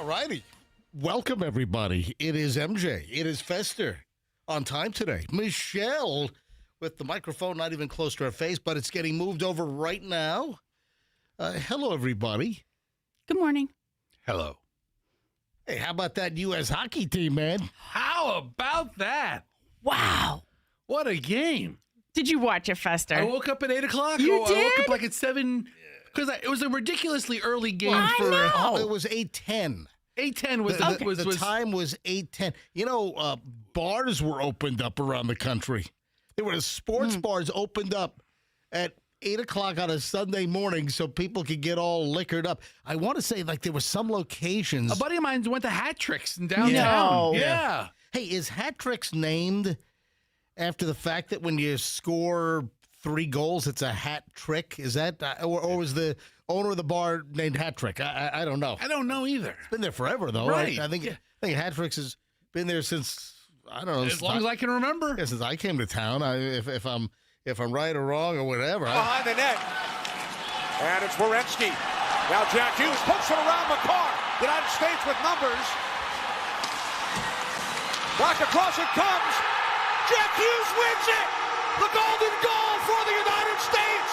All righty. Welcome, everybody. It is MJ. It is Fester. On time today. Michelle with the microphone not even close to her face, but it's getting moved over right now. Hello, everybody. Good morning. Hello. Hey, how about that U.S. hockey team, man? How about that? Wow. What a game. Did you watch it, Fester? I woke up at 8 o'clock. You I woke did? up like at 7 because it was a ridiculously early game I for know. It was 8:10. 8:10 was The time was 8:10. You know, bars were opened up around the country. There were sports bars opened up at 8 o'clock on a Sunday morning so people could get all liquored up. I want to say, like, there were some locations. a buddy of mine went to Hat Tricks in downtown. No. Yeah. Hey, is Hat Tricks named after the fact that when you score 3 goals, it's a hat trick? Is that, or was the owner of the bar named Hat Trick? I don't know. I don't know either. It's been there forever, though. Right. I think Hat Tricks has been there since, I don't know. As long as I can remember. Yeah, since I came to town. If I'm right or wrong or whatever. Behind the net. And it's Werenski. Now Jack Hughes puts it around the car. United States with numbers. Back across it comes. Jack Hughes wins it. The golden goal for the United States.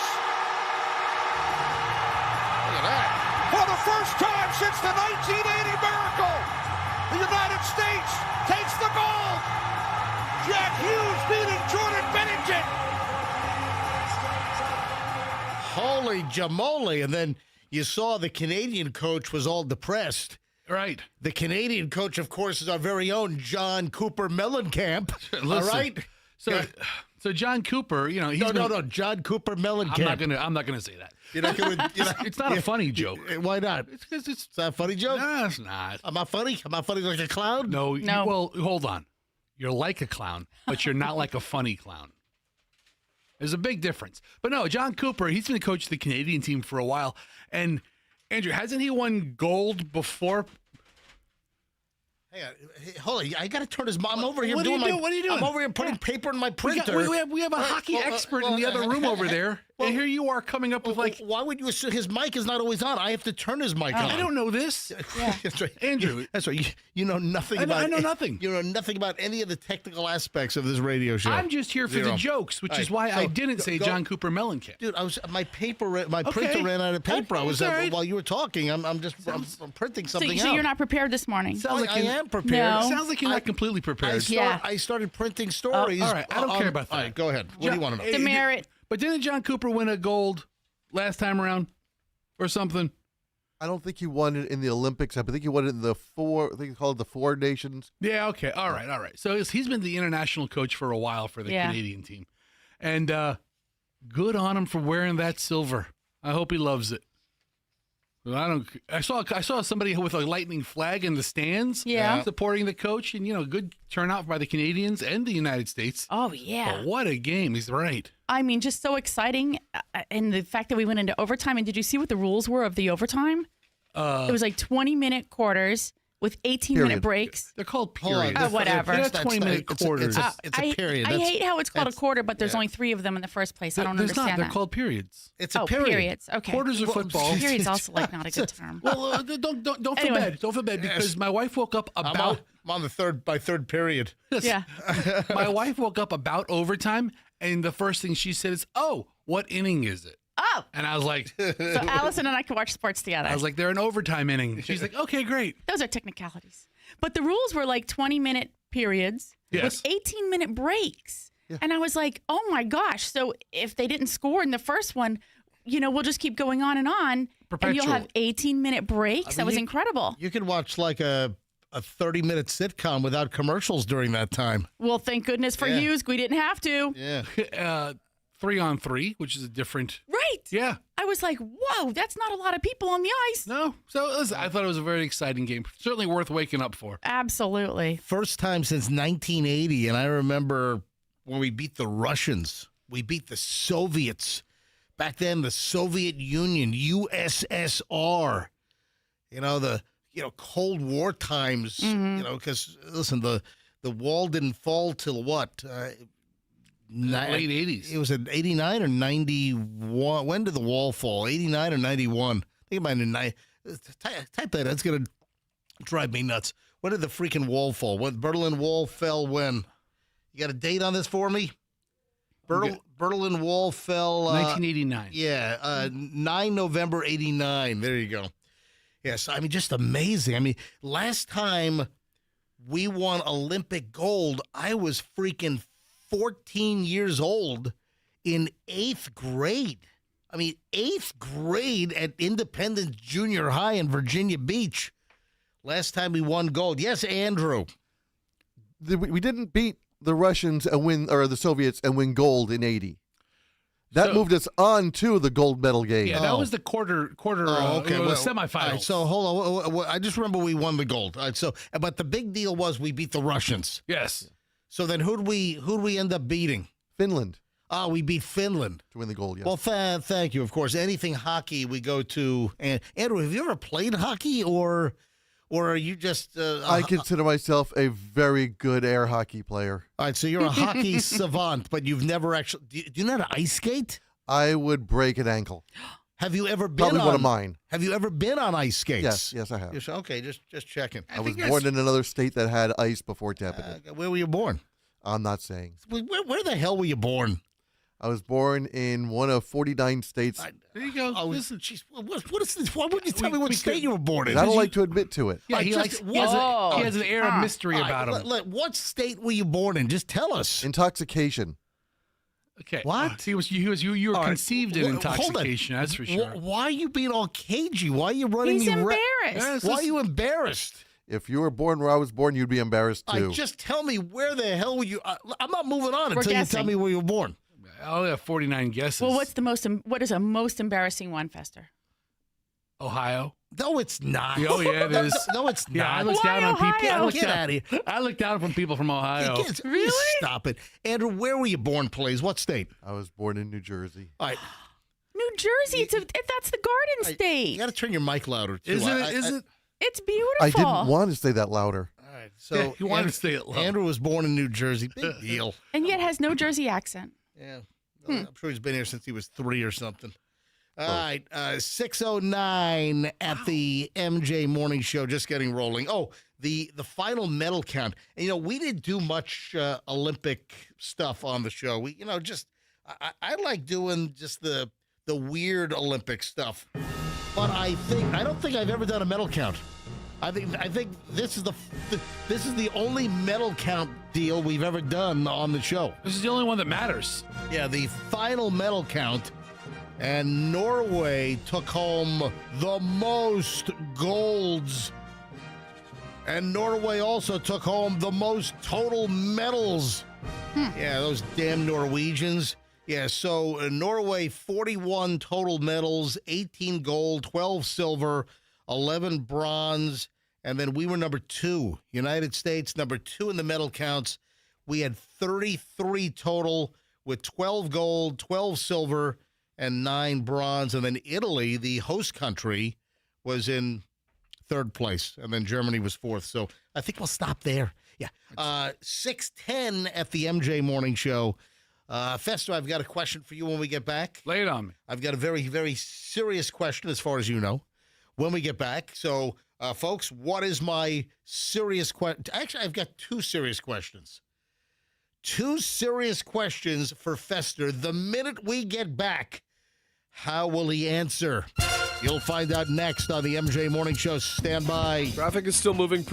Look at that. For the first time since the 1980 miracle, the United States takes the gold. Jack Hughes beating Jordan Bennington. Holy jamole. And then you saw the Canadian coach was all depressed. Right. The Canadian coach, of course, is our very own John Cooper Mellencamp. All Listen, right? So John Cooper, you know, he's No, John Cooper Mellencamp. I'm not gonna say that. You're not gonna, It's not a funny joke. Why not? It's because Is that a funny joke? No, it's not. Am I funny? Am I funny like a clown? No. No. Well, hold on. You're like a clown, but you're not like a funny clown. There's a big difference. But no, John Cooper, he's been the coach of the Canadian team for a while. And Andrew, hasn't he won gold before? Hey, hold on. I got to turn his mom over here. What are you doing? What are you doing? I'm over here putting paper in my printer. We have a hockey expert in the other room over there. And here you are coming up with like... Why would you assume his mic is not always on? I have to turn his mic on. I don't know this. That's right. Andrew. That's right. You know nothing I about know nothing. You know nothing about any of the technical aspects of this radio show. I'm just here for the jokes, which is why I didn't say John Cooper Mellencamp. Dude, my printer ran out of paper. Okay, I was all right. While you were talking, I'm printing something out. So you're not prepared this morning? Sounds like I am prepared. No. Sounds like you're not completely prepared. I started printing stories. all right, I don't care about that. All right, go ahead. What do you want to know? Demerit. But didn't John Cooper win a gold last time around or something? I don't think he won it in the Olympics. I think he won it in the I think it's called the Four Nations. Yeah, okay. All right. So he's been the international coach for a while for the Canadian team. And good on him for wearing that silver. I hope he loves it. I saw somebody with a lightning flag in the stands supporting the coach, and good turnout by the Canadians and the United States. Oh, yeah. But what a game. He's right. I mean, just so exciting. And the fact that we went into overtime. And did you see what the rules were of the overtime? It was like 20-minute quarters with 18-minute breaks. They're called periods. Whatever. They're 20-minute quarters. It's a period. I hate how it's called a quarter, but there's only 3 of them in the first place. I don't There's understand not. that. They're called periods. It's a period. Periods. Okay. Quarters are football. Periods also like not a good term. Well, don't feel Anyway. bad. Don't feel bad because my wife woke up about. I'm on the third period. Yeah. My wife woke up about overtime, and the first thing she said is, "Oh, what inning is it?" Oh. And I was like, So Allison and I could watch sports together. I was like, they're an overtime inning. She's like, okay, great. Those are technicalities. But the rules were like 20-minute periods with 18-minute breaks. Yeah. And I was like, oh, my gosh. So if they didn't score in the first one, we'll just keep going on. Perpetual. And you'll have 18-minute breaks. That was incredible. You could watch like a 30-minute sitcom without commercials during that time. Well, thank goodness for Hughes. We didn't have to. Yeah. 3-on-3, which is a different. Right. Yeah. I was like, whoa, that's not a lot of people on the ice. No. So I thought it was a very exciting game. Certainly worth waking up for. Absolutely. First time since 1980, and I remember when we beat the Russians. We beat the Soviets. Back then, the Soviet Union, USSR. The Cold War times. Because listen, the wall didn't fall till what? Late 80s. It was at 89 or 91. When did the wall fall? 89 or 91? I think it might have been type that. That's going to Drive me nuts. When did the freaking wall fall? When Berlin Wall fell when? You got a date on this for me? Berlin Wall fell... 1989. Yeah, 9 November 89. There you go. Yes, I mean, just amazing. I mean, last time we won Olympic gold, I was freaking 14 years old in 8th grade. I mean, 8th grade at Independence Junior High in Virginia Beach. Last time we won gold. Yes, Andrew. We didn't beat the Russians and win, or the Soviets and win gold in 80. That moved us on to the gold medal game. Yeah, that was the quarter semifinals. All right, so hold on. I just remember we won the gold. All right, so, but the big deal was we beat the Russians. Yes. So then who'd we end up beating? Finland. Oh, we beat Finland. To win the gold, yes. Well, thank you. Of course, anything hockey, we go to. Andrew, have you ever played hockey, or are you just... I consider myself a very good air hockey player. All right, so you're a hockey savant, but you've never actually... Do you know how to ice skate? I would break an ankle. Have you ever been Probably on... one of mine. Have you ever been on ice skates? Yes, I have. Okay, just checking. I was born in another state that had ice before Tampa did. Where were you born? I'm not saying. Where the hell were you born? I was born in one of 49 states. There you go. Listen, geez, what is this? Why wouldn't you tell me what state you were born in? I don't like to admit to it. Yeah, he has an air of mystery about him. What state were you born in? Just tell us. Intoxication. Okay. What? You were conceived in Hold on. intoxication, that's for sure. Why are you being all cagey? Why are you running He's me embarrassed. Why are you embarrassed? If you were born where I was born, you'd be embarrassed too. Just tell me where the hell were you? I'm not moving on We're until guessing. you tell me where you were born. I'll have 49 guesses. Well, what is a most embarrassing one, Fester? Ohio. No, it's not. Oh, yeah, it is. No, it's Yeah, I not. look down on people. Get out of here. I look down on people from Ohio. Really? Stop it. Andrew, where were you born, please? What state? I was born in New Jersey. All right. New Jersey. That's the Garden State. You got to turn your mic louder, too. Is it? It's beautiful. I didn't want to say that louder. All right. So Yeah, you wanted to say it loud. Andrew was born in New Jersey. Big deal. And yet has no Jersey accent. Yeah. I'm sure he's been here since he was 3 or something. All right. 6:09 at the MJ Morning Show, just getting rolling. Oh, the final medal count. And, we didn't do much Olympic stuff on the show. We, I like doing just the weird Olympic stuff. But I don't think I've ever done a medal count. I think this is the only medal count deal we've ever done on the show. This is the only one that matters. Yeah, the final medal count, and Norway took home the most golds. And Norway also took home the most total medals. Yeah, those damn Norwegians. Yeah, so Norway, 41 total medals, 18 gold, 12 silver, 11 bronze, and then we were number 2. United States, number 2 in the medal counts. We had 33 total with 12 gold, 12 silver, and 9 bronze. And then Italy, the host country, was in 3rd place, and then Germany was 4th. So I think we'll stop there. Yeah. 6:10 at the MJ Morning Show. Festo, I've got a question for you when we get back. Lay it on me. I've got a very, very serious question as far as you know when we get back. So, folks, what is my serious question? Actually, I've got 2 serious questions. 2 serious questions for Fester. The minute we get back, how will he answer? You'll find out next on the MJ Morning Show. Stand by. Traffic is still moving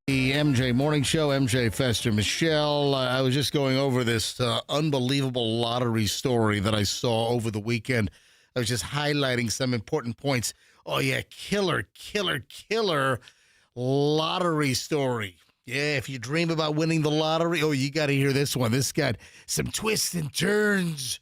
The MJ Morning Show, MJ Fester, Michelle. I was just going over this unbelievable lottery story that I saw over the weekend. I was just highlighting some important points. Oh, yeah, killer lottery story. Yeah, if you dream about winning the lottery, oh, you got to hear this one. This got some twists and turns.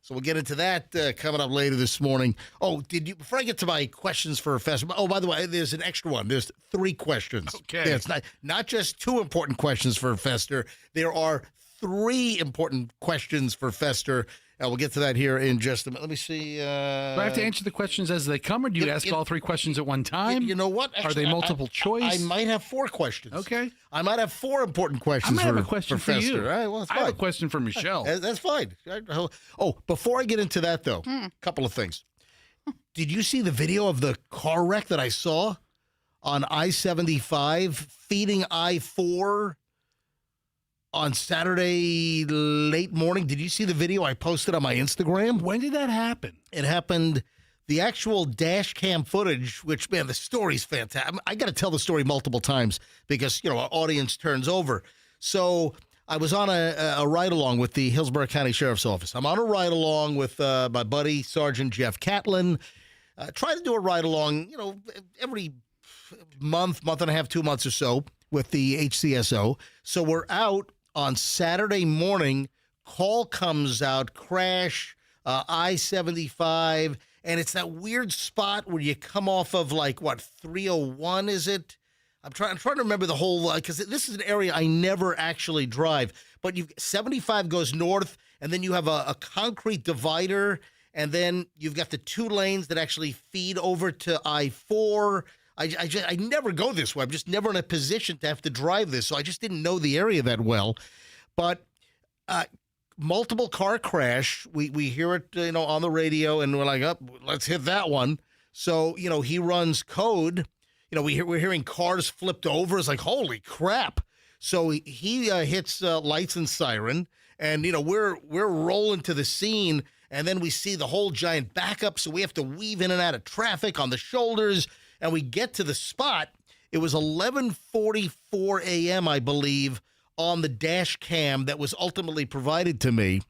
So we'll get into that coming up later this morning. Oh, before I get to my questions for Fester, oh, by the way, there's an extra one. There's 3 questions. Okay. Yeah, it's not just 2 important questions for Fester. There are 3 important questions for Fester. We'll get to that here in just a minute. Let me see. Do I have to answer the questions as they come, or do you ask all 3 questions at one time? You know what? Are they multiple choice? I might have 4 questions. Okay. I might have 4 important I questions might have a question for Fester. you. All right, well, that's I fine. have a question for Michelle. That's fine. Oh, before I get into that, though, a couple of things. Did you see the video of the car wreck that I saw on I-75 feeding I-4 on Saturday late morning? Did you see the video I posted on my Instagram? When did that happen? It happened, the actual dash cam footage, which, man, the story's fantastic. I got to tell the story multiple times because, our audience turns over. So I was on a ride-along with the Hillsborough County Sheriff's Office. I'm on a ride-along with my buddy, Sergeant Jeff Catlin. Try to do a ride-along, every month and a half, 2 months or so with the HCSO. So we're out on Saturday morning. Call comes out, crash, I-75, and it's that weird spot where you come off of 301, is it? I'm trying to remember the whole, because this is an area I never actually drive. But 75 goes north, and then you have a concrete divider, and then you've got the 2 lanes that actually feed over to I-4. I never go this way. I'm just never in a position to have to drive this, so I just didn't know the area that well. But multiple car crash. We hear it, on the radio, and we're like, oh, let's hit that one. So, he runs code. We're hearing cars flipped over. It's like, holy crap. So he hits lights and siren, and, we're rolling to the scene, and then we see the whole giant backup, so we have to weave in and out of traffic on the shoulders. And we get to the spot. It was 11:44 a.m., I believe, on the dash cam that was ultimately provided to me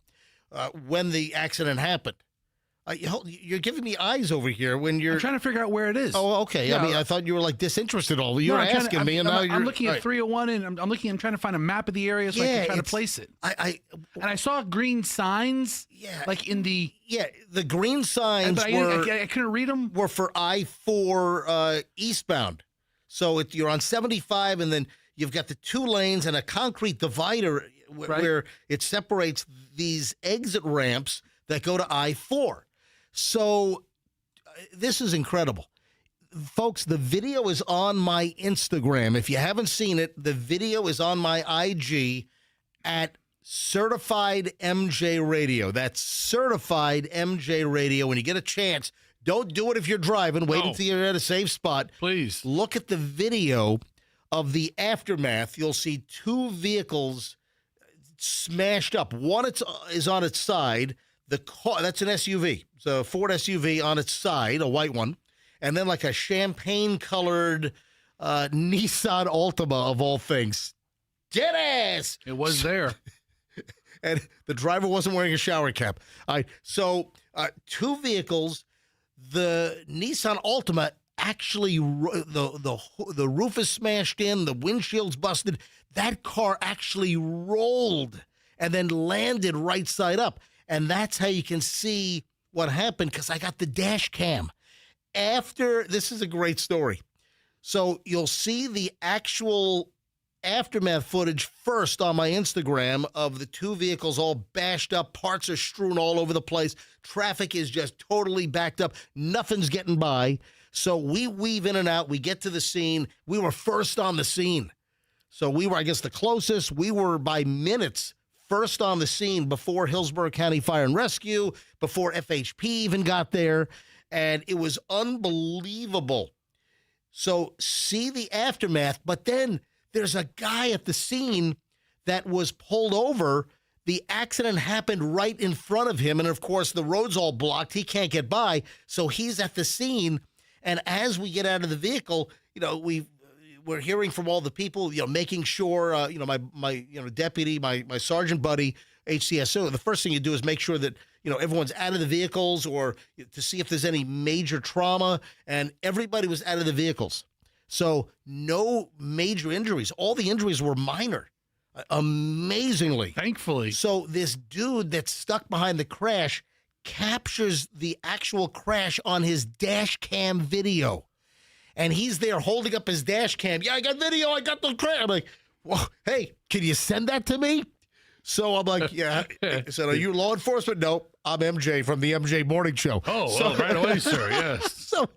when the accident happened. You're giving me eyes over here when you're... I'm trying to figure out where it is. Oh, okay. Yeah. I thought you were disinterested all. You were asking me, and now you're... I'm looking at right. 301, and I'm trying to find a map of the area so I can try to place it. And I saw green signs, in the... Yeah, the green signs I couldn't read them. Were for I-4 eastbound. So you're on 75, and then you've got the 2 lanes and a concrete divider where it separates these exit ramps that go to I-4. So this is incredible. Folks, the video is on my Instagram. If you haven't seen it, the video is on my IG at Certified MJ Radio. That's Certified MJ Radio. When you get a chance, don't do it if you're driving. Wait until you're at a safe spot. Please. Look at the video of the aftermath. You'll see 2 vehicles smashed up. One is on its side. The car, that's an SUV. It's a Ford SUV on its side, a white one. And then a champagne-colored Nissan Altima, of all things. Dead ass! It was there. And the driver wasn't wearing a shower cap. All right, so 2 vehicles. The Nissan Altima actually, the roof is smashed in, the windshield's busted. That car actually rolled and then landed right side up. And that's how you can see what happened, because I got the dash cam. This is a great story. So you'll see the actual aftermath footage first on my Instagram of the 2 vehicles all bashed up. Parts are strewn all over the place. Traffic is just totally backed up. Nothing's getting by. So we weave in and out. We get to the scene. We were first on the scene. So we were, I guess, the closest. We were by minutes first on the scene before Hillsborough County Fire and Rescue, before FHP even got there, and it was unbelievable. So see the aftermath, but then there's a guy at the scene that was pulled over. The accident happened right in front of him, and of course the road's all blocked. He can't get by, so he's at the scene, and as we get out of the vehicle, we're hearing from all the people, making sure, my deputy, my sergeant buddy, HCSO, the first thing you do is make sure that, everyone's out of the vehicles, or to see if there's any major trauma, and everybody was out of the vehicles. So no major injuries. All the injuries were minor, amazingly. Thankfully. So this dude that's stuck behind the crash captures the actual crash on his dash cam video. And he's there holding up his dash cam. Yeah, I got video. I got the crash. I'm like, well, hey, can you send that to me? So I'm like, yeah. I said, are you law enforcement? No, I'm MJ from the MJ Morning Show. Oh, so, well, right away, sir. Yes. So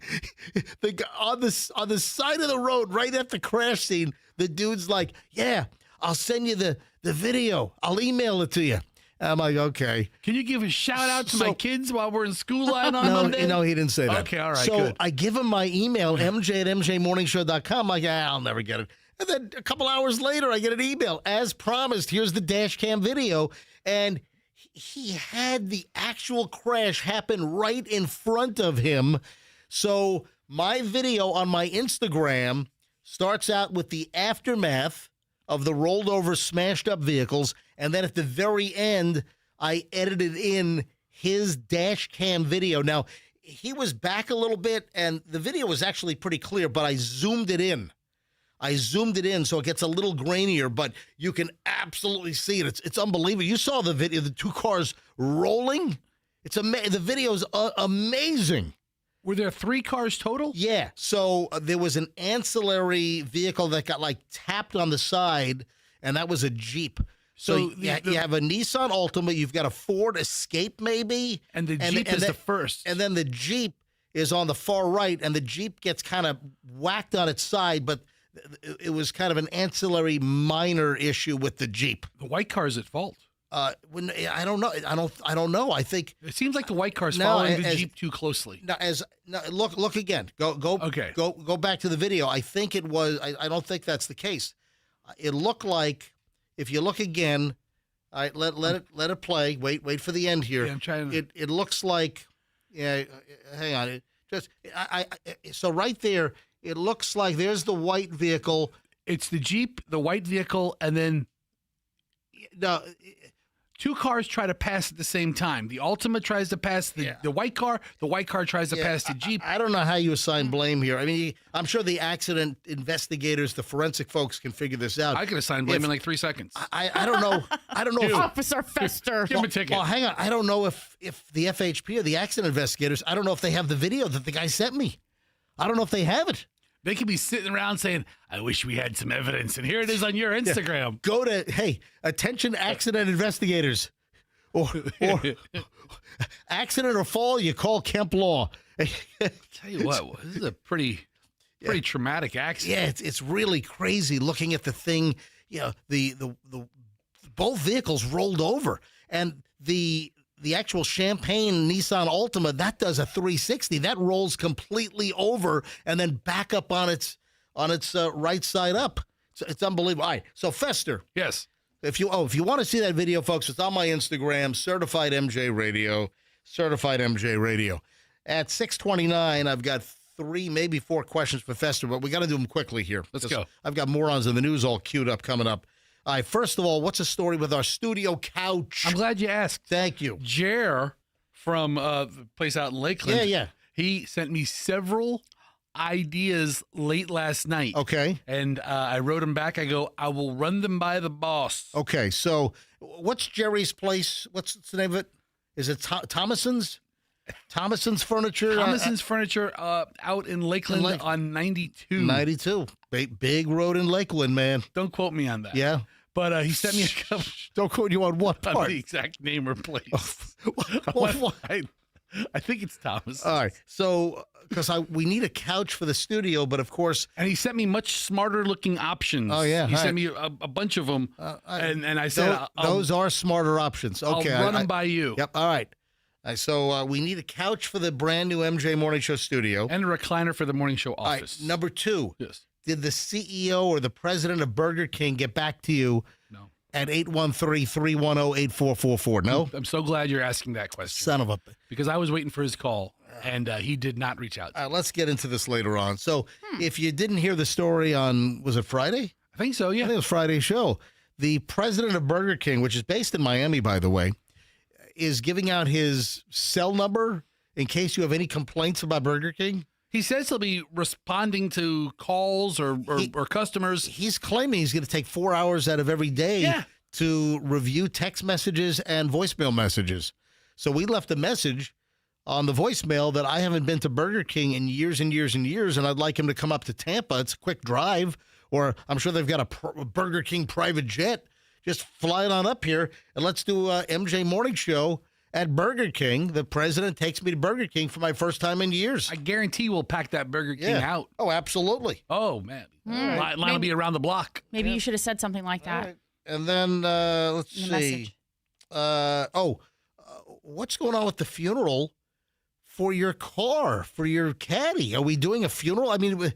the guy on the side of the road, right at the crash scene, the dude's like, yeah, I'll send you the video. I'll email it to you. I'm like, okay. Can you give a shout out to my kids while we're in school line on No, Monday? no, he didn't say that. Okay, all right, so good. I give him my email, mj@mjmorningshow.com. I'm like, I'll never get it. And then a couple hours later, I get an email. As promised, here's the dash cam video. And he had the actual crash happen right in front of him. So my video on my Instagram starts out with the aftermath of the rolled over, smashed up vehicles. And then at the very end, I edited in his dash cam video. Now, he was back a little bit, and the video was actually pretty clear, but I zoomed it in. So it gets a little grainier, but you can absolutely see it. It's unbelievable. You saw the video, the two cars rolling. The video is amazing. Were there 3 cars total? Yeah. So there was an ancillary vehicle that got tapped on the side, and that was a Jeep. So you have a Nissan Altima, you've got a Ford Escape maybe. And the Jeep is the first. And then the Jeep is on the far right, and the Jeep gets kind of whacked on its side, but it was kind of an ancillary minor issue with the Jeep. The white car is at fault. I don't know. I don't know. I think it seems like the white car's following the Jeep too closely. Look again. Go back to the video. I think it was. I don't think that's the case. It looked like if you look again. All right, let it play. Wait for the end here. Yeah, I'm trying to. It looks like. Yeah, hang on. So right there, it looks like there's the white vehicle. It's the Jeep, the white vehicle, and then. No. 2 cars try to pass at the same time. The Altima tries to pass the white car. The white car tries to pass the Jeep. I don't know how you assign blame here. I mean, I'm sure the accident investigators, the forensic folks can figure this out. I could assign blame in like 3 seconds. I don't know. I don't know. Officer Fester. Give him a ticket. Well, hang on. I don't know if the FHP or the accident investigators, I don't know if they have the video that the guy sent me. I don't know if they have it. They could be sitting around saying, I wish we had some evidence. And here it is on your Instagram. Go to, attention accident investigators. Or accident or fall, you call Kemp Law. Tell you what, this is a pretty traumatic accident. Yeah, it's really crazy looking at the thing. The both vehicles rolled over. And the actual Champagne Nissan Altima, that does a 360. That rolls completely over and then back up on its right side up. So it's unbelievable. All right, so Fester. Yes. If you want to see that video, folks, it's on my Instagram, Certified MJ Radio. At 6:29, I've got 3, maybe 4 questions for Fester, but we got to do them quickly here. Let's go. I've got morons in the news all queued up coming up. All right, first of all, what's the story with our studio couch? I'm glad you asked. Thank you. Jer from the place out in Lakeland. Yeah. He sent me several ideas late last night. Okay. And I wrote them back. I go, I will run them by the boss. Okay, so what's Jerry's place? What's the name of it? Is it Thomason's? Thomason's Furniture? Thomason's Furniture out in Lakeland on 92. 92. Big road in Lakeland, man. Don't quote me on that. Yeah. But he sent me a couple. Don't quote you on what part? On the exact name or place. I think it's Thomas. All right. So, because we need a couch for the studio, but of course. And he sent me much smarter looking options. Oh, yeah. He sent me a bunch of them. And I said, those are smarter options. Okay. I'll run them by you. Yep. All right. So we need a couch for the brand new MJ Morning Show studio. And a recliner for the morning show office. All right. Number 2. Yes. Did the CEO or the president of Burger King get back to you? No. At 813-310-8444. No? I'm so glad you're asking that question. Son of a... Because I was waiting for his call, and he did not reach out. Let's get into this later on. So if you didn't hear the story on, was it Friday? I think so, yeah. I think it was Friday's show. The president of Burger King, which is based in Miami, by the way, is giving out his cell number in case you have any complaints about Burger King. He says he'll be responding to calls or customers. He's claiming he's going to take 4 hours out of every day to review text messages and voicemail messages. So we left a message on the voicemail that I haven't been to Burger King in years and years and years, and I'd like him to come up to Tampa. It's a quick drive, or I'm sure they've got a Burger King private jet. Just fly it on up here, and let's do a MJ Morning Show at Burger King. The president takes me to Burger King for my first time in years. I guarantee we'll pack that Burger King out. Oh, absolutely. Oh, man. Line will be around the block. Maybe you should have said something like that. Right. And then, let's see. What's going on with the funeral for your car, for your caddy? Are we doing a funeral? I mean,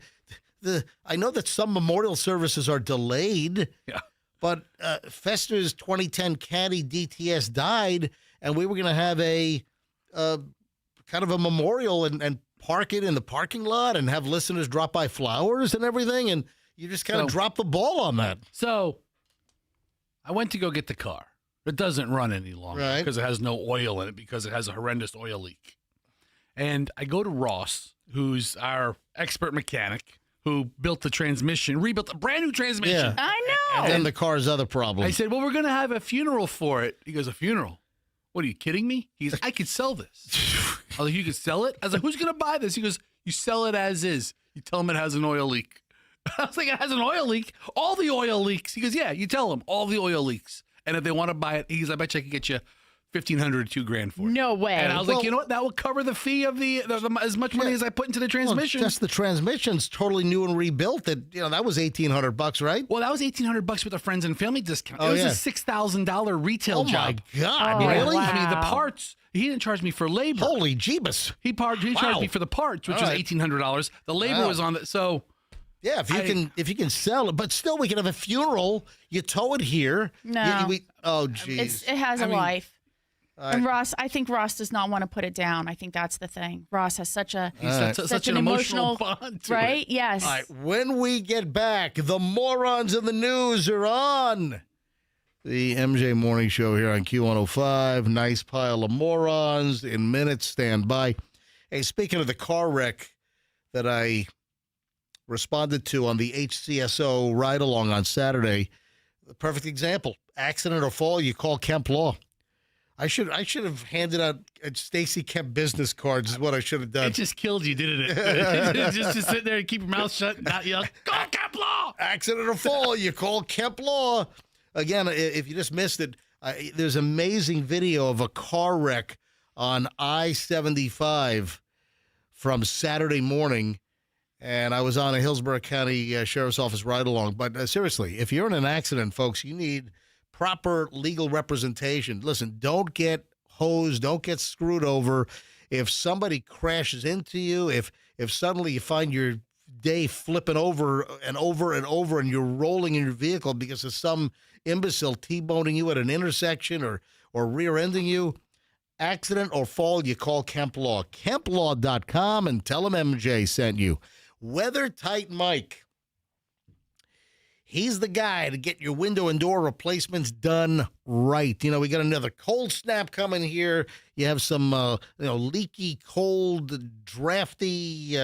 I know that some memorial services are delayed. Yeah. But Fester's 2010 caddy DTS died, and we were going to have a kind of a memorial and park it in the parking lot and have listeners drop by flowers and everything, and you just kind of dropped the ball on that. So I went to go get the car. It doesn't run any longer because it has no oil in it because it has a horrendous oil leak. And I go to Ross, who's our expert mechanic, who built the transmission, rebuilt a brand new transmission. Yeah. I know. And then the car's other problem. I said, well, we're going to have a funeral for it. He goes, a funeral? What, are you kidding me? He's like, I could sell this. I was like, you could sell it? I was like, who's going to buy this? He goes, you sell it as is. You tell him it has an oil leak. I was like, it has an oil leak? All the oil leaks. He goes, yeah, you tell them all the oil leaks. And if they want to buy it, he goes, I bet you I could get you $1,500 to $2,000 for it. No way. And I was like, you know what? That will cover the fee of the as much money as I put into the transmission. Well, just the transmission's totally new and rebuilt. That was $1,800, right? Well, that was $1,800 with a friends and family discount. Oh, it was a $6,000 retail job. Oh my God! Oh, Really? wow. I mean, the parts. He didn't charge me for labor. Holy Jeebus! He charged me for the parts, which All was right. $1,800. The labor was on the so. Yeah, if you can sell it, but still, we can have a funeral. You tow it here. No. Oh, geez. It has a life. right. And Ross, I think Ross does not want to put it down. I think that's the thing. Ross has such Such an emotional bond to right? it. Yes. All right, when we get back, the morons in the news are on. The MJ Morning Show here on Q105. Nice pile of morons in minutes. Stand by. Hey, speaking of the car wreck that I responded to on the HCSO ride-along on Saturday, the perfect example. Accident or fall, you call Kemp Law. I should have handed out Stacy Kemp business cards is what I should have done. It just killed you, didn't it? just sit there and keep your mouth shut and not yell, call Kemp Law! Accident or fall, you call Kemp Law. Again, if you just missed it, there's amazing video of a car wreck on I-75 from Saturday morning, and I was on a Hillsborough County Sheriff's Office ride-along. But seriously, if you're in an accident, folks, you need proper legal representation. Listen, don't get hosed, don't get screwed over. If somebody crashes into you, if suddenly you find your day flipping over and over and over and you're rolling in your vehicle because of some imbecile T-boning you at an intersection or rear-ending you, accident or fall, you call Kemp Law. KempLaw.com and tell them MJ sent you. Weather Tight Mike. He's the guy to get your window and door replacements done right. You know, we got another cold snap coming here. You have some, leaky, cold, drafty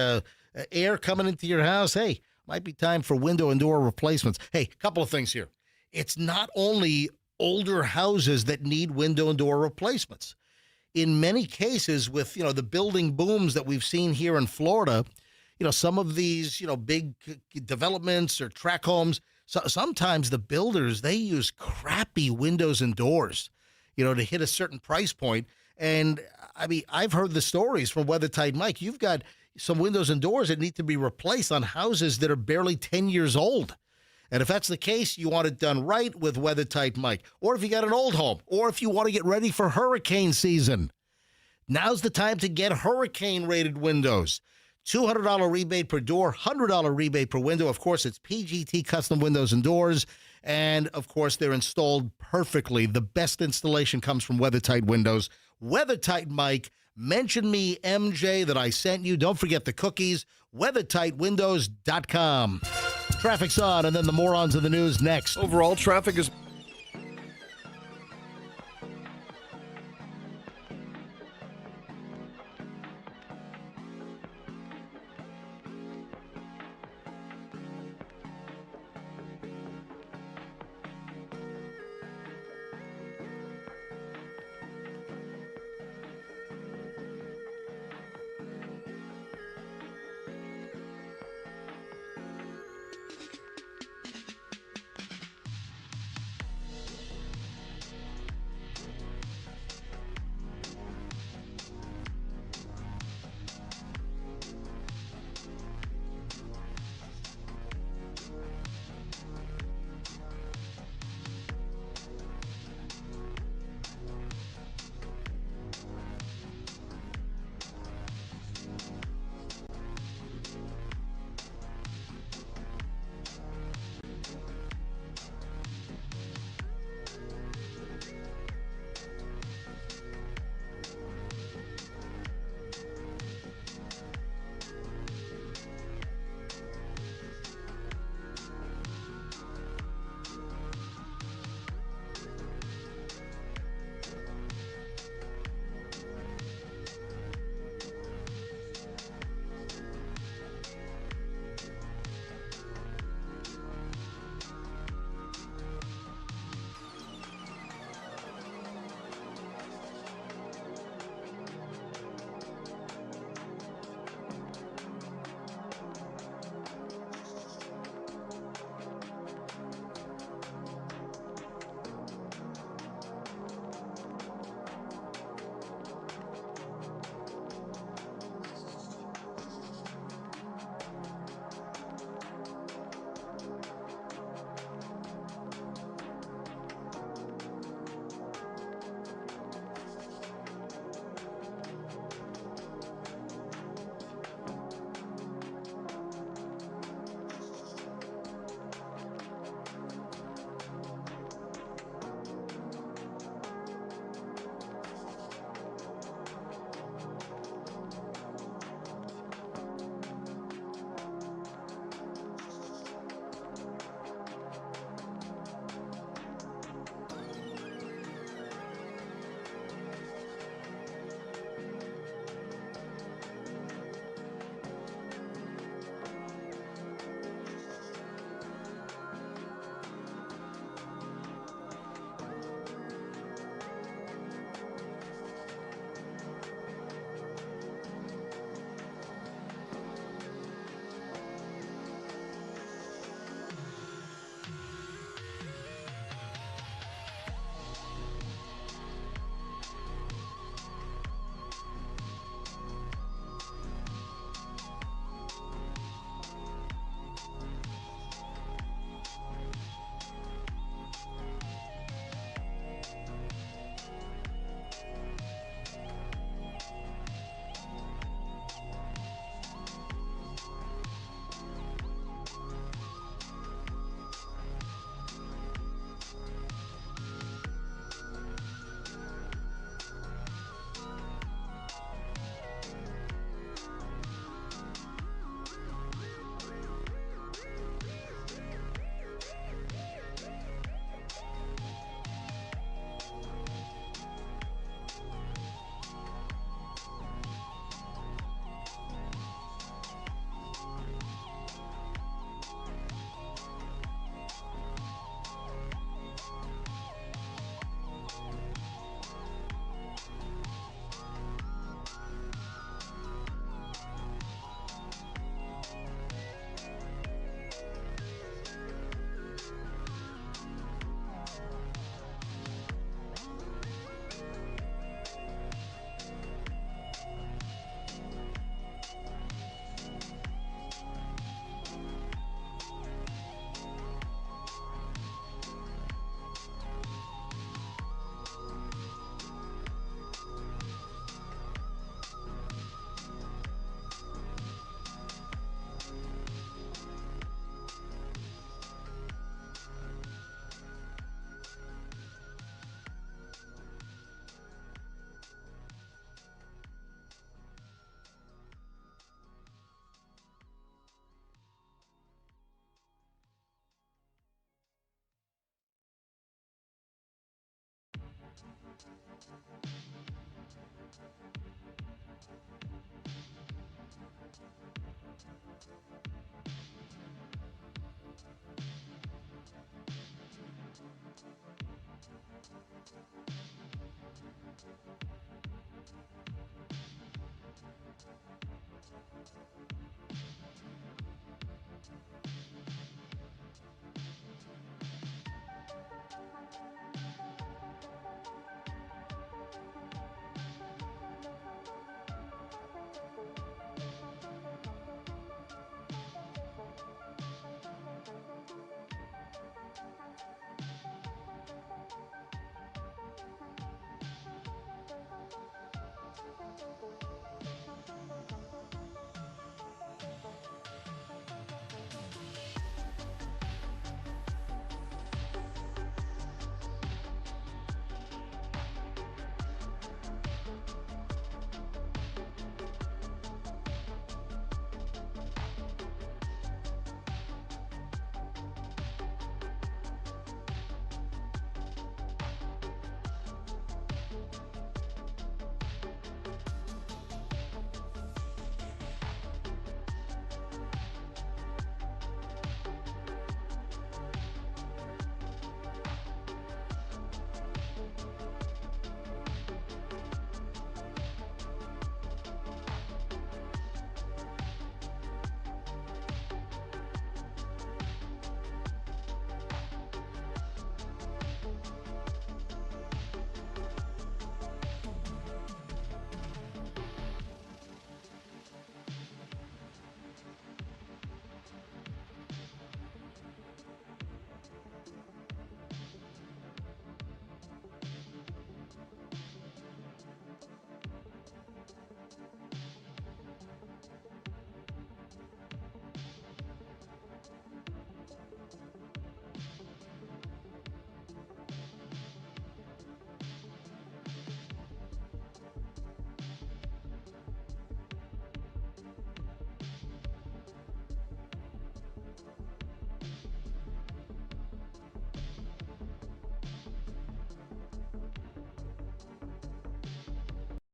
air coming into your house. Hey, might be time for window and door replacements. Hey, a couple of things here. It's not only older houses that need window and door replacements. In many cases with, the building booms that we've seen here in Florida, some of these, big developments or tract homes, so sometimes the builders, they use crappy windows and doors, to hit a certain price point. And I mean, I've heard the stories from Weather Tight Mike. You've got some windows and doors that need to be replaced on houses that are barely 10 years old. And if that's the case, you want it done right with Weather Tight Mike. Or if you got an old home, or if you want to get ready for hurricane season, now's the time to get hurricane-rated windows. $200 rebate per door, $100 rebate per window. Of course, it's PGT custom windows and doors. And, of course, they're installed perfectly. The best installation comes from Weather Tight Windows. Weather Tight Mike, mention me, MJ, that I sent you. Don't forget the cookies. WeatherTightWindows.com. Traffic's on, and then the morons of the news next. Overall, traffic is...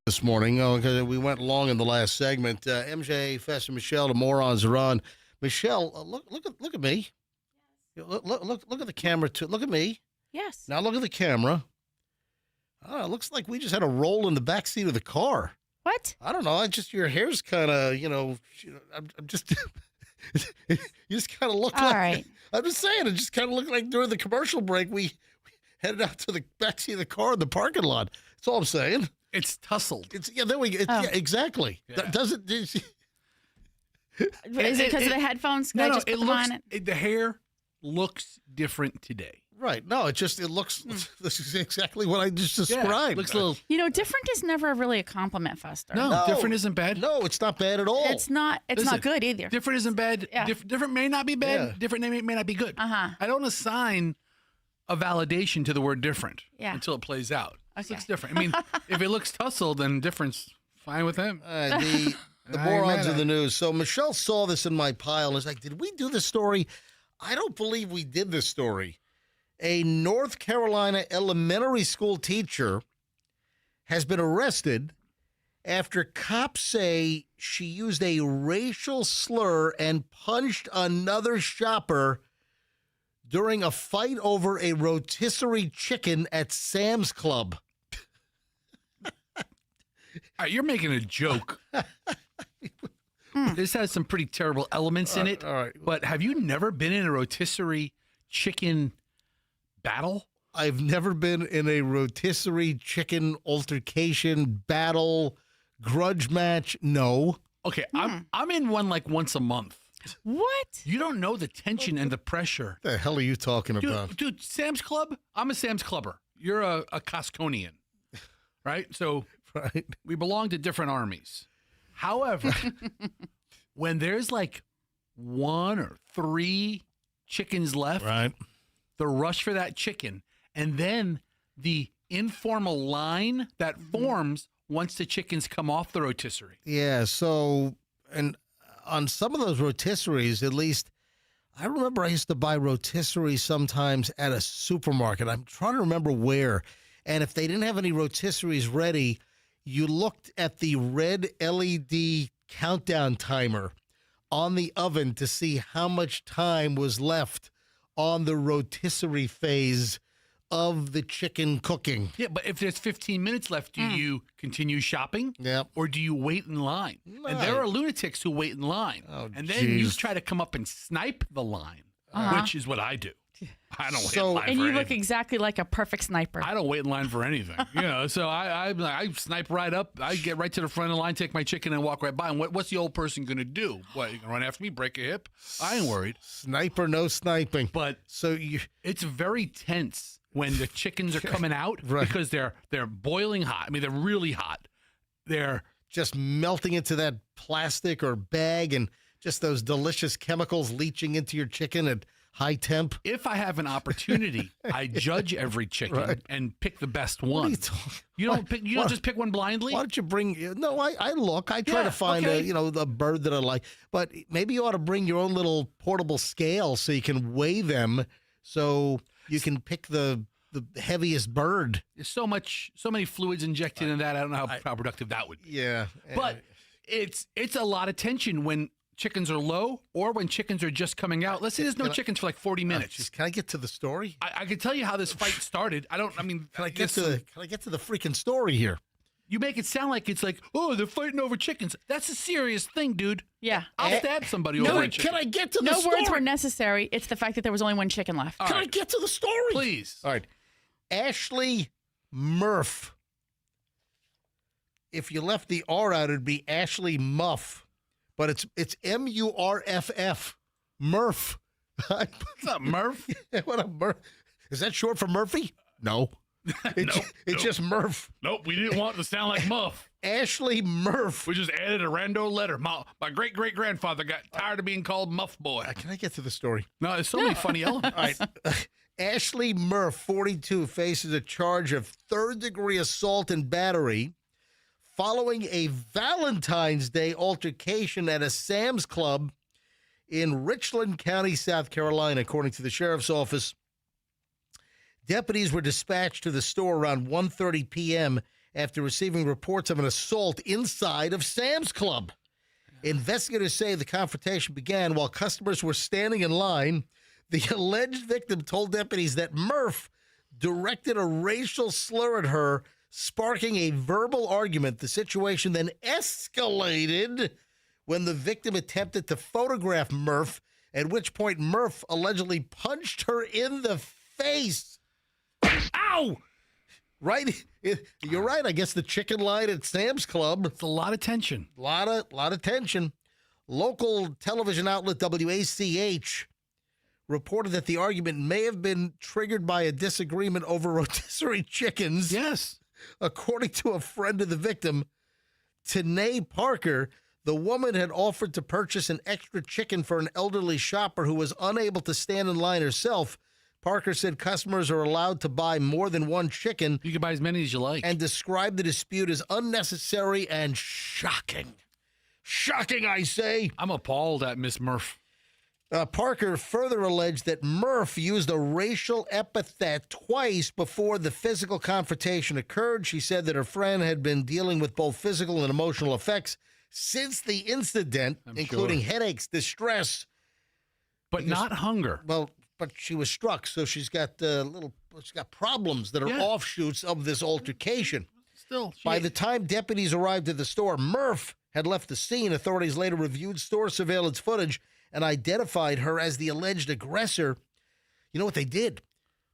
This morning, because we went long in the last segment. MJ, Fess, and Michelle, the morons are on. Michelle, look at me. Look at the camera too. Look at me. Yes. Now look at the camera. Oh, it looks like we just had a roll in the back seat of the car. What? I don't know. Your hair's kind of, I'm just, you just kind of look All like. right. I'm just saying, it just kind of looked like during the commercial break we headed out to the back seat of the car in the parking lot. That's all I'm saying. It's tussled. There we go. Oh. Yeah, exactly. Yeah. Does it? Is it because of the headphones? Can I just put them on it? The hair looks different today. Right. No, it looks. This is exactly what I just described. Looks a little. Different is never really a compliment, Fester. No, different isn't bad. No, it's not bad at all. It's not. It's Listen, not good either. Different isn't bad. Yeah. Different may not be bad. Yeah. Different may not be good. Uh-huh. I don't assign a validation to the word different until it plays out. Okay. It's different. I mean, if it looks tussled, then difference, fine with him. The morons of the news. So Michelle saw this in my pile and was like, did we do this story? I don't believe we did this story. A North Carolina elementary school teacher has been arrested after cops say she used a racial slur and punched another shopper during a fight over a rotisserie chicken at Sam's Club. All right, you're making a joke. This has some pretty terrible elements in it. All right. But have you never been in a rotisserie chicken battle? I've never been in a rotisserie chicken altercation, battle, grudge match. No. Okay, I'm in one like once a month. What? You don't know the tension and the pressure. What the hell are you talking about? Dude, Sam's Club? I'm a Sam's Clubber. You're a Costconian, right? So Right. we belong to different armies. However, when there's like 1 or 3 chickens left, Right. the rush for that chicken, and then the informal line that forms once the chickens come off the rotisserie. Yeah. So, and on some of those rotisseries, at least, I remember I used to buy rotisserie sometimes at a supermarket. I'm trying to remember where. And if they didn't have any rotisseries ready, you looked at the red LED countdown timer on the oven to see how much time was left on the rotisserie phase of the chicken cooking. Yeah, but if there's 15 minutes left, do you continue shopping? Yeah. Or do you wait in line? No. And there are lunatics who wait in line. Oh, and then you geez. try to come up and snipe the line, which is what I do. I don't wait So- in line And for you anything. look exactly like a perfect sniper. I don't wait in line for anything. So I snipe right up. I get right to the front of the line, take my chicken, and walk right by. And what's the old person going to do? What, you going to run after me, break a hip? I ain't worried. Sniper, no sniping. But So you... it's very tense when the chickens are coming out Right. because they're boiling hot. I mean, they're really hot. They're just melting into that plastic or bag and just those delicious chemicals leaching into your chicken at high temp. if I have an opportunity, I judge every chicken and pick the best one. You don't pick. You don't just pick one blindly. Why don't you bring? No, I look. I try to find a bird that I like. But maybe you ought to bring your own little portable scale so you can weigh them, so you can pick the heaviest bird. There's so many fluids injected in that. I don't know how productive that would be. Yeah, But it's a lot of tension when chickens are low or when chickens are just coming out. Let's say there's no chickens for like 40 minutes. Can I get to the story? I can tell you how this fight started. Can I get to the freaking story here? You make it sound like it's like, oh, they're fighting over chickens. That's a serious thing, dude. Yeah. I'll stab somebody over a chicken. Can I get to the No story? words were necessary. It's the fact that there was only one chicken left. Can I get to the story? Please. All right. Ashley Murph. If you left the R out, it'd be Ashley Muff. But it's Muff. Murph. What's up, Murph? What up, Murph? Is that short for Murphy? No. It's just Murph. Nope, we didn't want it to sound like Muff. Ashley Murph. We just added a rando letter. My great-great-grandfather got tired of being called Muff Boy. Can I get to the story? No, there's so many funny elements. All right. Ashley Murph, 42, faces a charge of third-degree assault and battery following a Valentine's Day altercation at a Sam's Club in Richland County, South Carolina, according to the sheriff's office. Deputies were dispatched to the store around 1:30 p.m. after receiving reports of an assault inside of Sam's Club. Investigators say the confrontation began while customers were standing in line. The alleged victim told deputies that Murph directed a racial slur at her, sparking a verbal argument. The situation then escalated when the victim attempted to photograph Murph, at which point Murph allegedly punched her in the face. Ow! Right? You're right. I guess the chicken line at Sam's Club. It's a lot of tension. Lot of tension. Local television outlet WACH reported that the argument may have been triggered by a disagreement over rotisserie chickens. Yes. According to a friend of the victim, Tanae Parker, the woman had offered to purchase an extra chicken for an elderly shopper who was unable to stand in line herself. Parker said customers are allowed to buy more than one chicken. You can buy as many as you like. And described the dispute as unnecessary and shocking. Shocking, I say. I'm appalled at Miss Murph. Parker further alleged that Murph used a racial epithet twice before the physical confrontation occurred. She said that her friend had been dealing with both physical and emotional effects since the incident, including headaches, distress. But not hunger. Well, but she was struck, so she's got problems that are offshoots of this altercation. Still, By the time deputies arrived at the store, Murph had left the scene. Authorities later reviewed store surveillance footage and identified her as the alleged aggressor. You know what they did?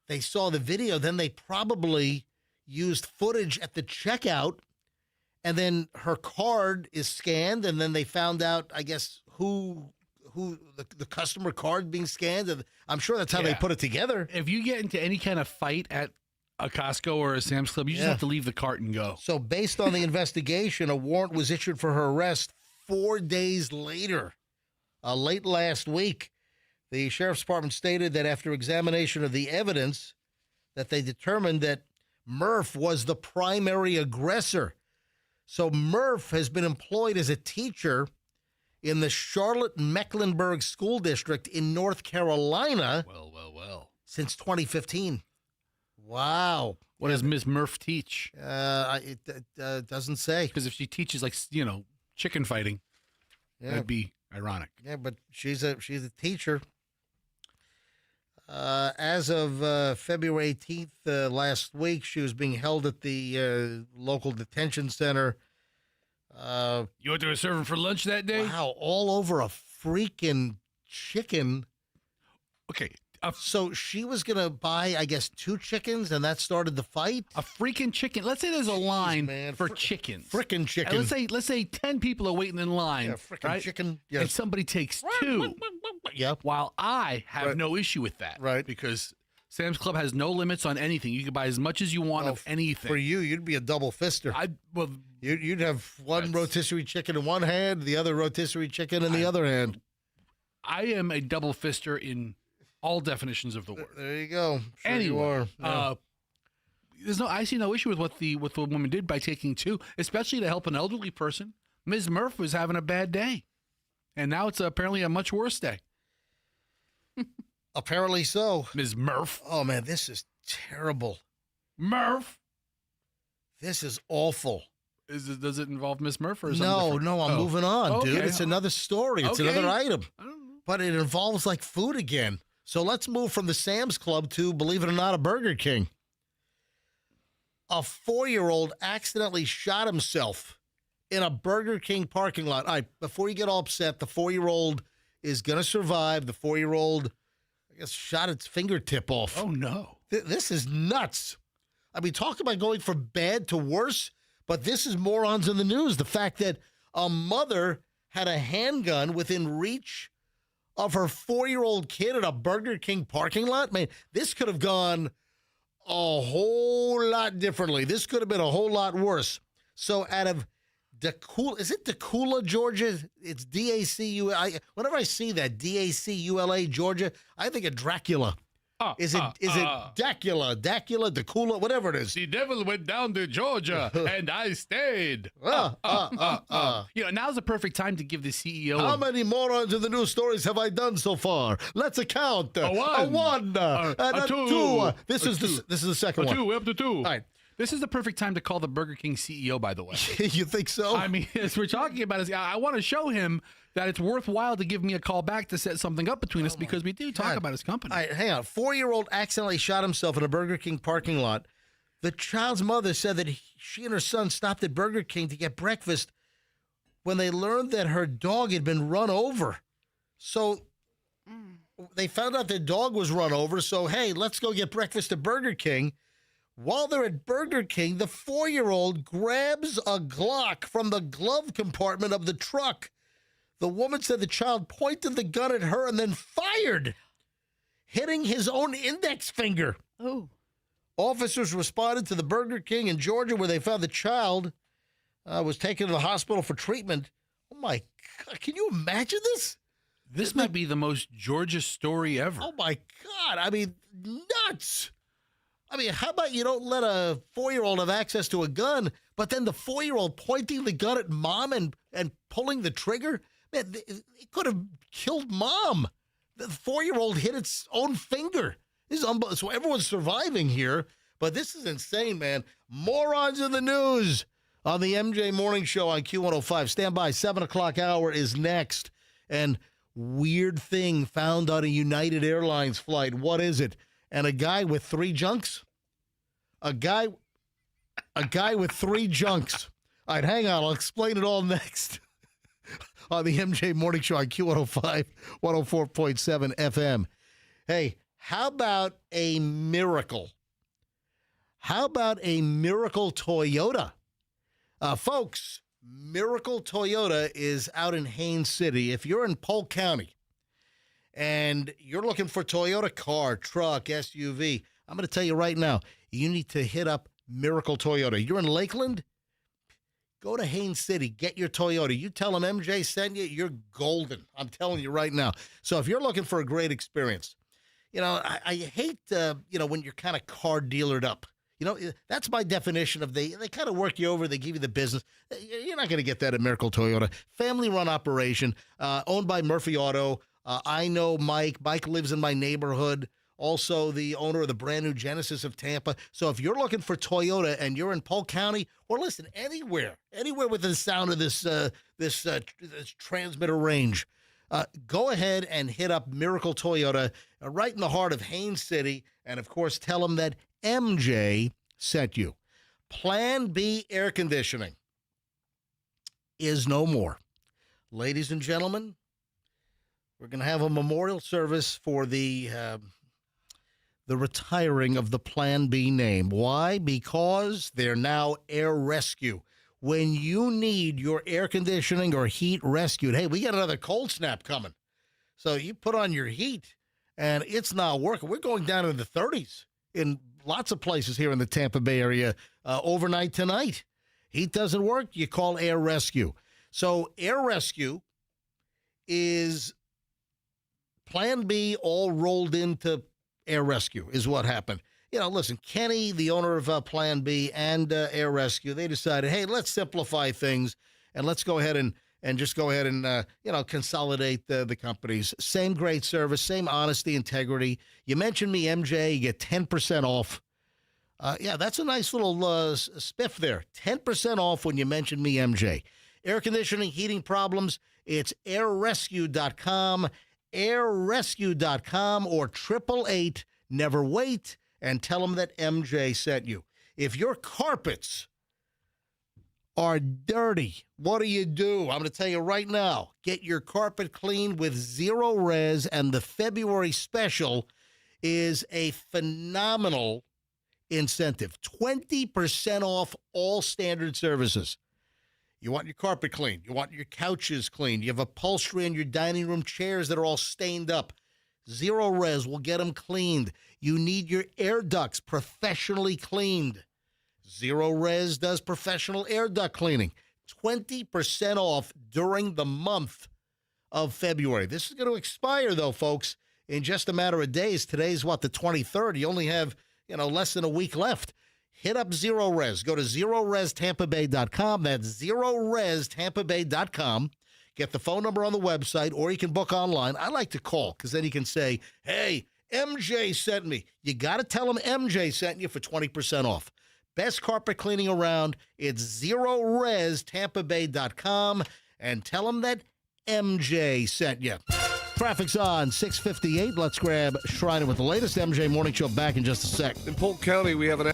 They saw the video, then they probably used footage at the checkout, and then her card is scanned, and then they found out, I guess, who the customer card being scanned. And I'm sure that's how they put it together. If you get into any kind of fight at a Costco or a Sam's Club, you just have to leave the cart and go. So based on the investigation, a warrant was issued for her arrest 4 days later. Late last week, the sheriff's department stated that after examination of the evidence, that they determined that Murph was the primary aggressor. So Murph has been employed as a teacher in the Charlotte-Mecklenburg School District in North Carolina. Well. Since 2015. Wow. What does Ms. Murph teach? It doesn't say. Because if she teaches like chicken fighting, that'd be ironic. Yeah, but she's a teacher. As of February 18th last week, she was being held at the local detention center. You went to a server for lunch that day? Wow, all over a freaking chicken. Okay. So she was going to buy, I guess, 2 chickens, and that started the fight? A freaking chicken. Let's say there's a line for chickens. Frickin' chicken. And let's say 10 people are waiting in line. Yeah, frickin' right? chicken. Yes. And somebody takes 2. Yep. While I have no issue with that. Right. Because Sam's Club has no limits on anything. You can buy as much as you want of anything. For you, you'd be a double fister. You'd have one rotisserie chicken in one hand, the other rotisserie chicken in the other hand. I am a double fister in all definitions of the word. There you go. Sure anyway, you are. Yeah. I see no issue with what the woman did by taking 2, especially to help an elderly person. Ms. Murph was having a bad day, and now it's apparently a much worse day. Apparently so. Ms. Murph. Oh man, this is terrible. Murph. This is awful. Does it involve Ms. Murph or is No, I'm moving on, dude. Okay. It's another story. It's another item. But it involves like food again. So let's move from the Sam's Club to, believe it or not, a Burger King. A 4-year-old accidentally shot himself in a Burger King parking lot. All right, before you get all upset, the 4-year-old is going to survive. The 4-year-old, I guess, shot its fingertip off. Oh, no. This is nuts. I mean, talk about going from bad to worse, but this is morons in the news. The fact that a mother had a handgun within reach of her 4-year-old kid at a Burger King parking lot. Man, this could have gone a whole lot differently. This could have been a whole lot worse. So out of Dacula, is it Dacula, Georgia? It's D-A-C-U-L. Whenever I see that, D-A-C-U-L-A, Georgia, I think of Dracula. Is it Dacula, Dacula, whatever it is? The devil went down to Georgia, and I stayed. Now's the perfect time to give the CEO. How many morons in the news stories have I done so far? Let's account. A one. A two. This is the second one. 2. We're up to 2. All right. This is the perfect time to call the Burger King CEO, by the way. You think so? I mean, as we're talking about it, I want to show him that it's worthwhile to give me a call back to set something up between us because we do talk about his company. All right, hang on. 4-year-old accidentally shot himself in a Burger King parking lot. The child's mother said that she and her son stopped at Burger King to get breakfast when they learned that her dog had been run over. So they found out their dog was run over. So, hey, let's go get breakfast at Burger King. While they're at Burger King, the 4-year-old grabs a Glock from the glove compartment of the truck. The woman said the child pointed the gun at her and then fired, hitting his own index finger. Oh. Officers responded to the Burger King in Georgia where they found the child was taken to the hospital for treatment. Oh, my God. Can you imagine this? This might be the most Georgia story ever. Oh, my God. I mean, nuts. I mean, how about you don't let a 4-year-old have access to a gun, but then the 4-year-old pointing the gun at mom and pulling the trigger? Man, it could have killed mom. The 4-year-old hit its own finger. This is unbelievable. So everyone's surviving here, but this is insane, man. Morons in the news on the MJ Morning Show on Q105. Stand by. 7 o'clock hour is next. And weird thing found on a United Airlines flight. What is it? And a guy with 3 junks? A guy with 3 junks. All right, hang on. I'll explain it all next on the MJ Morning Show on Q105, 104.7 FM. Hey, how about a miracle? How about a Miracle Toyota? Folks, Miracle Toyota is out in Haines City. If you're in Polk County, and you're looking for Toyota car, truck, SUV, I'm going to tell you right now, you need to hit up Miracle Toyota. You're in Lakeland? Go to Haines City. Get your Toyota. You tell them MJ sent you, you're golden. I'm telling you right now. So if you're looking for a great experience, I hate, when you're kind of car dealered up. That's my definition of they kind of work you over. They give you the business. You're not going to get that at Miracle Toyota. Family-run operation, owned by Murphy Auto. I know Mike. Mike lives in my neighborhood. also the owner of the brand new Genesis of Tampa. So if you're looking for Toyota and you're in Polk County, or listen, anywhere within the sound of this transmitter range, go ahead and hit up Miracle Toyota right in the heart of Haines City. And, of course, tell them that MJ sent you. Plan B air conditioning is no more. Ladies and gentlemen, we're going to have a memorial service for the retiring of the Plan B name. Why? Because they're now Air Rescue. When you need your air conditioning or heat rescued, hey, we got another cold snap coming. So you put on your heat, and it's not working. We're going down into the 30s in lots of places here in the Tampa Bay area overnight tonight. Heat doesn't work, you call Air Rescue. So Air Rescue is Plan B all rolled into Air Rescue is what happened. You know, listen, Kenny, the owner of Plan B and Air Rescue, they decided, hey, let's simplify things and let's go ahead and just go ahead and, consolidate the companies. Same great service, same honesty, integrity. You mentioned me, MJ, you get 10% off. That's a nice little spiff there. 10% off when you mention me, MJ. Air conditioning, heating problems, it's airrescue.com, airrescue.com, or 888 never wait, and tell them that MJ sent you. If your carpets are dirty, what do? I'm going to tell you right now. Get your carpet cleaned with Zero Res, and the February special is a phenomenal incentive. 20% off all standard services. You want your carpet cleaned. You want your couches cleaned. You have upholstery in your dining room chairs that are all stained up. Zero Res will get them cleaned. You need your air ducts professionally cleaned. Zero Res does professional air duct cleaning. 20% off during the month of February. This is going to expire, though, folks, in just a matter of days. Today's, the 23rd. You only have, less than a week left. Hit up Zero Res. Go to ZeroResTampaBay.com. That's ZeroResTampaBay.com. Get the phone number on the website, or you can book online. I like to call because then you can say, hey, MJ sent me. You got to tell them MJ sent you for 20% off. Best carpet cleaning around. It's ZeroResTampaBay.com, and tell them that MJ sent you. Traffic's on 6:58. Let's grab Schreiner with the latest MJ Morning Show back in just a sec. In Polk County, we have an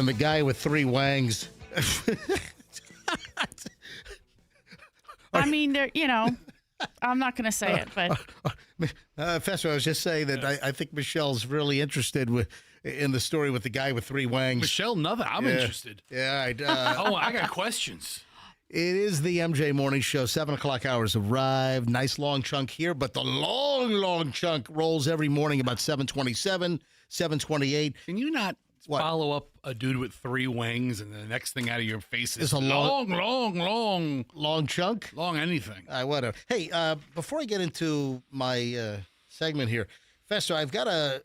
and the guy with 3 wangs. I mean, I'm not going to say it, but. Fester, I was just saying that I think Michelle's really interested in the story with the guy with 3 wangs. Michelle, nothing. I'm interested. Yeah. I got questions. It is the MJ Morning Show. 7 o'clock hours arrived. Nice long chunk here, but the long chunk rolls every morning about 7:27, 7:28. Can you not follow up a dude with 3 wings and the next thing out of your face is a long chunk? Long anything. Whatever. Hey, before I get into my segment here, Fester, I've got a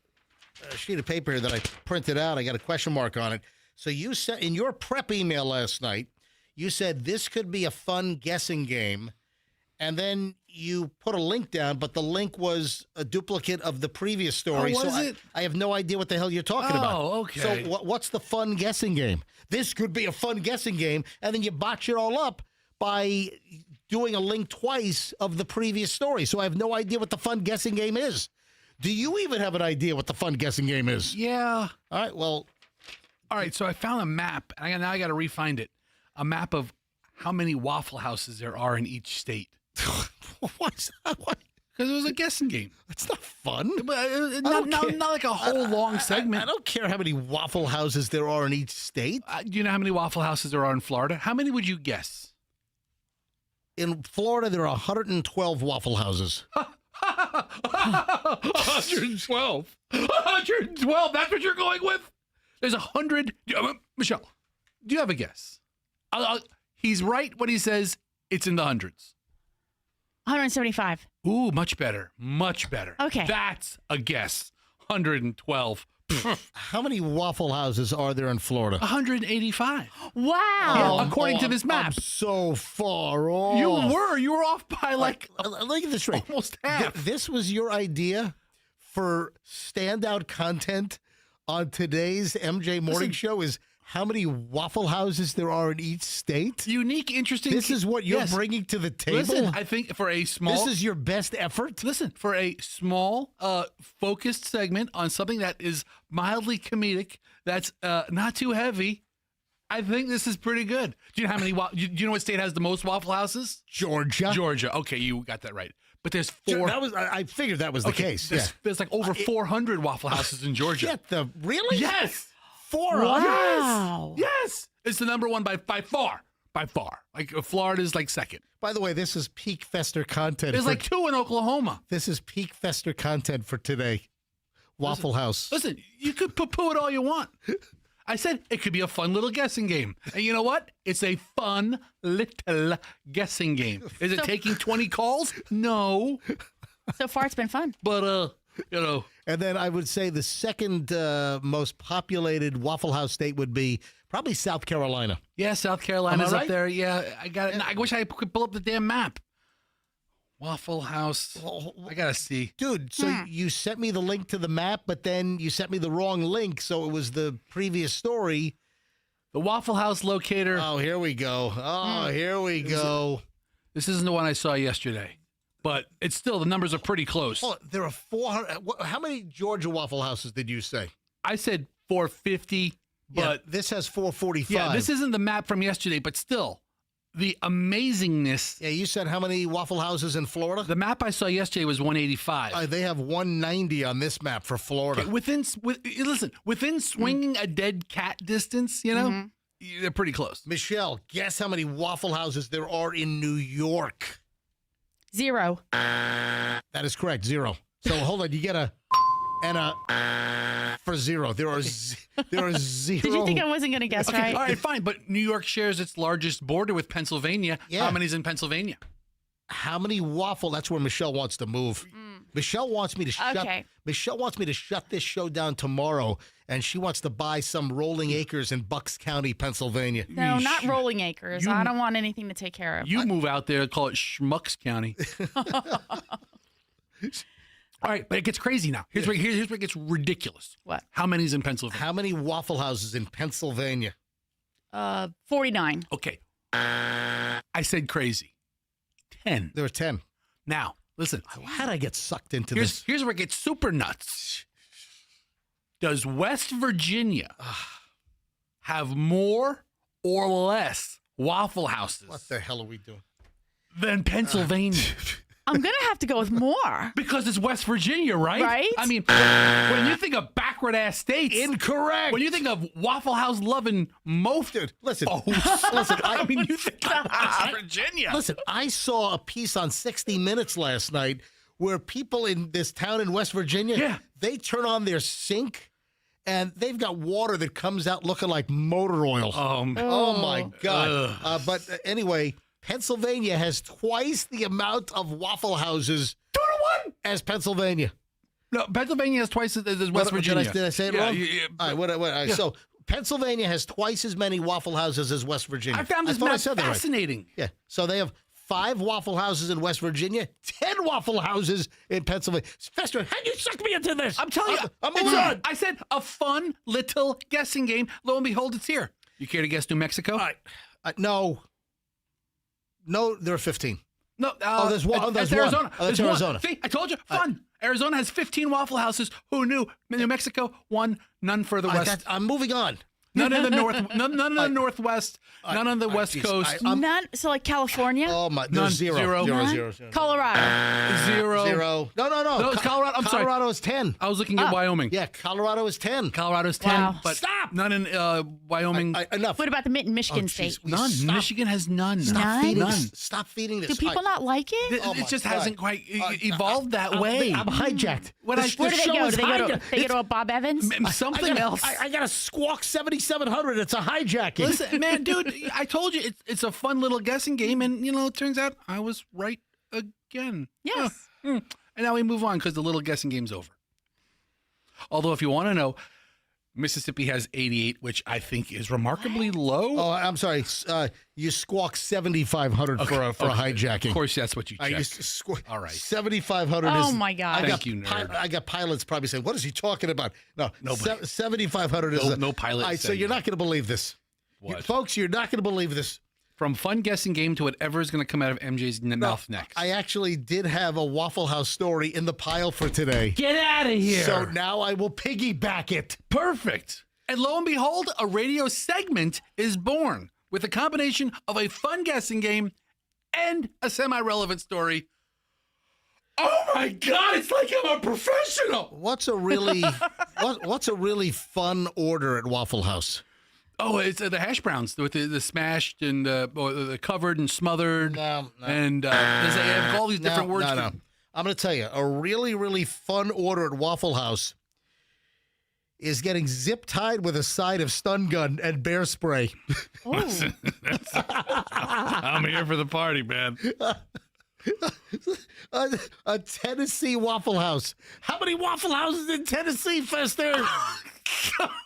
sheet of paper here that I printed out. I got a question mark on it. So you said in your prep email last night, you said this could be a fun guessing game, and then you put a link down, but the link was a duplicate of the previous story. Oh, was so it? I have no idea what the hell you're talking about. Oh, okay. So what's the fun guessing game? This could be a fun guessing game, and then you botch it all up by doing a link twice of the previous story. So I have no idea what the fun guessing game is. Do you even have an idea what the fun guessing game is? Yeah. All right, well. All right, so I found a map, and now I got to re-find it. A map of how many Waffle Houses there are in each state. What's that? What? Because it was a guessing game. It's not fun. But not like a whole long segment. I don't care how many Waffle Houses there are in each state. Do you know how many Waffle Houses there are in Florida? How many would you guess? In Florida, there are 112 Waffle Houses. 112. 112. That's what you're going with? There's 100. Michelle, do you have a guess? He's right when he says it's in the hundreds. 175. Ooh, much better. Much better. Okay. That's a guess. 112. How many Waffle Houses are there in Florida? 185. Wow. Yeah, according to this map. I'm so far off. You were off by like look at this right. almost half. This was your idea for standout content on today's MJ Morning Show is how many Waffle Houses there are in each state? Unique, interesting. This is what you're bringing to the table? Listen, I think for a small... This is your best effort? Listen, for a small, focused segment on something that is mildly comedic, that's not too heavy, I think this is pretty good. Do you know how many... Do you know what state has the most Waffle Houses? Georgia. Georgia. Okay, you got that right. But there's 4... I figured that was the case. There's like over 400 Waffle Houses in Georgia. Really? Yes. 400? Wow. Yes. It's the number one by far. By far. Like Florida's like second. By the way, this is peak Fester content. There's like 2 in Oklahoma. This is peak Fester content for today. Waffle House. Listen, you could poo-poo it all you want. I said it could be a fun little guessing game. And you know what? It's a fun little guessing game. Is it taking 20 calls? No. So far, it's been fun. But, And then I would say the second most populated Waffle House state would be probably South Carolina. Yeah, South Carolina's right? up there. Yeah, I got it. I wish I could pull up the damn map. Waffle House. I got to see. Dude, so you sent me the link to the map, but then you sent me the wrong link, so it was the previous story. The Waffle House locator. Oh, here we go. Here we go. This isn't the one I saw yesterday. But it's still, the numbers are pretty close. Oh, there are 400. How many Georgia Waffle Houses did you say? I said 450, but this has 445. yeah, this isn't the map from yesterday, but still, the amazingness. Yeah, you said how many Waffle Houses in Florida? The map I saw yesterday was 185. They have 190 on this map for Florida. Okay, within swinging a dead cat distance, they're pretty close. Michelle, guess how many Waffle Houses there are in New York? 0. That is correct, 0. So hold on, you get a for 0. There are 0. Did you think I wasn't going to guess right? All right, fine. But New York shares its largest border with Pennsylvania. Yeah. How many's in Pennsylvania? How many waffle? That's where Michelle wants to move. Michelle wants me to shut. Okay. Michelle wants me to shut this show down tomorrow, and she wants to buy some rolling acres in Bucks County, Pennsylvania. No, not rolling acres. I don't want anything to take care of. You move out there, call it Schmucks County. All right, but it gets crazy now. Here's where it gets ridiculous. What? How many's in Pennsylvania? How many Waffle Houses in Pennsylvania? 49. Okay. I said crazy. 10. There are 10. Now, listen. How did I get sucked into this? Here's where it gets super nuts. Does West Virginia have more or less Waffle Houses What the hell are we doing? than Pennsylvania? I'm going to have to go with more. Because it's West Virginia, right? Right? I mean, when you think of backward-ass states. Incorrect. When you think of Waffle House loving Dude, listen. Oh, Listen, I mean, you think of West Virginia. Listen, I saw a piece on 60 Minutes last night where people in this town in West Virginia, they turn on their sink and they've got water that comes out looking like motor oil. Oh my God. But anyway, Pennsylvania has twice the amount of Waffle Houses 2-1 as Pennsylvania. No, Pennsylvania has twice as West Virginia. Did I say it wrong? All right, all right. Yeah. So Pennsylvania has twice as many Waffle Houses as West Virginia. I found this thought I map said that right. fascinating. Yeah. So they have 5 Waffle Houses in West Virginia, 10 Waffle Houses in Pennsylvania. Fester, how you suck me into this? I'm telling you, I'm it's moving on. I said a fun little guessing game. Lo and behold, it's here. You care to guess New Mexico? All right. No. No, there are 15. No. There's one. Oh, there's one. Arizona. Oh, that's There's Arizona. One. See, I told you. Fun. Arizona has 15 Waffle Houses. Who knew? New Mexico, 1, none further west. I'm moving on. None in the north. None in the northwest. None on the west coast. None. So like California? Oh my! None. There's zero. None? Colorado. Zero. No. No, it's Colorado. I'm sorry. Colorado is 10. I was looking at Wyoming. Yeah, Colorado is 10. Colorado's 10. Wow. But Stop! None in Wyoming. Enough. What about the Michigan Oh, State? geez, we None. stop. Michigan has none. None? Feeding None. this. Stop feeding this. Do people not like it? Oh, my It just God. hasn't quite evolved that way. I'm hijacked. When I- Where do they show go? is Do they go to, hijacked. they go to a Bob Evans? Something else. I got a Squawk 7700. It's a hijacking. Listen, man, dude, I told you it's a fun little guessing game, and it turns out I was right again. Yes. And now we move on because the little guessing game's over. Although, if you want to know, Mississippi has 88, which I think is remarkably low. Oh, I'm sorry. You squawk 7,500 for a hijacking. Of course, that's what you I check. used to squawk. All right. 7,500 Oh, is. my God. Thank you, nerd. I got pilots probably saying, "What is he talking about?" No, Nobody. 7,500 is. No pilot All right, so saying you're that. not going to believe this, What? folks. You're not going to believe this. From fun guessing game to whatever is going to come out of MJ's mouth next. I actually did have a Waffle House story in the pile for today. Get out of here. So now I will piggyback it. Perfect. And lo and behold, a radio segment is born with a combination of a fun guessing game and a semi-relevant story. Oh my God, it's like I'm a professional. What's a really what's a really fun order at Waffle House? Oh, it's the hash browns with the smashed and the covered and smothered. No. And they have all these different words. No. I'm going to tell you, a really, really fun order at Waffle House is getting zip tied with a side of stun gun and bear spray. Oh. I'm here for the party, man. A Tennessee Waffle House. How many Waffle Houses in Tennessee, Fester?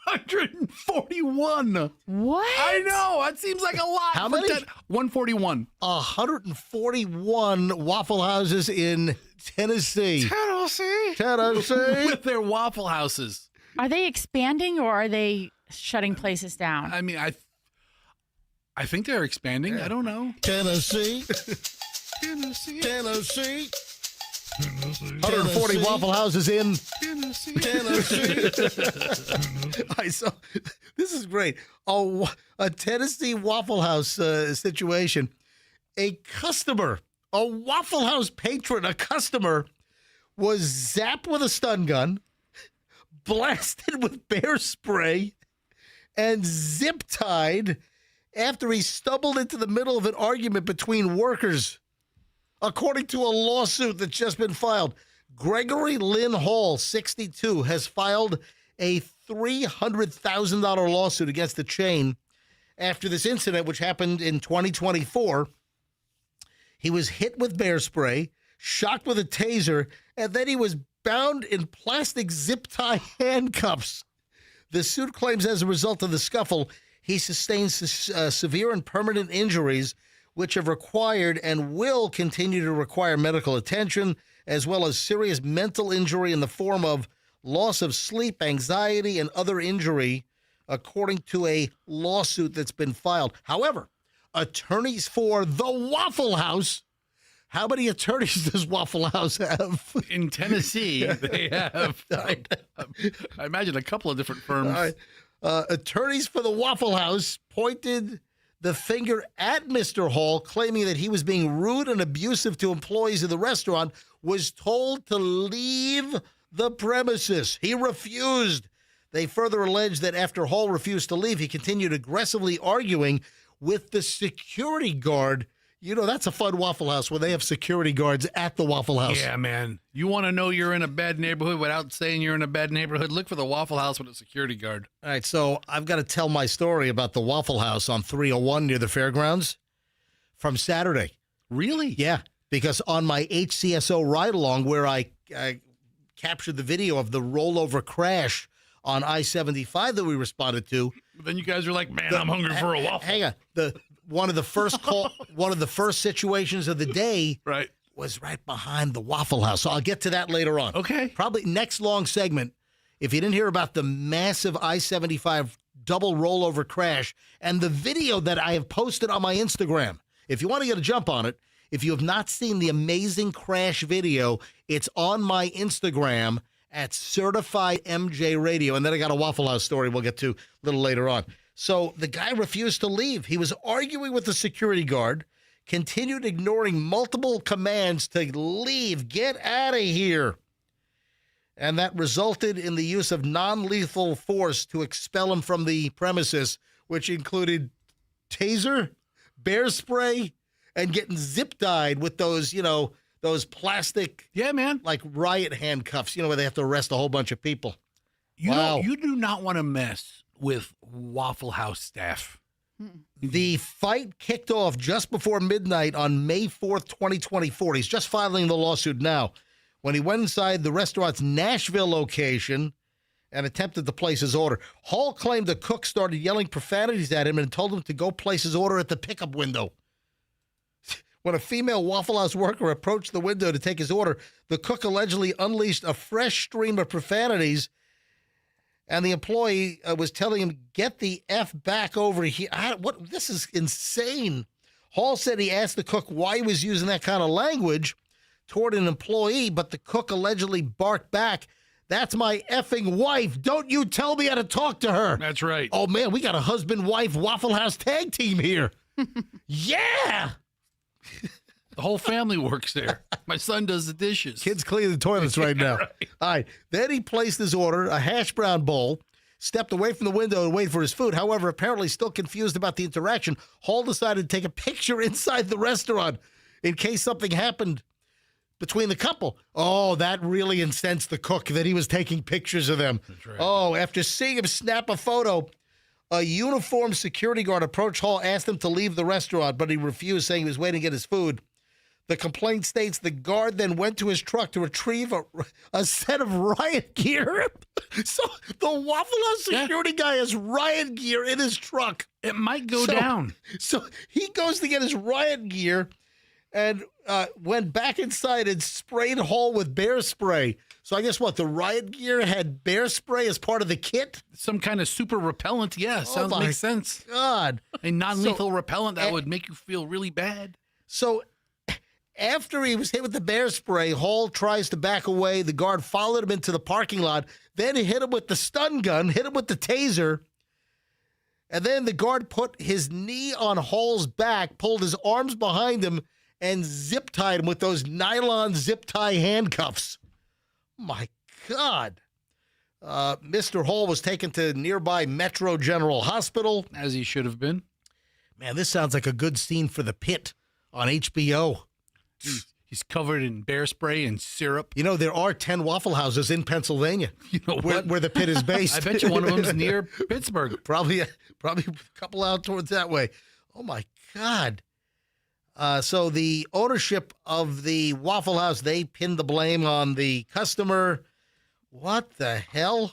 141. What? I know. That seems like a lot. How for many? 141. 141 Waffle Houses in Tennessee. Tennessee. With their Waffle Houses. Are they expanding or are they shutting places down? I mean, I think they're expanding. I don't know. Tennessee. Tennessee. Tennessee. 140 Waffle Houses in Tennessee. All right, so this is great. A Tennessee Waffle House situation. A customer, a Waffle House patron, a customer was zapped with a stun gun, blasted with bear spray, and zip tied after he stumbled into the middle of an argument between workers. According to a lawsuit that's just been filed, Gregory Lynn Hall, 62, has filed a $300,000 lawsuit against the chain after this incident, which happened in 2024. He was hit with bear spray, shocked with a taser, and then he was bound in plastic zip tie handcuffs. The suit claims as a result of the scuffle, he sustained severe and permanent injuries, which have required and will continue to require medical attention, as well as serious mental injury in the form of loss of sleep, anxiety, and other injury, according to a lawsuit that's been filed. However, attorneys for the Waffle House, how many attorneys does Waffle House have? In Tennessee, they have, I imagine, a couple of different firms. Attorneys for the Waffle House pointed the finger at Mr. Hall, claiming that he was being rude and abusive to employees of the restaurant, was told to leave the premises. He refused. They further alleged that after Hall refused to leave, he continued aggressively arguing with the security guard. You know, that's a fun Waffle House where they have security guards at the Waffle House. Yeah, man. You want to know you're in a bad neighborhood without saying you're in a bad neighborhood? Look for the Waffle House with a security guard. All right, so I've got to tell my story about the Waffle House on 301 near the fairgrounds from Saturday. Really? Yeah, because on my HCSO ride-along where I captured the video of the rollover crash on I-75 that we responded to. Then you guys are like, man, I'm hungry for a waffle. Hang on. One of the first situations of the day was right behind the Waffle House. So I'll get to that later on. Okay. Probably next long segment. If you didn't hear about the massive I-75 double rollover crash and the video that I have posted on my Instagram, if you want to get a jump on it, if you have not seen the amazing crash video, it's on my Instagram at Certified MJ Radio. And then I got a Waffle House story we'll get to a little later on. So the guy refused to leave. He was arguing with the security guard, continued ignoring multiple commands to leave, get out of here. And that resulted in the use of non-lethal force to expel him from the premises, which included taser, bear spray, and getting zip-tied with those, those plastic, like riot handcuffs, where they have to arrest a whole bunch of people. You do not want to mess with Waffle House staff. The fight kicked off just before midnight on May 4th, 2024. He's just filing the lawsuit now. When he went inside the restaurant's Nashville location and attempted to place his order, Hall claimed the cook started yelling profanities at him and told him to go place his order at the pickup window. When a female Waffle House worker approached the window to take his order, the cook allegedly unleashed a fresh stream of profanities, and the employee was telling him, get the F back over here. This is insane. Hall said he asked the cook why he was using that kind of language toward an employee, but the cook allegedly barked back, that's my effing wife. Don't you tell me how to talk to her. That's right. Oh, man, we got a husband-wife Waffle House tag team here. Yeah. The whole family works there. My son does the dishes. Kids clean the toilets right now. Right. All right. Then he placed his order, a hash brown bowl, stepped away from the window and waited for his food. However, apparently still confused about the interaction, Hall decided to take a picture inside the restaurant in case something happened between the couple. Oh, that really incensed the cook that he was taking pictures of them. That's right. Oh, after seeing him snap a photo, a uniformed security guard approached Hall, asked him to leave the restaurant, but he refused, saying he was waiting to get his food. The complaint states the guard then went to his truck to retrieve a set of riot gear. So the Waffle House security guy has riot gear in his truck. It might go down. So he goes to get his riot gear and went back inside and sprayed Hall with bear spray. So I guess what? The riot gear had bear spray as part of the kit? Some kind of super repellent. Yeah, makes sense. God. A non-lethal repellent that would make you feel really bad. So after he was hit with the bear spray, Hall tries to back away. The guard followed him into the parking lot, then he hit him with the stun gun, hit him with the taser. And then the guard put his knee on Hall's back, pulled his arms behind him, and zip-tied him with those nylon zip-tie handcuffs. My God. Mr. Hall was taken to nearby Metro General Hospital. As he should have been. Man, this sounds like a good scene for The Pit on HBO. He's covered in bear spray and syrup. You know, there are 10 Waffle Houses in Pennsylvania. You know what? Where the Pit is based. I bet you one of them's near Pittsburgh. Probably a couple out towards that way. Oh, my God. So the ownership of the Waffle House, they pinned the blame on the customer. What the hell?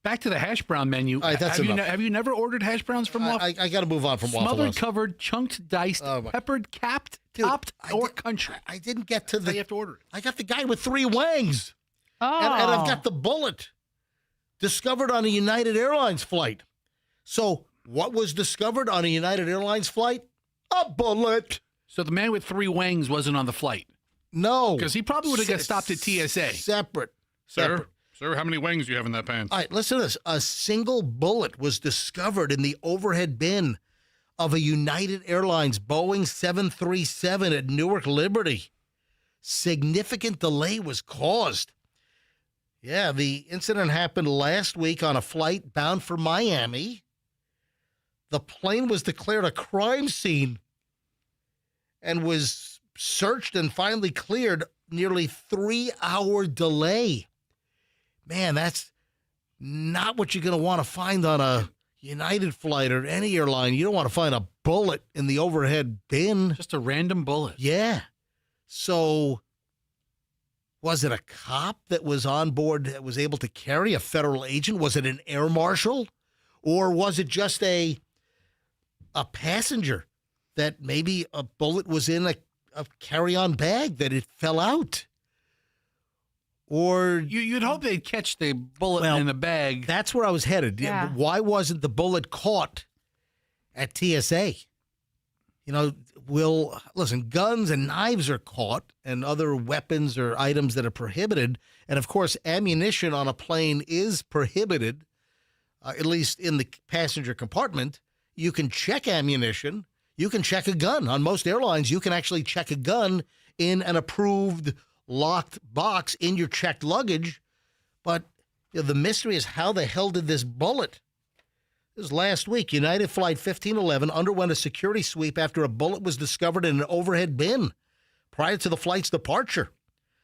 Back to the hash brown menu. All right, that's have you never ordered hash browns from Waffle? I got to move on from Waffle House. Smothered, covered, chunked, diced, peppered, capped, topped, or country. I didn't get to That's how you have to order it. I got the guy with 3 wangs. Oh. And I've got the bullet discovered on a United Airlines flight. So what was discovered on a United Airlines flight? A bullet. So the man with 3 wangs wasn't on the flight. No. Because he probably would have got stopped at TSA. Separate. Sir, Sir, how many wings do you have in that pants? All right, listen to this. A single bullet was discovered in the overhead bin of a United Airlines Boeing 737 at Newark Liberty. Significant delay was caused. Yeah, the incident happened last week on a flight bound for Miami. The plane was declared a crime scene and was searched and finally cleared. Nearly 3-hour delay. Man, that's not what you're going to want to find on a United flight or any airline. You don't want to find a bullet in the overhead bin. Just a random bullet. Yeah. So was it a cop that was on board that was able to carry a federal agent? Was it an air marshal? Or was it just a passenger that maybe a bullet was in a carry-on bag that it fell out? Or you'd hope they'd catch the bullet in the bag. That's where I was headed. Yeah. Why wasn't the bullet caught at TSA? You know, listen, guns and knives are caught and other weapons or items that are prohibited. And of course, ammunition on a plane is prohibited, at least in the passenger compartment. You can check ammunition. You can check a gun. On most airlines, you can actually check a gun in an approved locked box in your checked luggage. But the mystery is, how the hell did this bullet? This was last week. United Flight 1511 underwent a security sweep after a bullet was discovered in an overhead bin prior to the flight's departure.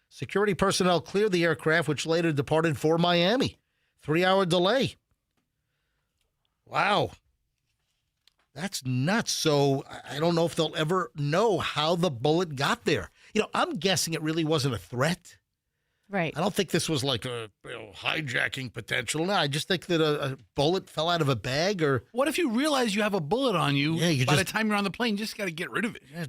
Security personnel cleared the aircraft, which later departed for Miami. 3-hour delay. Wow. That's nuts. So I don't know if they'll ever know how the bullet got there. You know, I'm guessing it really wasn't a threat. Right. I don't think this was like a hijacking potential. No, I just think that a bullet fell out of a bag. Or what if you realize you have a bullet on you? Yeah, by the time you're on the plane, you just got to get rid of it. Yeah,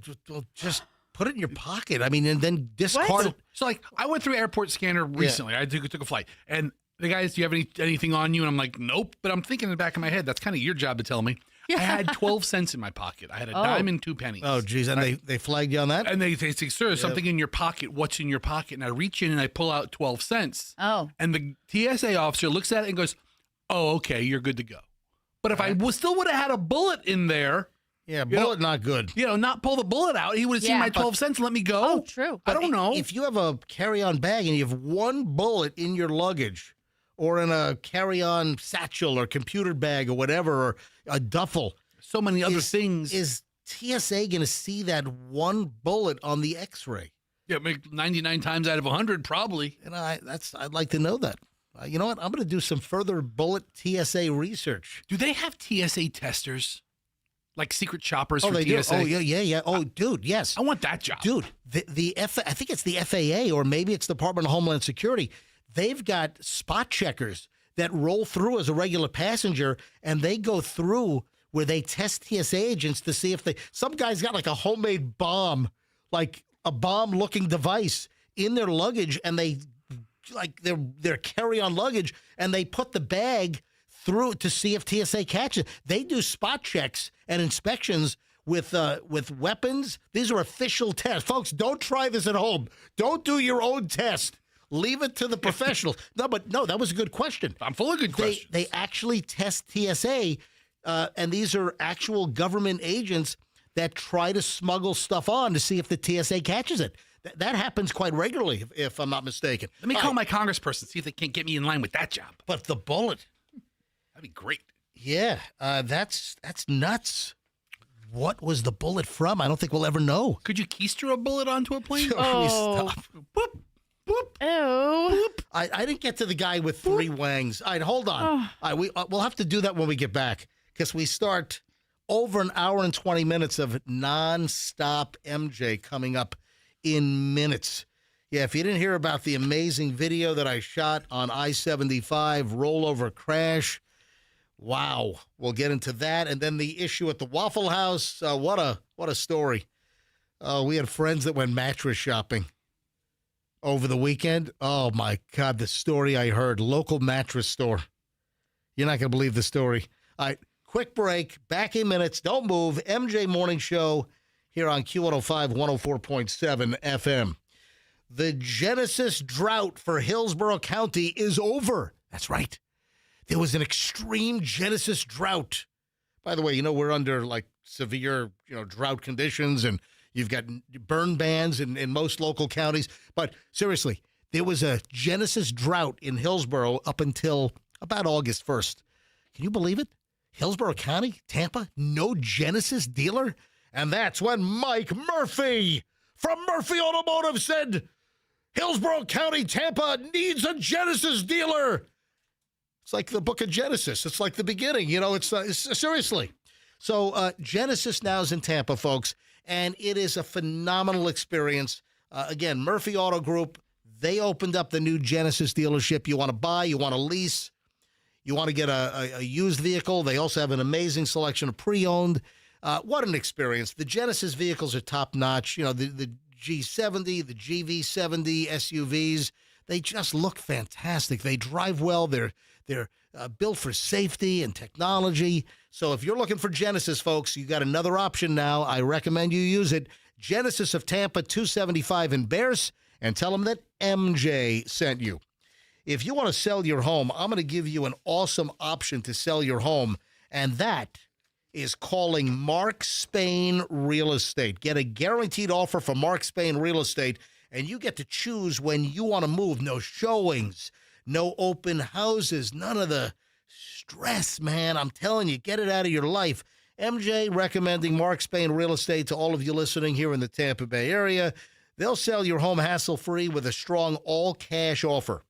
just put it in your pocket. I mean, and then discard it. So, like, I went through airport scanner recently. Yeah. I took a flight, and the guys, do you have anything on you? And I'm like, nope. But I'm thinking in the back of my head, that's kind of your job to tell me. Yeah. I had 12 cents in my pocket. I had a dime and 2 pennies. Oh, geez. And they flagged you on that? And they say, sir, there's something in your pocket. What's in your pocket? And I reach in and I pull out 12 cents. Oh. And the TSA officer looks at it and goes, oh, okay, you're good to go. But if I still would have had a bullet in there. Yeah, bullet not good. Not pull the bullet out. He would have seen my 12 cents and let me go. Oh, true. I don't know. If you have a carry-on bag and you have one bullet in your luggage or in a carry-on satchel or computer bag or whatever, or a duffel. So many other things. Is TSA going to see that one bullet on the X-ray? Yeah, make 99 times out of 100 probably. And I'd like to know that. You know what? I'm going to do some further bullet TSA research. Do they have TSA testers? Like secret shoppers for they TSA? Do? Oh, yeah. Oh, dude, yes. I want that job. Dude, I think it's the FAA, or maybe it's the Department of Homeland Security. They've got spot checkers that roll through as a regular passenger, and they go through where they test TSA agents to see if some guy's got like a homemade bomb, like a bomb-looking device in their luggage, and they like their carry-on luggage, and they put the bag through to see if TSA catches it. They do spot checks and inspections with weapons. These are official tests. Folks, don't try this at home. Don't do your own test. Leave it to the professionals. No, that was a good question. I'm full of good questions. They actually test TSA, and these are actual government agents that try to smuggle stuff on to see if the TSA catches it. That happens quite regularly, if I'm not mistaken. Let me call my congressperson, see if they can't get me in line with that job. But the bullet. That'd be great. Yeah, that's nuts. What was the bullet from? I don't think we'll ever know. Could you keister a bullet onto a plane? Oh. Stop. Boop, boop. Oh. Boop. I didn't get to the guy with 3 wangs. All right, hold on. All right, we'll have to do that when we get back, because we start over an hour and 20 minutes of nonstop MJ coming up in minutes. Yeah, if you didn't hear about the amazing video that I shot on I-75 rollover crash, wow. We'll get into that. And then the issue at the Waffle House. What a story. We had friends that went mattress shopping over the weekend. Oh, my God, the story I heard. Local mattress store. You're not going to believe the story. All right, quick break. Back in minutes. Don't move. MJ Morning Show here on Q105 104.7 FM. The Genesis drought for Hillsborough County is over. That's right. There was an extreme Genesis drought. By the way, we're under like severe, drought conditions, and you've got burn bans in most local counties. But seriously, there was a Genesis drought in Hillsborough up until about August 1st. Can you believe it? Hillsborough County, Tampa, no Genesis dealer? And that's when Mike Murphy from Murphy Automotive said, Hillsborough County, Tampa needs a Genesis dealer. It's like the book of Genesis. It's like the beginning. It's seriously. So Genesis now is in Tampa, folks, and it is a phenomenal experience. Again, Murphy Auto Group, they opened up the new Genesis dealership. You want to buy, you want to lease, you want to get a used vehicle. They also have an amazing selection of pre-owned. What an experience. The Genesis vehicles are top-notch. The G70, the GV70 SUVs, they just look fantastic. They drive well. They're built for safety and technology. So if you're looking for Genesis, folks, you got another option now. I recommend you use it. Genesis of Tampa, 275 in Bears, and tell them that MJ sent you. If you want to sell your home, I'm going to give you an awesome option to sell your home, and that is calling Mark Spain Real Estate. Get a guaranteed offer from Mark Spain Real Estate, and you get to choose when you want to move. No showings, no open houses, none of the stress, man. I'm telling you, get it out of your life. MJ recommending Mark Spain Real Estate to all of you listening here in the Tampa Bay area. They'll sell your home hassle-free with a strong all-cash offer.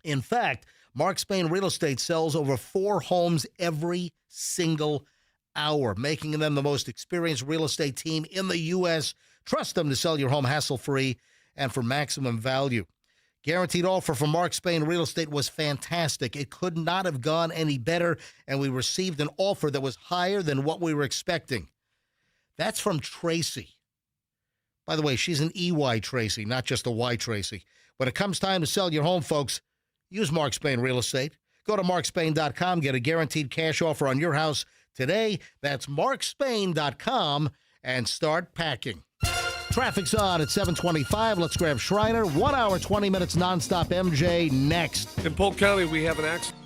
In fact, Mark Spain Real Estate sells over 4 homes every single hour, making them the most experienced real estate team in the U.S. Trust them to sell your home hassle-free and for maximum value. Guaranteed offer from Mark Spain Real Estate was fantastic. It could not have gone any better, and we received an offer that was higher than what we were expecting. That's from Tracy. By the way, she's an EY Tracy, not just a Y Tracy. When it comes time to sell your home, folks, use Mark Spain Real Estate. Go to markspain.com, get a guaranteed cash offer on your house today. That's markspain.com, and start packing. Traffic's on at 7:25. Let's grab Schreiner. 1 hour, 20 minutes nonstop. MJ next. In Polk County, we have an accident.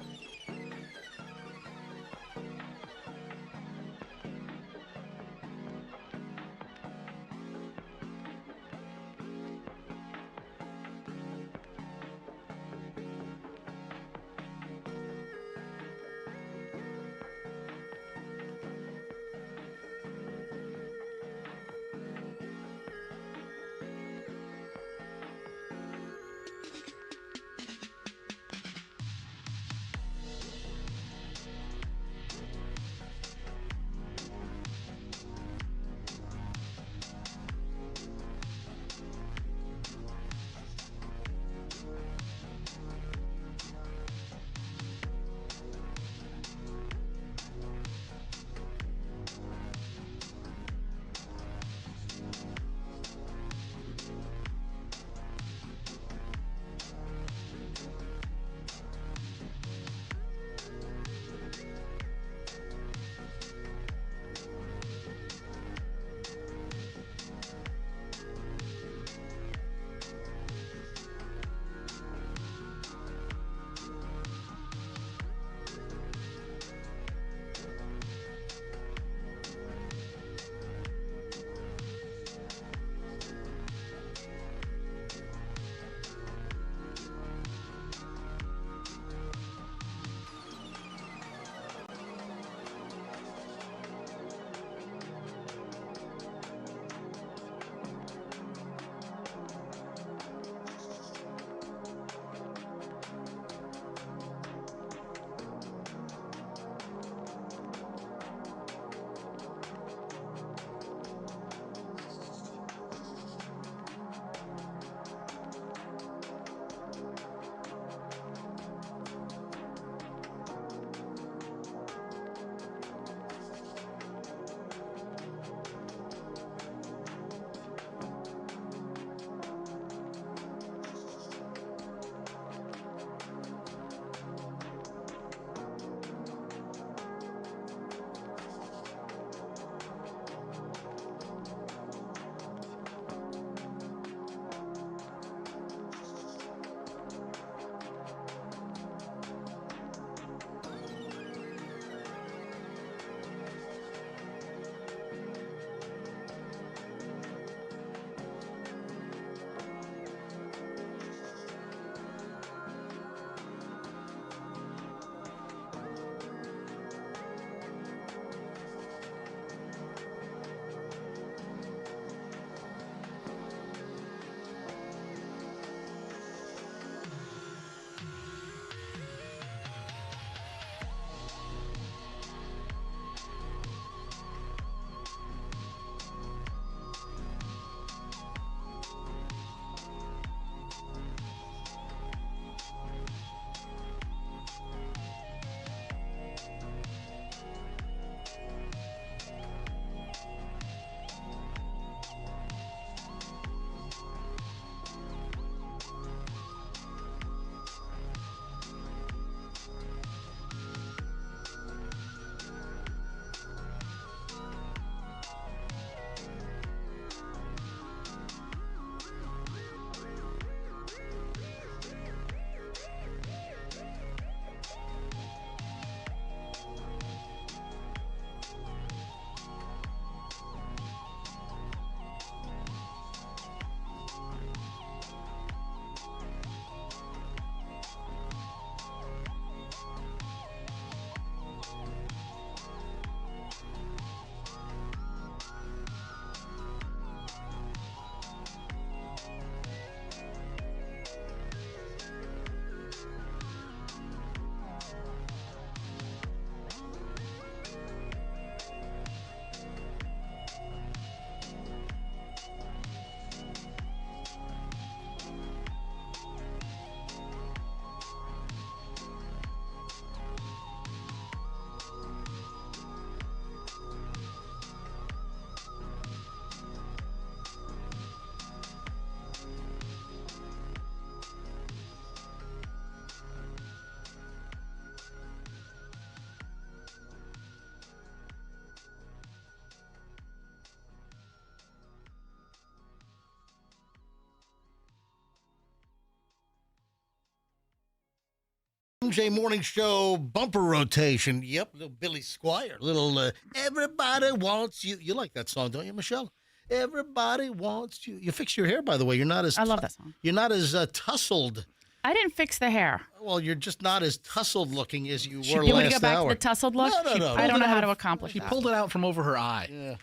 MJ Morning Show bumper rotation. Yep, little Billy Squire. Little Everybody Wants You. You like that song, don't you, Michelle? Everybody Wants You. You fixed your hair, by the way. You're not as I love that song. You're not as tussled. I didn't fix the hair. Well, you're just not as tussled looking as you were You want last to go back hour. to the tussled look? No. I don't know how to accomplish She that. pulled it out from over her eye. Yeah.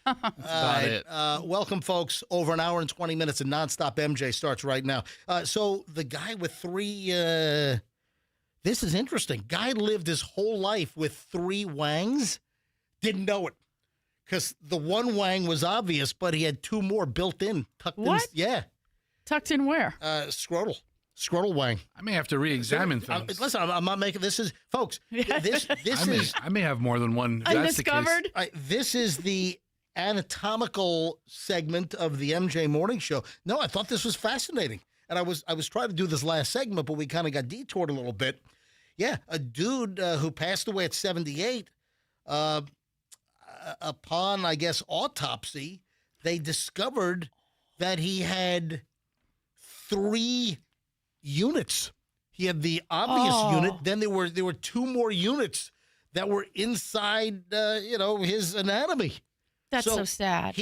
That's about it. Welcome, folks. Over an hour and 20 minutes of nonstop MJ starts right now. So the guy with three, this is interesting. Guy lived his whole life with three wangs. Didn't know it. Because the one wang was obvious, but he had two more built in. Tucked What? In, yeah. Tucked in where? Scrotal wang. I may have to re-examine things. Listen, I'm not making this is folks. This I may have more than one. If that's the case. Undiscovered? this is the anatomical segment of the MJ Morning Show. No, I thought this was fascinating, and I was trying to do this last segment, but we kind of got detoured a little bit. Yeah, a dude who passed away at 78. Upon, I guess, autopsy, they discovered that he had three units. He had the obvious unit. Then there were two more units that were inside, his anatomy. That's so sad.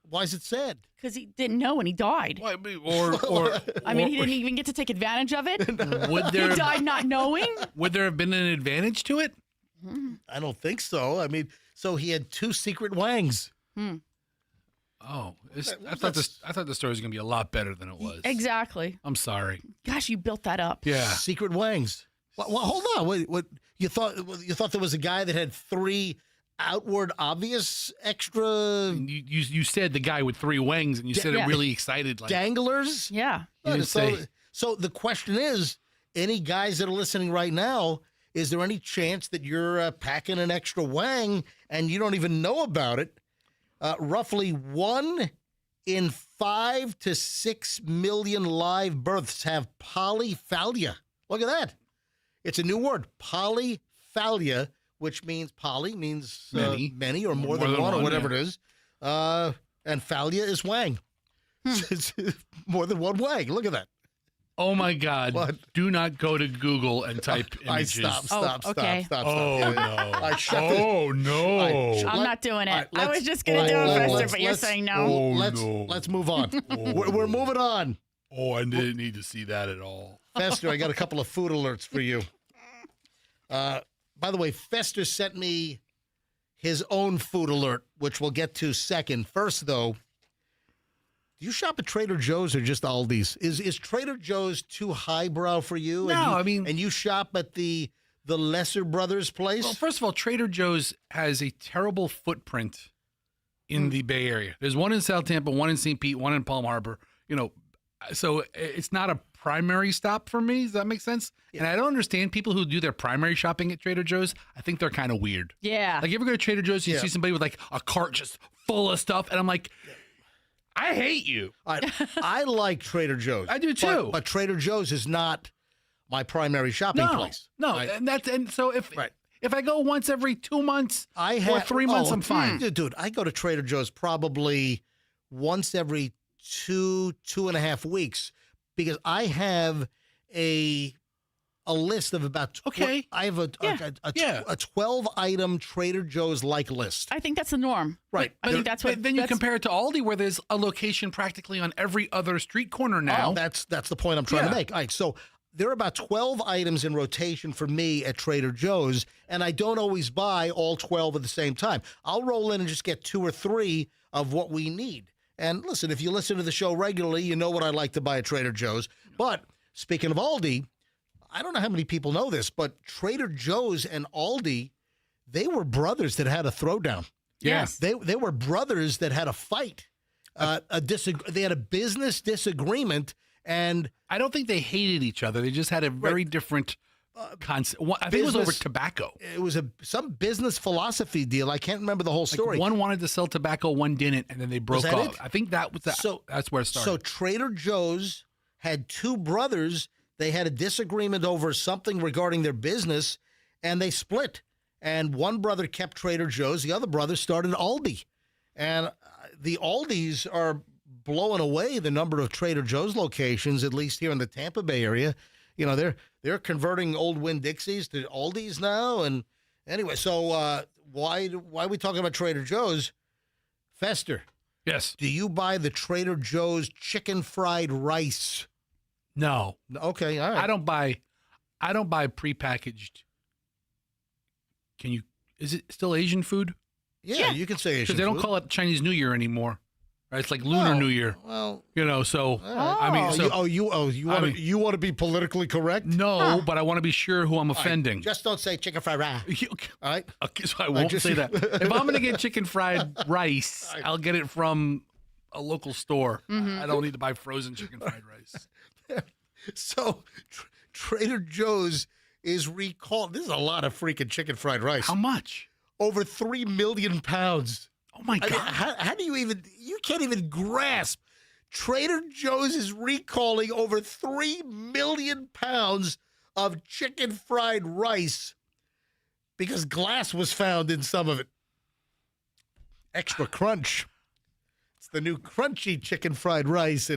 Why is it sad? Because he didn't know when he died. Well, I mean, He didn't even get to take advantage of it. would He there died not knowing. would there have been an advantage to it? I don't think so. I mean, so he had two secret wangs. Oh, I thought the story was going to be a lot better than it was. Exactly. I'm sorry. Gosh, you built that up. Yeah. Secret wangs. Well, hold on. Wait, what you thought there was a guy that had three outward obvious extra You said the guy with three wangs, and you said it really excited. Like danglers? Yeah. You didn't say. So the question is, any guys that are listening right now, is there any chance that you're packing an extra wang and you don't even know about it? Roughly 1 in 5 to 6 million live births have polyphalia. Look at that. It's a new word, polyphalia, which means poly means many or more than one or whatever it is. And phalia is wang. It's more than one wang. Look at that. Oh my God! What? Do not go to Google and type images. Stop. Okay. Oh Yeah. no! I shut Oh no! I'm not doing it. right, I was just going to do it faster, but you're let's- saying no. Let's move on. We're moving on. Oh, I didn't need to see that at all. Fester, I got a couple of food alerts for you. By the way, Fester sent me his own food alert, which we'll get to second. First, though, do you shop at Trader Joe's or just Aldi's? Is Trader Joe's too highbrow for you? No, and you shop at the Lesser Brothers place? Well, first of all, Trader Joe's has a terrible footprint in the Bay Area. There's one in South Tampa, one in St. Pete, one in Palm Harbor. So it's not a primary stop for me. Does that make sense? Yeah. And I don't understand people who do their primary shopping at Trader Joe's. I think they're kind of weird. Yeah. Like, you ever go to Trader Joe's, you see somebody with like a cart just full of stuff, and I'm like, I hate you. I like Trader Joe's. I do too. But Trader Joe's is not my primary shopping place. No, and so if I go once every 2 months or 3 months, I'm fine. Dude, I go to Trader Joe's probably once every 2.5 weeks because I have a list of about I have a 12-item Trader Joe's like list. I think that's the norm. Right. I think that's what. Then you compare it to Aldi, where there's a location practically on every other street corner now. That's the point I'm trying to make. All right, so there are about 12 items in rotation for me at Trader Joe's, and I don't always buy all 12 at the same time. I'll roll in and just get 2 or 3 of what we need. And listen, if you listen to the show regularly, you know what I like to buy at Trader Joe's. But speaking of Aldi, I don't know how many people know this, but Trader Joe's and Aldi, they were brothers that had a throwdown. Yes. They were brothers that had a fight. They had a business disagreement, and I don't think they hated each other. They just had a very different concept. I think it was over tobacco. It was some business philosophy deal. I can't remember the whole story. Like, one wanted to sell tobacco, one didn't, and then they broke that off. it? I think that was that's where it started. So Trader Joe's had 2 brothers. They had a disagreement over something regarding their business, and they split. And one brother kept Trader Joe's. The other brother started Aldi. And the Aldis are blowing away the number of Trader Joe's locations, at least here in the Tampa Bay area. they're converting old Winn-Dixies to Aldi's now. And anyway, so why are we talking about Trader Joe's? Fester. Yes. Do you buy the Trader Joe's chicken fried rice? No. Okay, all right. I don't buy prepackaged. Is it still Asian food? Yeah, you can say Asian Because they don't food. call it Chinese New Year anymore. Right? It's like Lunar New Year. Well, So Oh. I mean, so you want to be politically correct? no, but I want to be sure who I'm All right, offending. just don't say chicken fried rice. All right. Okay, so I won't say that. If I'm going to get chicken fried rice, I'll get it from a local store. I don't need to buy frozen chicken fried rice. So Trader Joe's is recalled. This is a lot of freaking chicken fried rice. How much? Over 3 million pounds. Oh my I God. mean, how do you can't even grasp. Trader Joe's is recalling over 3 million pounds of chicken fried rice because glass was found in some of it. Extra crunch. It's the new crunchy chicken fried rice.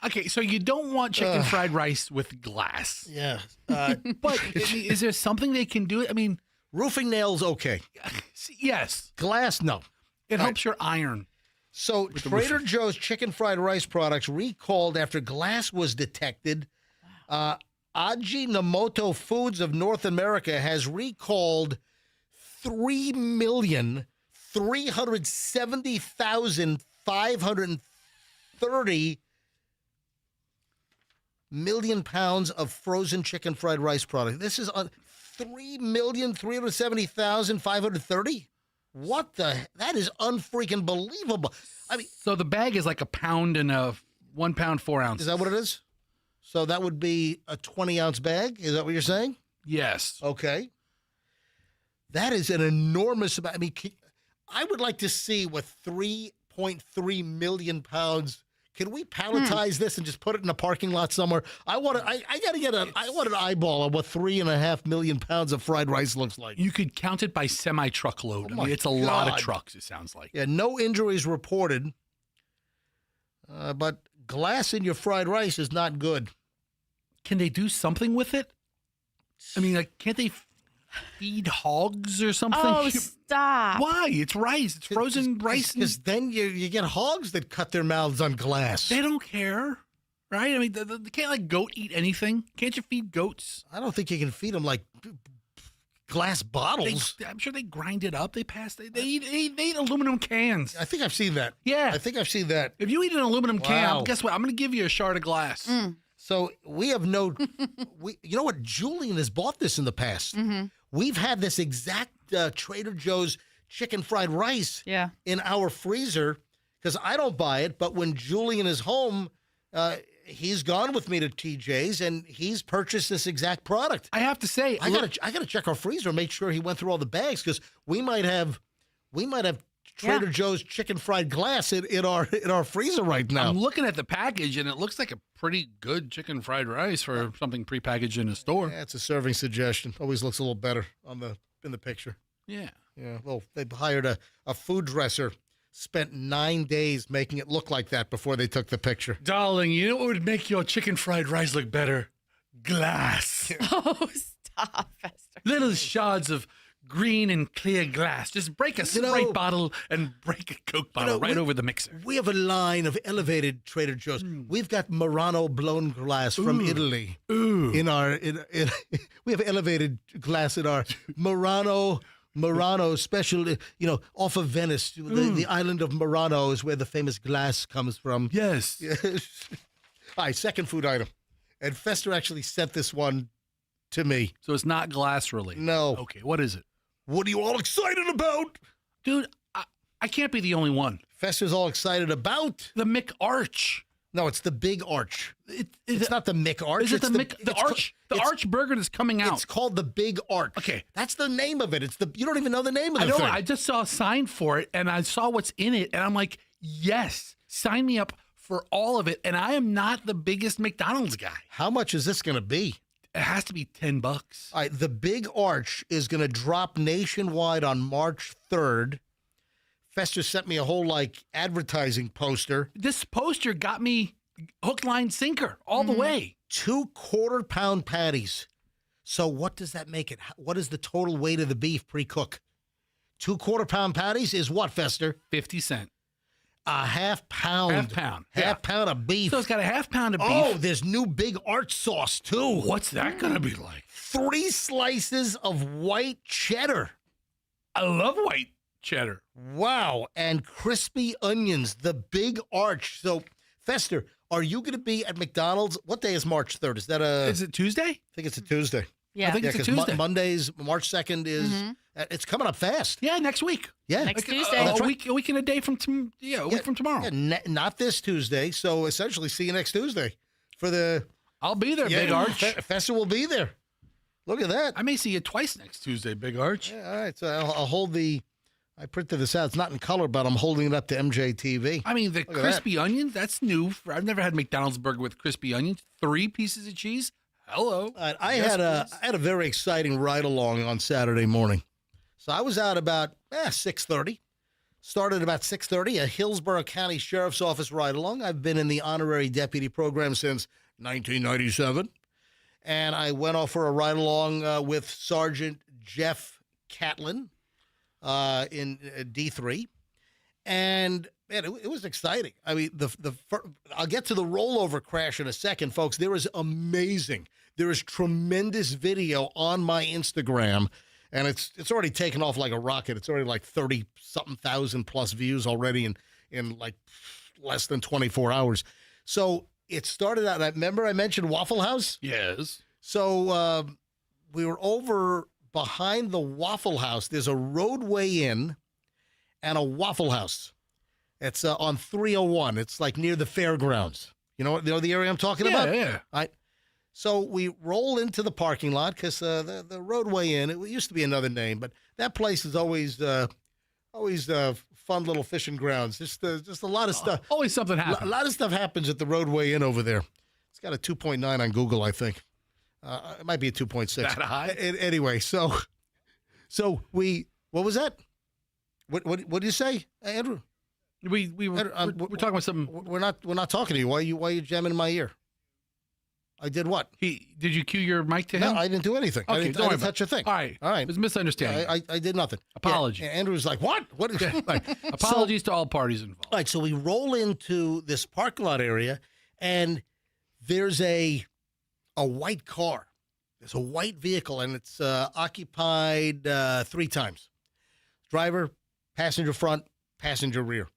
Okay, so you don't want chicken fried rice with glass. Yeah. But I mean, is there something they can do? I mean, Roofing nails, okay. yes. Glass, no. It helps your iron. So Trader Joe's chicken fried rice products recalled after glass was detected. Ajinomoto Foods of North America has recalled 3,370,530 million pounds of frozen chicken fried rice product. This is on 3,370,530. What the? That is unfreaking believable. I mean, So the bag is like a pound and 1 pound, 4 ounces. is that what it is? So that would be a 20-ounce bag. Is that what you're saying? Yes. Okay. That is an enormous amount. I mean, I would like to see what 3.3 million pounds. Can we palletize this and just put it in a parking lot somewhere? I want an eyeball on what 3.5 million pounds of fried rice looks like. You could count it by semi-truckload. Oh I my mean, it's a lot of God. trucks, it sounds like. Yeah, no injuries reported. But glass in your fried rice is not good. Can they do something with it? I mean, like, can't they feed hogs or something? Oh, stop. Why? It's rice. It's frozen rice. Because then you get hogs that cut their mouths on glass. They don't care, right? I mean, they can't like goat eat anything. Can't you feed goats? I don't think you can feed them like glass bottles. I'm sure they grind it up. They eat aluminum cans. I think I've seen that. Yeah. I think I've seen that. If you eat an aluminum Wow. can, guess what? I'm going to give you a shard of glass. So we have no, you know what? Julian has bought this in the past. We've had this exact Trader Joe's chicken fried rice in our freezer because I don't buy it. But when Julian is home, he's gone with me to TJ's and he's purchased this exact product. I have to say, I gotta check our freezer and make sure he went through all the bags because we might have Trader Joe's chicken fried glass in our freezer right now. I'm looking at the package and it looks like a pretty good chicken fried rice for something prepackaged in a store. Yeah, it's a serving suggestion. Always looks a little better in the picture. Yeah. Yeah. Well, they hired a food dresser, spent 9 days making it look like that before they took the picture. Darling, you know what would make your chicken fried rice look better? Glass. Oh, stop, Fester. Little shards of green and clear glass. Just break a Sprite bottle and break a Coke bottle right over the mixer. We have a line of elevated Trader Joe's. We've got Murano blown glass from Italy. Ooh. In we have elevated glass in our Murano special, off of Venice. The island of Murano is where the famous glass comes from. Yes. All right, second food item. And Fester actually sent this one to me. So it's not glass related? No. Okay, what is it? What are you all excited about? Dude, I can't be the only one. Fester's all excited about. The McArch. No, it's the Big Arch. It's not the McArch. Is it the Arch? The Arch burger that's coming out. It's called the Big Arch. Okay. That's the name of it. You don't even know the name of the I know. thing. I just saw a sign for it, and I saw what's in it, and I'm like, yes, sign me up for all of it. And I am not the biggest McDonald's guy. How much is this going to be? It has to be $10. All right, the Big Arch is going to drop nationwide on March 3rd. Fester sent me a whole advertising poster. This poster got me hook, line, sinker all the way. 2 quarter-pound patties. So what does that make it? What is the total weight of the beef pre-cook? 2 quarter-pound patties is what, Fester? 50 cents. A half pound. Half pound of beef. So it's got a half pound of beef. Oh, there's new big arch sauce, too. What's that going to be like? 3 slices of white cheddar. I love white cheddar. Wow. And crispy onions, the big arch. So, Fester, are you going to be at McDonald's? What day is March 3rd? Is that Is it Tuesday? I think it's a Tuesday. Yeah. I think it's a Tuesday. Mondays, March 2nd is, it's coming up fast. Yeah, next week. Yeah. Next Tuesday. A week and a day from a week from tomorrow. Yeah, not this Tuesday. So essentially, see you next Tuesday for the. I'll be there, Big Arch. Fester will be there. Look at that. I may see you twice next Tuesday, Big Arch. Yeah, all right. So I'll hold the. I printed this out. It's not in color, but I'm holding it up to MJTV. I mean, the crispy onions, that's new. I've never had McDonald's burger with crispy onions. 3 pieces of cheese. Hello. I had a very exciting ride along on Saturday morning. So I was out about 6:30. Started about 6:30, a Hillsborough County Sheriff's Office ride along. I've been in the honorary deputy program since 1997. And I went off for a ride along with Sergeant Jeff Catlin in D3. And man, it was exciting. I mean, I'll get to the rollover crash in a second, folks. There is amazing. There is tremendous video on my Instagram, and it's already taken off like a rocket. It's already like 30-something thousand plus views already in like less than 24 hours. So it started out. Remember I mentioned Waffle House? Yes. So we were over behind the Waffle House. There's a roadway in and a Waffle House. It's on 301. It's like near the fairgrounds. You know the area I'm talking about? Yeah. All right. So we roll into the parking lot because the roadway in, it used to be another name, but that place is always fun little fishing grounds. Just a lot of stuff. Always something happens. A lot of stuff happens at the roadway in over there. It's got a 2.9 on Google, I think. It might be a 2.6. That high? Anyway, so we, what was that? What did you say, Andrew? We're talking about something. We're not talking to you. Why are you jamming in my ear? I did what? Did you cue your mic to him? No, I didn't do anything. Okay, I didn't touch a thing. All right. All right. It was a misunderstanding. I did nothing. Apologies. Yeah, Andrew's like, what? What? Right. Apologies to all parties involved. All right, so we roll into this parking lot area, and there's a white car. There's a white vehicle, and it's occupied 3 times. Driver, passenger front, passenger rear.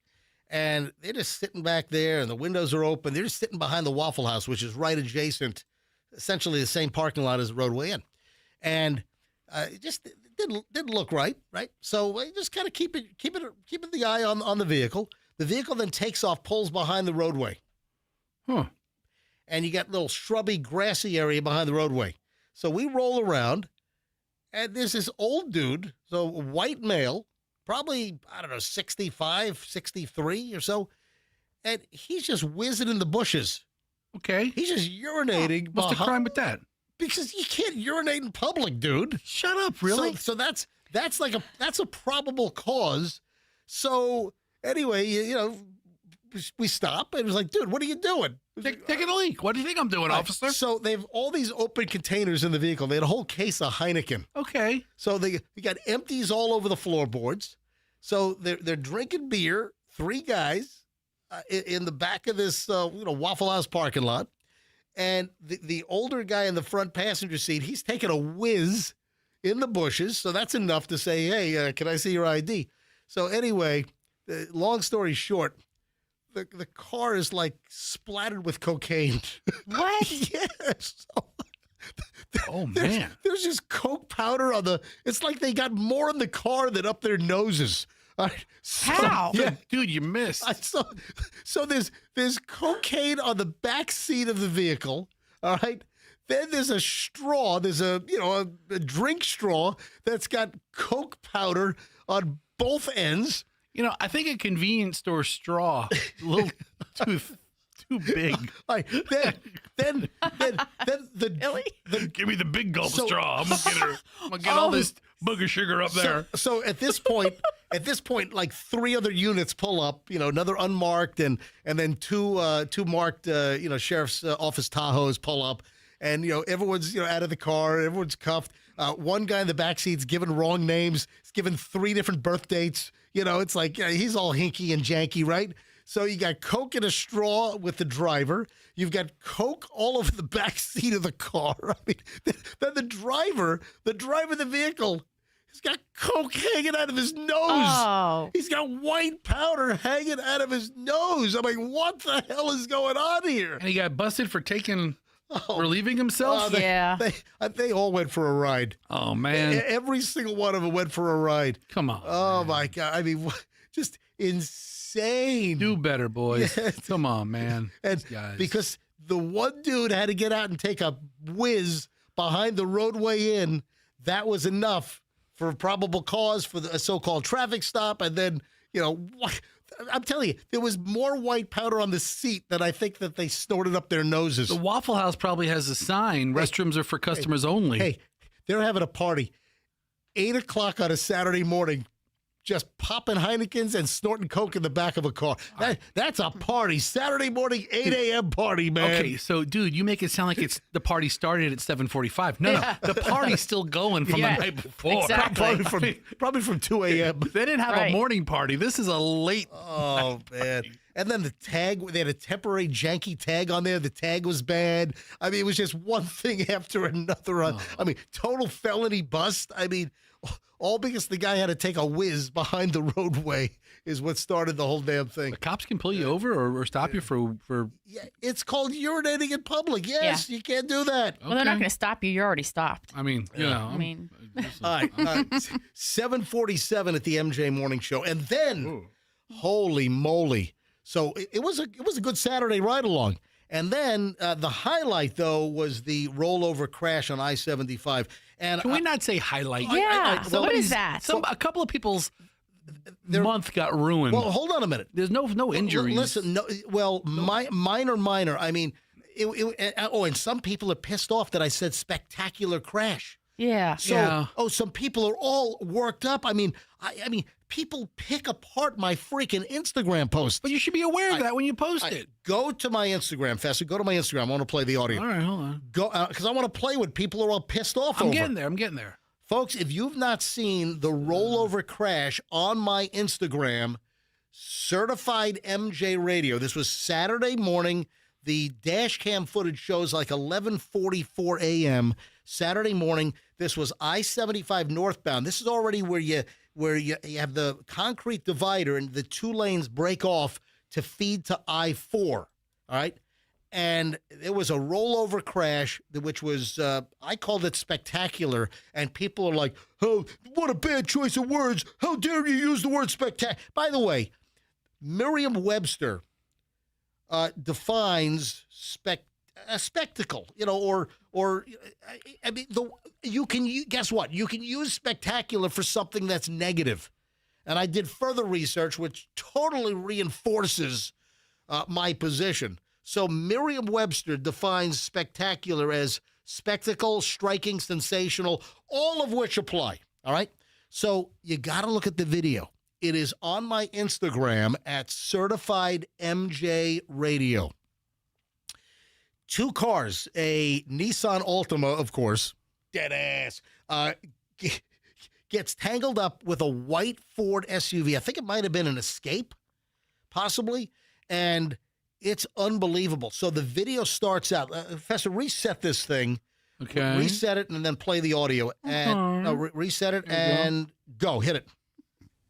And they're just sitting back there, and the windows are open. They're just sitting behind the Waffle House, which is right adjacent, essentially the same parking lot as the roadway in. And it just didn't look right? So I just kind of keep the eye on the vehicle. The vehicle then takes off, pulls behind the roadway. Huh. And you got a little shrubby, grassy area behind the roadway. So we roll around, and there's this old dude, so a white male, probably, 65, 63 or so, and he's just whizzing in the bushes. Okay. He's just urinating. What's the crime with that? Because you can't urinate in public, dude. Shut up, really? So that's a probable cause. So anyway, we stop, and it was like, dude, what are you doing? Taking a leak. What do you think I'm doing, officer? So they have all these open containers in the vehicle. They had a whole case of Heineken. Okay. So they got empties all over the floorboards. So they're drinking beer, 3 guys in the back of this Waffle House parking lot. And the older guy in the front passenger seat, he's taking a whiz in the bushes. So that's enough to say, hey, can I see your ID? So anyway, long story short, the car is like splattered with cocaine. What? Yes. Oh, man. There's just coke powder on it's like they got more in the car than up their noses. How? Yeah. Dude, you missed. So there's cocaine on the back seat of the vehicle. All right. Then there's a straw. There's a drink straw that's got coke powder on both ends. I think a convenience store straw a little too big. Right. Then the give me the big gulp straw. I'm gonna get all this booger sugar up there. So at this point, At this point, like 3 other units pull up, another unmarked and then two marked, sheriff's office Tahoes pull up. And, everyone's, out of the car. Everyone's cuffed. One guy in the backseat's given wrong names. He's given 3 different birth dates. It's like he's all hinky and janky, right? So you got Coke in a straw with the driver. You've got Coke all over the back seat of the car. I mean, then the driver of the vehicle, he's got Coke hanging out of his nose. Oh. He's got white powder hanging out of his nose. I'm like, what the hell is going on here? And he got busted for relieving himself? They all went for a ride. Oh, man. Every single one of them went for a ride. Come on. Oh, man. my God. I mean, just insane. Do better, boys. Yeah. Come on, man. And guys. because the one dude had to get out and take a whiz behind the roadway in, that was enough for probable cause for a so-called traffic stop. And then, I'm telling you, there was more white powder on the seat than I think that they snorted up their noses. The Waffle House probably has a sign. Restrooms are for customers only. Hey, they're having a party. 8 o'clock on a Saturday morning, just popping Heinekens and snorting Coke in the back of a car. That's a party. Saturday morning, 8 a.m. party, man. Okay, so, dude, you make it sound like the party started at 7:45. No, the party's still going from the night before. Exactly. Probably from 2 a.m. They didn't have a morning party. This is a late. Oh, man. And then the tag, they had a temporary janky tag on there. The tag was bad. I mean, it was just one thing after another. I mean, total felony bust. I mean, all because the guy had to take a whiz behind the roadway is what started the whole damn thing. The cops can pull you over or stop you for. Yeah, it's called urinating in public. Yes, you can't do that. Well, they're not going to stop you. You're already stopped. I mean, I mean, all right, 7:47 at the MJ Morning Show, and then, holy moly! So it was a good Saturday ride along. And then the highlight, though, was the rollover crash on I-75. And can we not say highlight? Yeah. So what is that? A couple of people's month got ruined. Well, hold on a minute. There's no injuries. Listen, minor. I mean, and some people are pissed off that I said spectacular crash. Yeah. So, some people are all worked up. I mean, people pick apart my freaking Instagram posts. But you should be aware of that when you post it. Go to my Instagram, Fester. Go to my Instagram. I want to play the audio. All right, hold on. Go because I want to play what people are all pissed off over. I'm getting there. Folks, if you've not seen the rollover crash on my Instagram, Certified MJ Radio. This was Saturday morning. The dash cam footage shows like 11:44 a.m. Saturday morning. This was I-75 northbound. This is already where you have the concrete divider and the 2 lanes break off to feed to I-4. All right. And it was a rollover crash, which was, I called it spectacular. And people are like, oh, what a bad choice of words. How dare you use the word spectacular? By the way, Merriam-Webster defines a spectacle, or I mean, guess what? You can use spectacular for something that's negative. And I did further research, which totally reinforces my position. So Merriam-Webster defines spectacular as spectacle, striking, sensational, all of which apply. All right. So you got to look at the video. It is on my Instagram at Certified MJ Radio. 2 cars, a Nissan Altima, of course, dead ass, gets tangled up with a white Ford SUV. I think it might have been an Escape, possibly, and it's unbelievable. So the video starts out. Professor, reset this thing. Okay. Reset it and then play the audio. And reset it and go. Hit it.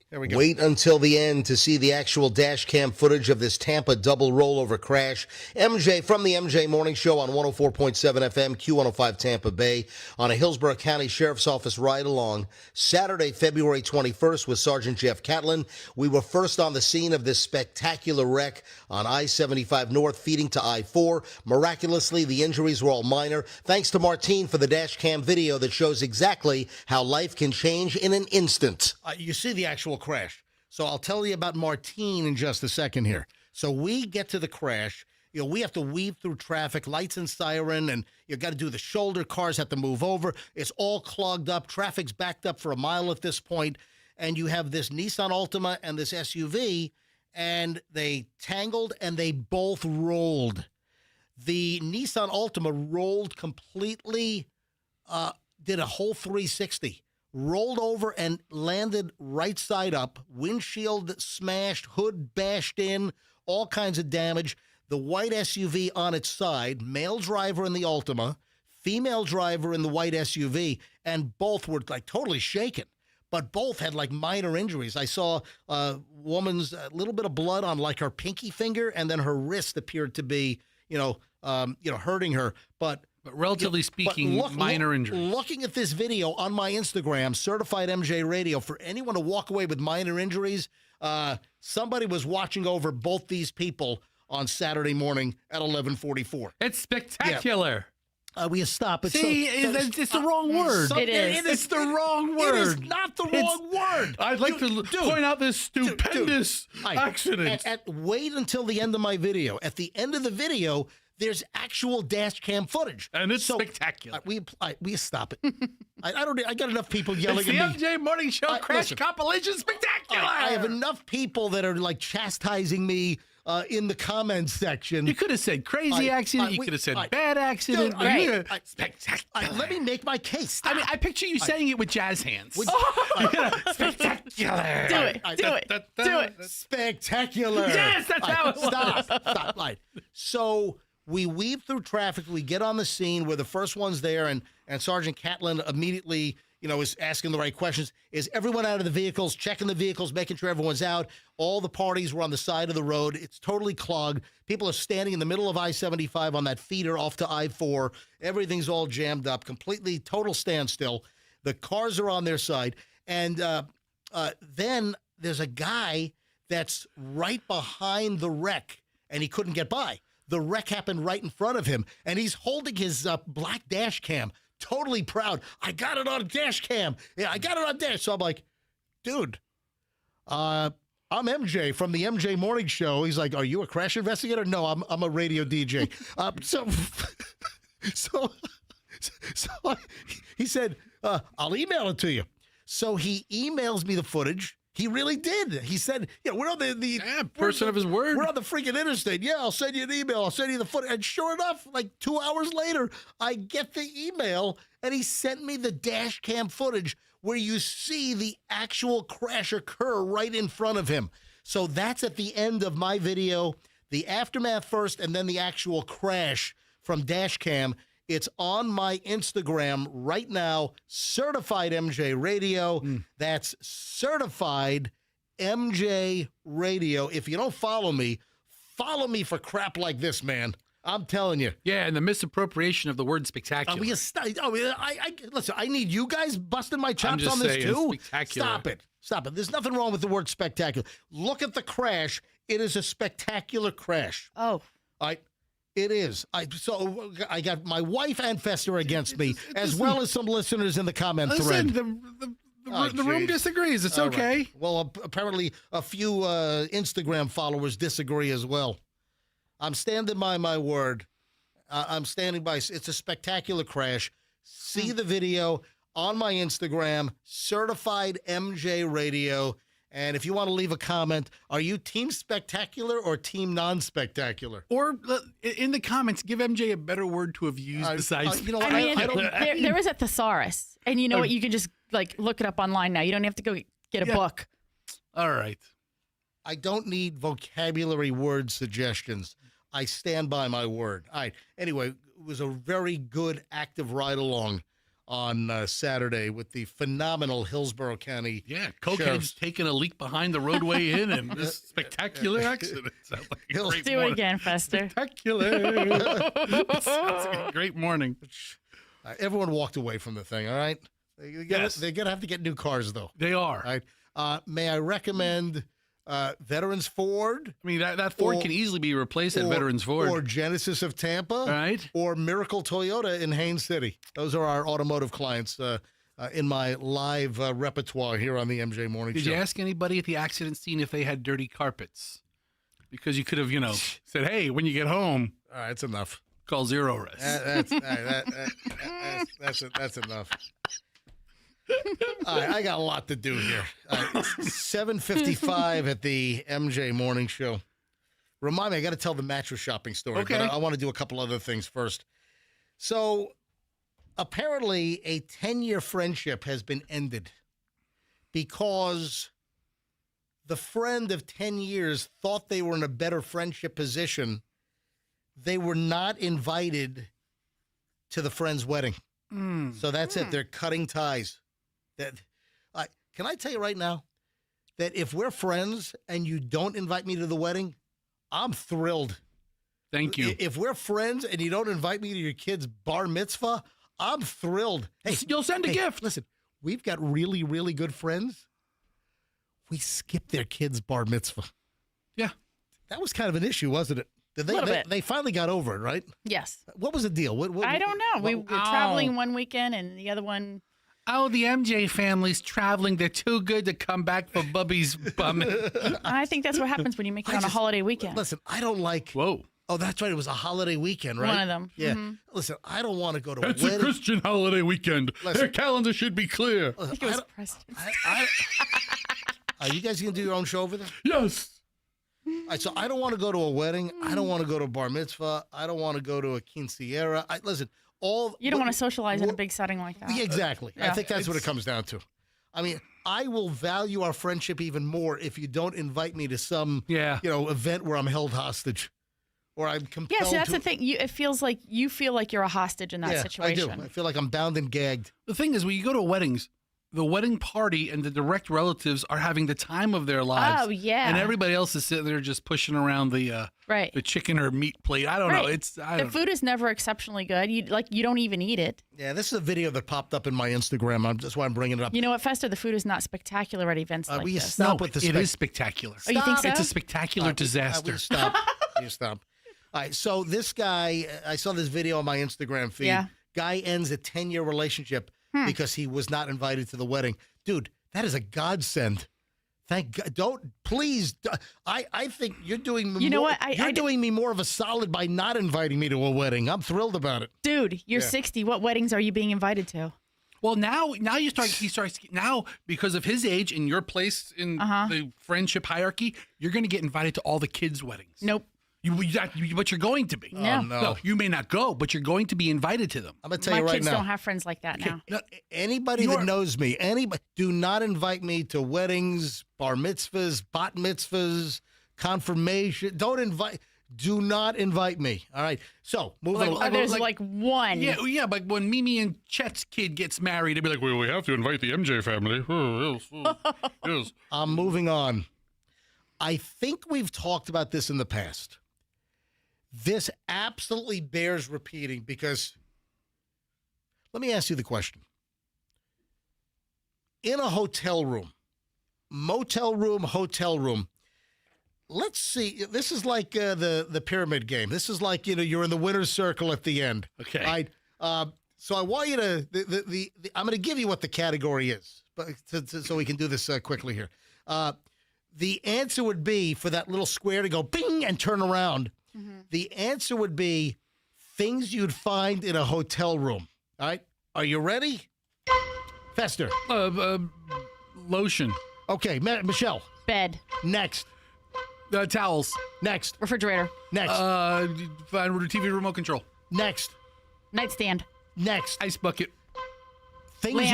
There we go. Wait until the end to see the actual dash cam footage of this Tampa double rollover crash. MJ from the MJ Morning Show on 104.7 FM, Q105 Tampa Bay, on a Hillsborough County Sheriff's Office ride-along. Saturday, February 21st with Sergeant Jeff Catlin. We were first on the scene of this spectacular wreck on I-75 North feeding to I-4. Miraculously, the injuries were all minor. Thanks to Martine for the dash cam video that shows exactly how life can change in an instant. You see the actual crash. So I'll tell you about Martine in just a second here. So we get to the crash. We have to weave through traffic, lights and siren, and you got to do the shoulder. Cars have to move over. It's all clogged up. Traffic's backed up for a mile at this point. and you have this Nissan Altima and this SUV, and they tangled and they both rolled. The Nissan Altima rolled completely, did a whole 360, rolled over and landed right side up, windshield smashed, hood bashed in, all kinds of damage. The white SUV on its side, male driver in the Altima, female driver in the white SUV, and both were like totally shaken. But both had like minor injuries. I saw a woman's little bit of blood on like her pinky finger, and then her wrist appeared to be, hurting her. But relatively speaking, minor injuries. Looking at this video on my Instagram, Certified MJ Radio, for anyone to walk away with minor injuries, somebody was watching over both these people on Saturday morning at 11:44. It's spectacular. We stop. It's the wrong word. It's the wrong word. It is not the wrong word. I'd like to point out this stupendous accident. Wait until the end of my video. At the end of the video, there's actual dash cam footage, and it's spectacular. We stop it. I got enough people yelling it's at the MJ Morning Show crash compilation spectacular. I have enough people that are like chastising me in the comments section. You could have said crazy accident. You could have said bad accident. Spectacular. Let me make my case. Stop. I mean, I picture you saying it with jazz hands. Spectacular. Do it. Spectacular. Yes, that's how it was. Stop. Right. So we weave through traffic. We get on the scene. We're the first ones there, and Sergeant Catlin immediately, is asking the right questions. Is everyone out of the vehicles, checking the vehicles, making sure everyone's out? All the parties were on the side of the road. It's totally clogged. People are standing in the middle of I-75 on that feeder off to I-4. Everything's all jammed up, completely, total standstill. The cars are on their side. And then there's a guy that's right behind the wreck, and he couldn't get by. The wreck happened right in front of him, and he's holding his black dash cam. Totally proud. I got it on dash cam. Yeah, I got it on dash. So I'm like, dude, I'm MJ from the MJ Morning Show. He's like, are you a crash investigator? No, I'm a radio DJ. He said, I'll email it to you. So he emails me the footage. He really did. He said, we're on the person of his word. We're on the freaking interstate. Yeah, I'll send you an email. I'll send you the footage. And sure enough, like 2 hours later, I get the email, and he sent me the dash cam footage where you see the actual crash occur right in front of him. So that's at the end of my video, the aftermath first, and then the actual crash from dash cam. It's on my Instagram right now, Certified MJ Radio. That's Certified MJ Radio. If you don't follow me for crap like this, man. I'm telling you. Yeah, and the misappropriation of the word spectacular. Listen, I need you guys busting my chops on this too. Spectacular. Stop it. There's nothing wrong with the word spectacular. Look at the crash. It is a spectacular crash. Oh. It is. So I got my wife and Fester against me, as well as some listeners in the comment thread. The room disagrees. It's okay. Right. Well, apparently a few Instagram followers disagree as well. I'm standing by my word. I'm standing by. It's a spectacular crash. See the video on my Instagram, Certified MJ Radio. And if you want to leave a comment, are you team spectacular or team non-spectacular? Or in the comments, give MJ a better word to have used besides. There is a thesaurus, and you know what? You can just look it up online now. You don't have to go get a book. All right. I don't need vocabulary word suggestions. I stand by my word. All right. Anyway, it was a very good active ride along on Saturday with the phenomenal Hillsborough County. Yeah, cokeheads taking a leak behind the roadway in and this spectacular accident. Sounds like a great Do it again, Fester. Spectacular. Sounds like a great morning. Everyone walked away from the thing, all right? They're going to have to get new cars, though. They are. All right. May I recommend Veterans Ford? I mean, that Ford can easily be replaced at Veterans Ford. Or Genesis of Tampa. Right. Or Miracle Toyota in Haines City. Those are our automotive clients in my live repertoire here on the MJ Morning Show. Did you ask anybody at the accident scene if they had dirty carpets? Because you could have, said, hey, when you get home. All right, that's enough. Call Zero Rest. That's enough. All right, I got a lot to do here. 7:55 at the MJ Morning Show. Remind me, I got to tell the mattress shopping story. Okay. But I want to do a couple other things first. So, apparently, a 10-year friendship has been ended because the friend of 10 years thought they were in a better friendship position. They were not invited to the friend's wedding. So that's it. They're cutting ties. Can I tell you right now that if we're friends and you don't invite me to the wedding, I'm thrilled. Thank you. If we're friends and you don't invite me to your kid's bar mitzvah, I'm thrilled. Hey, You'll send a gift. Listen, we've got really, really good friends. We skipped their kid's bar mitzvah. Yeah. That was kind of an issue, wasn't it? Little bit. They finally got over it, right? Yes. What was the deal? I don't know. We were traveling one weekend and the other one. Oh, the MJ family's traveling. They're too good to come back for Bubby's bum. I think that's what happens when you make it on a holiday weekend. Listen, I don't like. Whoa. Oh, that's right. It was a holiday weekend, right? One of them. Yeah. Mhm. Listen, I don't want to go to It's a wedding. a Christian holiday weekend. Listen. Their calendar should be clear. I think it was Preston. Are you guys going to do your own show over there? Yes. All right, so I don't want to go to a wedding. I don't want to go to a bar mitzvah. I don't want to go to a quinceañera. Listen, You don't want to socialize in a big setting like that. Yeah, exactly. I Yeah. think that's what it comes down to. I mean, I will value our friendship even more if you don't invite me to some, event where I'm held hostage, or I'm compelled. Yeah, see, that's the thing. It feels like you feel like you're a hostage in that situation. I do. I feel like I'm bound and gagged. The thing is, when you go to weddings, the wedding party and the direct relatives are having the time of their lives. Oh, yeah. And everybody else is sitting there just pushing around the chicken or meat plate. I don't know. The food is never exceptionally good. You don't even eat it. Yeah, this is a video that popped up in my Instagram. That's why I'm bringing it up. You know what, Fester? The food is not spectacular at events like will you this. stop with the It is spectacular. Oh, you think so? It's a spectacular disaster. Will you stop? Will you stop? All right, so this guy, I saw this video on my Instagram feed. Yeah. Guy ends a 10-year relationship because he was not invited to the wedding. Dude, that is a godsend. Thank God. I think you're doing me you're doing me more of a solid by not inviting me to a wedding. I'm thrilled about it. Dude, you're 60. What weddings are you being invited to? Well, now he starts now because of his age and your place in the friendship hierarchy, you're going to get invited to all the kids' weddings. Nope. But you're going to be. No. Oh, no. You may not go, but you're going to be invited to them. I'm going to tell you right now. My kids don't have friends like that now. Anybody that knows me, do not invite me to weddings, bar mitzvahs, bat mitzvahs, confirmation. Do not invite me. All right. So, moving on. There's like one. Yeah, but when Mimi and Chet's kid gets married, they'd be like, well, we have to invite the MJ family. Yes. I'm moving on. I think we've talked about this in the past. This absolutely bears repeating because let me ask you the question. In a hotel room, motel room, hotel room, let's see. This is like the pyramid game. This is like, you're in the winner's circle at the end. Okay. Right? So I want you to, I'm going to give you what the category is, but so we can do this quickly here. The answer would be for that little square to go bing and turn around. Mm-hmm. The answer would be things you'd find in a hotel room. All right. Are you ready? Fester. Lotion. Okay. Michelle. Bed. Next. Towels. Next. Refrigerator. Next. TV remote control. Next. Nightstand. Next. Ice bucket. Things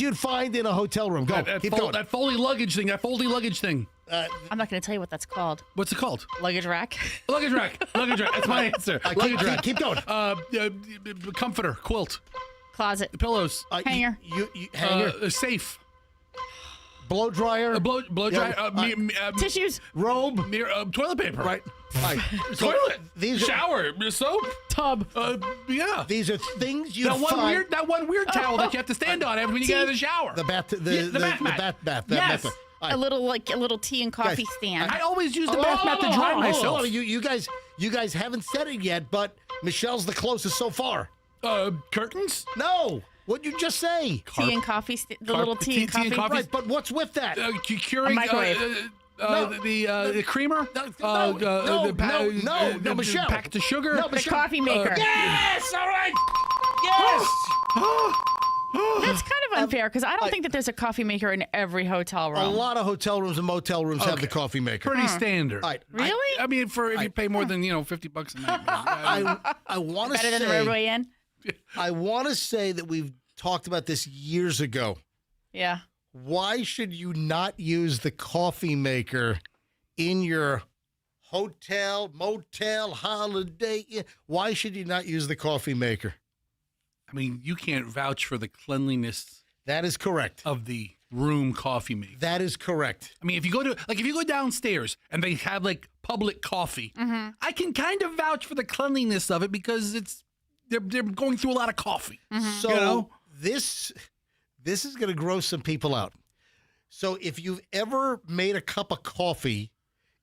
you'd find in a hotel room. Go. Keep going. That Foley luggage thing. I'm not going to tell you what that's called. What's it called? Luggage rack. Luggage rack. That's my answer. Luggage rack. Keep going. Comforter. Quilt. Closet. Pillows. Hanger. Hanger. Safe. Blow dryer. Blow dryer. Tissues. Robe. Toilet paper. Right. Toilet. These shower. Soap. Tub. Yeah. These are things you find. That one weird towel that you have to stand on when you get out of the shower. The bath. The bath. Yes. A little tea and coffee stand. I always use the bath mat to dry myself. You guys haven't said it yet, but Michelle's the closest so far. Curtains? No. What'd you just say? Tea and coffee. Little tea and coffee. Right, but what's with that? Keurig. Microwave. The creamer. No, Michelle. Packet of sugar. No, the coffee maker. Yes. All right. Yes. That's kind of unfair because I don't think that there's a coffee maker in every hotel room. A lot of hotel rooms and motel rooms have the coffee maker. Pretty standard. All right, Really? I mean, if you pay more than $50 a night. I want to Better say than the Roadway Inn? I want to say that we've talked about this years ago. Yeah. Why should you not use the coffee maker in your hotel, motel, holiday inn? Why should you not use the coffee maker? I mean, you can't vouch for the cleanliness That is correct. of the room coffee maker. That is correct. I mean, if you go downstairs and they have like public coffee, I can kind of vouch for the cleanliness of it because they're going through a lot of coffee. So You know? this is going to gross some people out. So if you've ever made a cup of coffee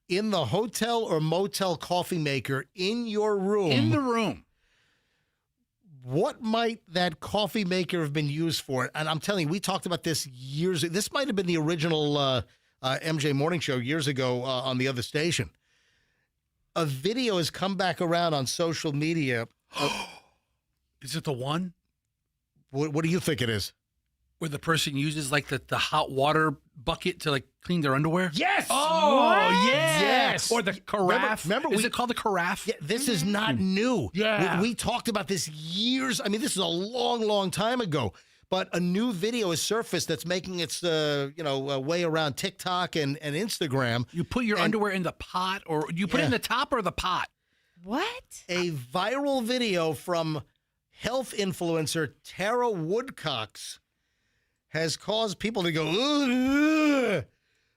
in the hotel or motel coffee maker in your room, In the room. what might that coffee maker have been used for? And I'm telling you, we talked about this years ago. This might have been the original MJ Morning Show years ago on the other station. A video has come back around on social media. Is it the one What do you think it is? where the person uses like the hot water bucket to like clean their underwear? Yes. Oh, yeah. Yes. Or the carafe. Remember is we- it called the carafe? Yeah, this is not new. Yeah. We talked about this years. I mean, this is a long, long time ago. But a new video has surfaced that's making its way around TikTok and Instagram. You put your underwear in the pot, or you put it in the top or the pot? What? A viral video from health influencer Tara Woodcocks has caused people to go,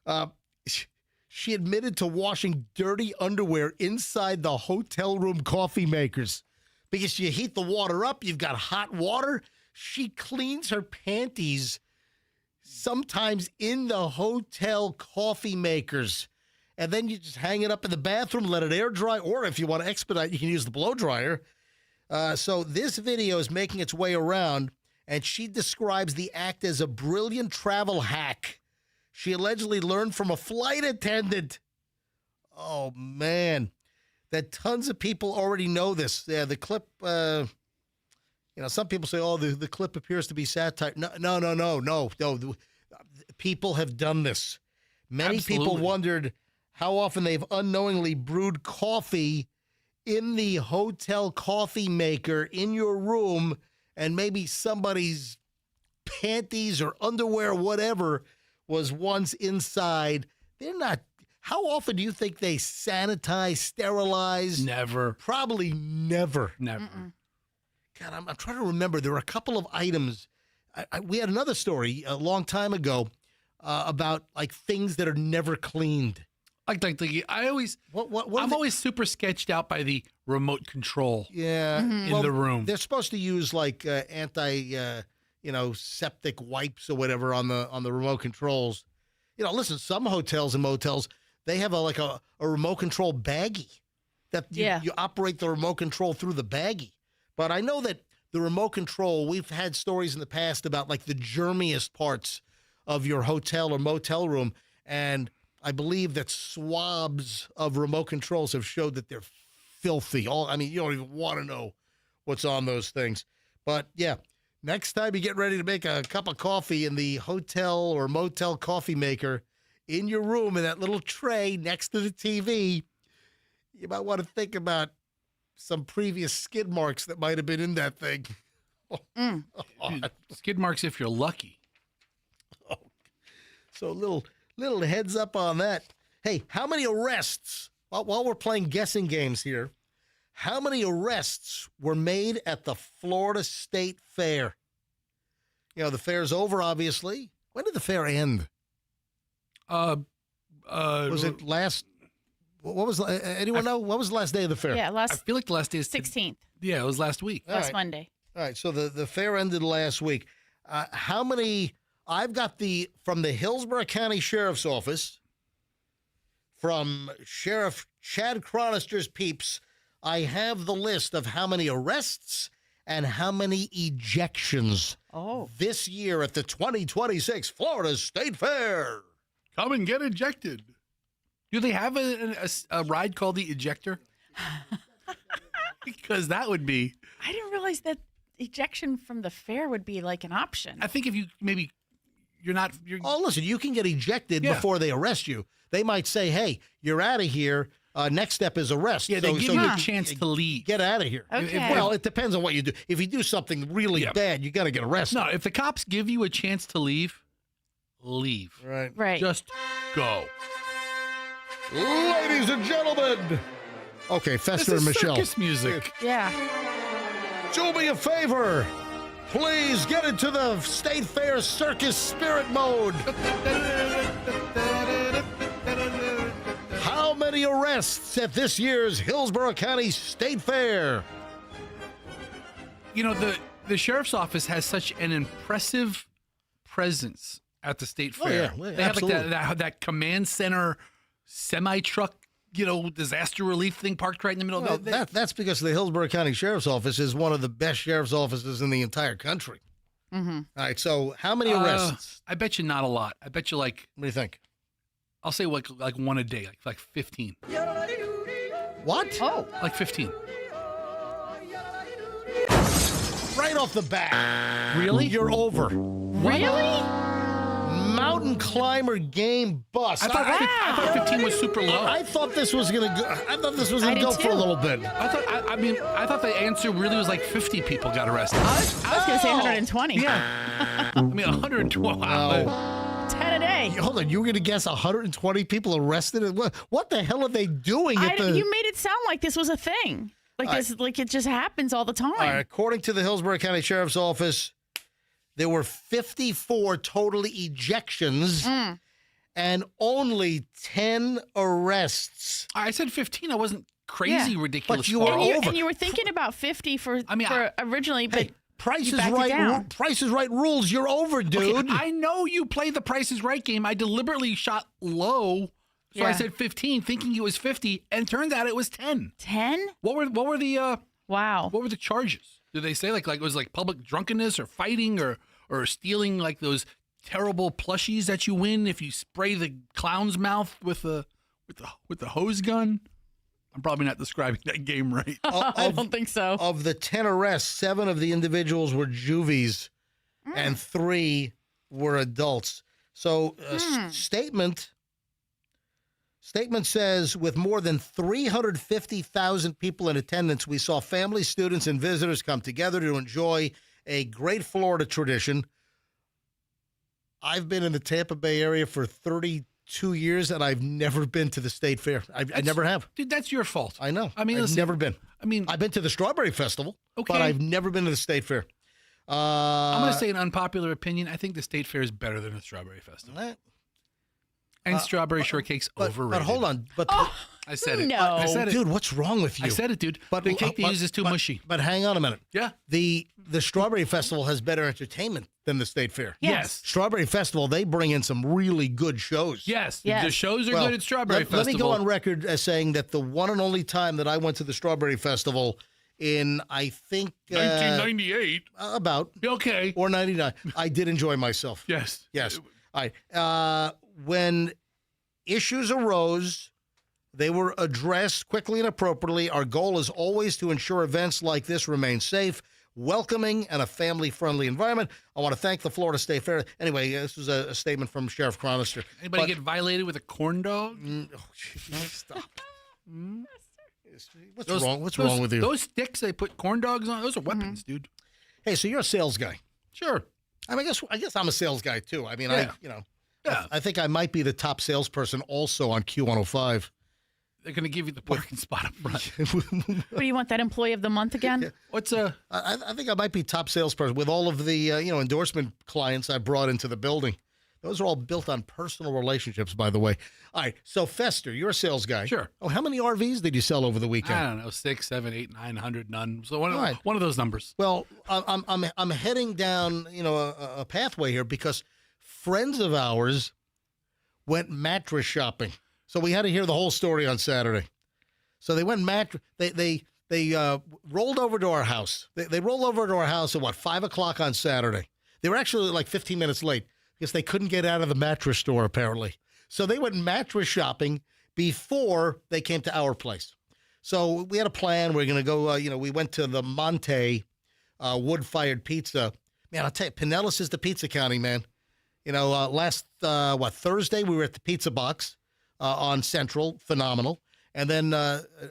ugh. She admitted to washing dirty underwear inside the hotel room coffee makers because you heat the water up, you've got hot water. She cleans her panties sometimes in the hotel coffee makers. And then you just hang it up in the bathroom, let it air dry, or if you want to expedite, you can use the blow dryer. So this video is making its way around, and she describes the act as a brilliant travel hack. She allegedly learned from a flight attendant. Oh, man. That tons of people already know this. Yeah, the clip, some people say, oh, the clip appears to be satire. No. People have done this. Many people Absolutely. wondered how often they've unknowingly brewed coffee in the hotel coffee maker in your room, and maybe somebody's panties or underwear, whatever, was once inside. They're not. How often do you think they sanitize, sterilize? Never. Probably never. Never. God, I'm trying to remember. There were a couple of items. We had another story a long time ago about like things that are never cleaned. I'm always super sketched out by the remote control Yeah, in the room. They're supposed to use like septic wipes or whatever on the remote controls. Listen, some hotels and motels, they have a remote control baggie that you operate the remote control through the baggie. But I know that the remote control, we've had stories in the past about like the germiest parts of your hotel or motel room, and I believe that swabs of remote controls have showed that they're filthy. You don't even want to know what's on those things. But yeah, next time you get ready to make a cup of coffee in the hotel or motel coffee maker in your room in that little tray next to the TV, you might want to think about some previous skid marks that might have been in that thing. Skid marks if you're lucky. So little heads up on that. Hey, how many arrests, while we're playing guessing games here, how many arrests were made at the Florida State Fair? The fair's over, obviously. When did the fair end? Was it last? What was? Anyone know? What was the last day of the fair? Yeah, I feel like the last day is 16th, Yeah, it was last week. last Monday. All right, so the fair ended last week. How many? I've got from the Hillsborough County Sheriff's Office, from Sheriff Chad Cronister's peeps, I have the list of how many arrests and how many ejections this year at the 2026 Florida State Fair. Come and get ejected. Do they have a ride called the Ejector? Because that would be. I didn't realize that ejection from the fare would be like an option. I think if you maybe you're not. Oh, listen, you can get ejected before they arrest you. They might say, "Hey, you're out of here. Next step is arrest." Yeah, they give you a chance to leave. Get out of here. Okay. Well, it depends on what you do. If you do something really bad, you got to get arrested. No, if the cops give you a chance to leave, leave. Right. Just go. Ladies and gentlemen. Okay, Fester This and is Michelle. circus music. Yeah. Do me a favor. Please get into the State Fair circus spirit mode. How many arrests at this year's Hillsborough County State Fair? You know, the sheriff's office has such an impressive presence at the state fair. Yeah, they have absolutely. like that command center semi-truck, disaster relief thing parked right in the middle. Well, that's because the Hillsborough County Sheriff's Office is one of the best sheriff's offices in the entire country. Mm-hmm. All right, so how many arrests? I bet you not a lot. I bet you What do you think? I'll say like one a day, like 15. What? Oh. Like 15. Right off the bat. Really? You're over. Really? Mountain climber game bus. I thought 15 was super low. I thought this was gonna go. I thought this was gonna I go did for a too. little bit. I thought the answer really was like 50 people got arrested. I was going to say 120. Yeah. I mean, 112. No. 10 a day. Hold on, you were gonna guess 120 people arrested? What the hell are they doing at the? You made it sound like this was a thing. Like it just happens all the time. All right, according to the Hillsborough County Sheriff's Office, there were 54 total ejections and only 10 arrests. I said 15. I wasn't crazy ridiculous. But you far were off. over. And you were thinking about 50 for originally, but Hey, Price you is backed it right. down. Price is right rules. You're over, dude. Okay, I know you play the Price is Right game. I deliberately shot low, so I Yeah. said 15, thinking it was 50, and turned out it was 10. 10? What were the Wow. what were the charges? Did they say like it was like public drunkenness or fighting or stealing like those terrible plushies that you win if you spray the clown's mouth with the hose gun? I'm probably not describing that game right. I don't think so. Of the 10 arrests, 7 of the individuals were juvies and 3 were adults. So statement says, with more than 350,000 people in attendance, we saw families, students, and visitors come together to enjoy a great Florida tradition. I've been in the Tampa Bay area for 32 years, and I've never been to the State Fair. I never have. Dude, that's your fault. I know. I mean, I've listen, never been. I mean, I've been to the Strawberry Festival, Okay. but I've never been to the State Fair. I'm going to say an unpopular opinion. I think the State Fair is better than the Strawberry Festival. Eh, And strawberry shortcake's overrated. But hold on. But I said it. No. I said it. dude, what's wrong with you? I said it, dude. But the cake they use is too but- mushy. But hang on a minute. Yeah. The Strawberry Festival has better entertainment than the State Fair. Yes. Strawberry Festival, they bring in some really good shows. Yes. Yes. The shows are Well, good at Strawberry let Festival. me go on record as saying that the one and only time that I went to the Strawberry Festival in, I think, 1998. about, Okay. or 99, I did enjoy myself. Yes. Yes. All right. When issues arose, they were addressed quickly and appropriately. Our goal is always to ensure events like this remain safe, welcoming, and a family-friendly environment. I want to thank the Florida State Fair. Anyway, this was a statement from Sheriff Chronister. Anybody But- get violated with a corn dog? Oh, geez, stop. What's wrong? What's wrong with you? Those sticks they put corn dogs on, those are weapons, dude. Hey, so you're a sales guy. Sure. I mean, I guess I'm a sales guy too. I mean, Yeah. Yeah. I think I might be the top salesperson also on Q105. They're going to give you the parking spot up front. What do you want, that employee of the month again? What's I think I might be top salesperson with all of the endorsement clients I brought into the building. Those are all built on personal relationships, by the way. All right, so Fester, you're a sales guy. Sure. Oh, how many RVs did you sell over the weekend? I don't know, 6, 7, 8, 900, none. So one All right. of those numbers. Well, I'm heading down a pathway here because friends of ours went mattress shopping. So we had to hear the whole story on Saturday. So they went They rolled over to our house. They rolled over to our house at 5:00 on Saturday. They were actually like 15 minutes late because they couldn't get out of the mattress store apparently. So they went mattress shopping before they came to our place. So we had a plan. We're going to go. We went to the Monte wood-fired pizza. Man, I'll tell you, Pinellas is the pizza county, man. You know, last, Thursday, we were at the Pizza Box on Central. Phenomenal. And then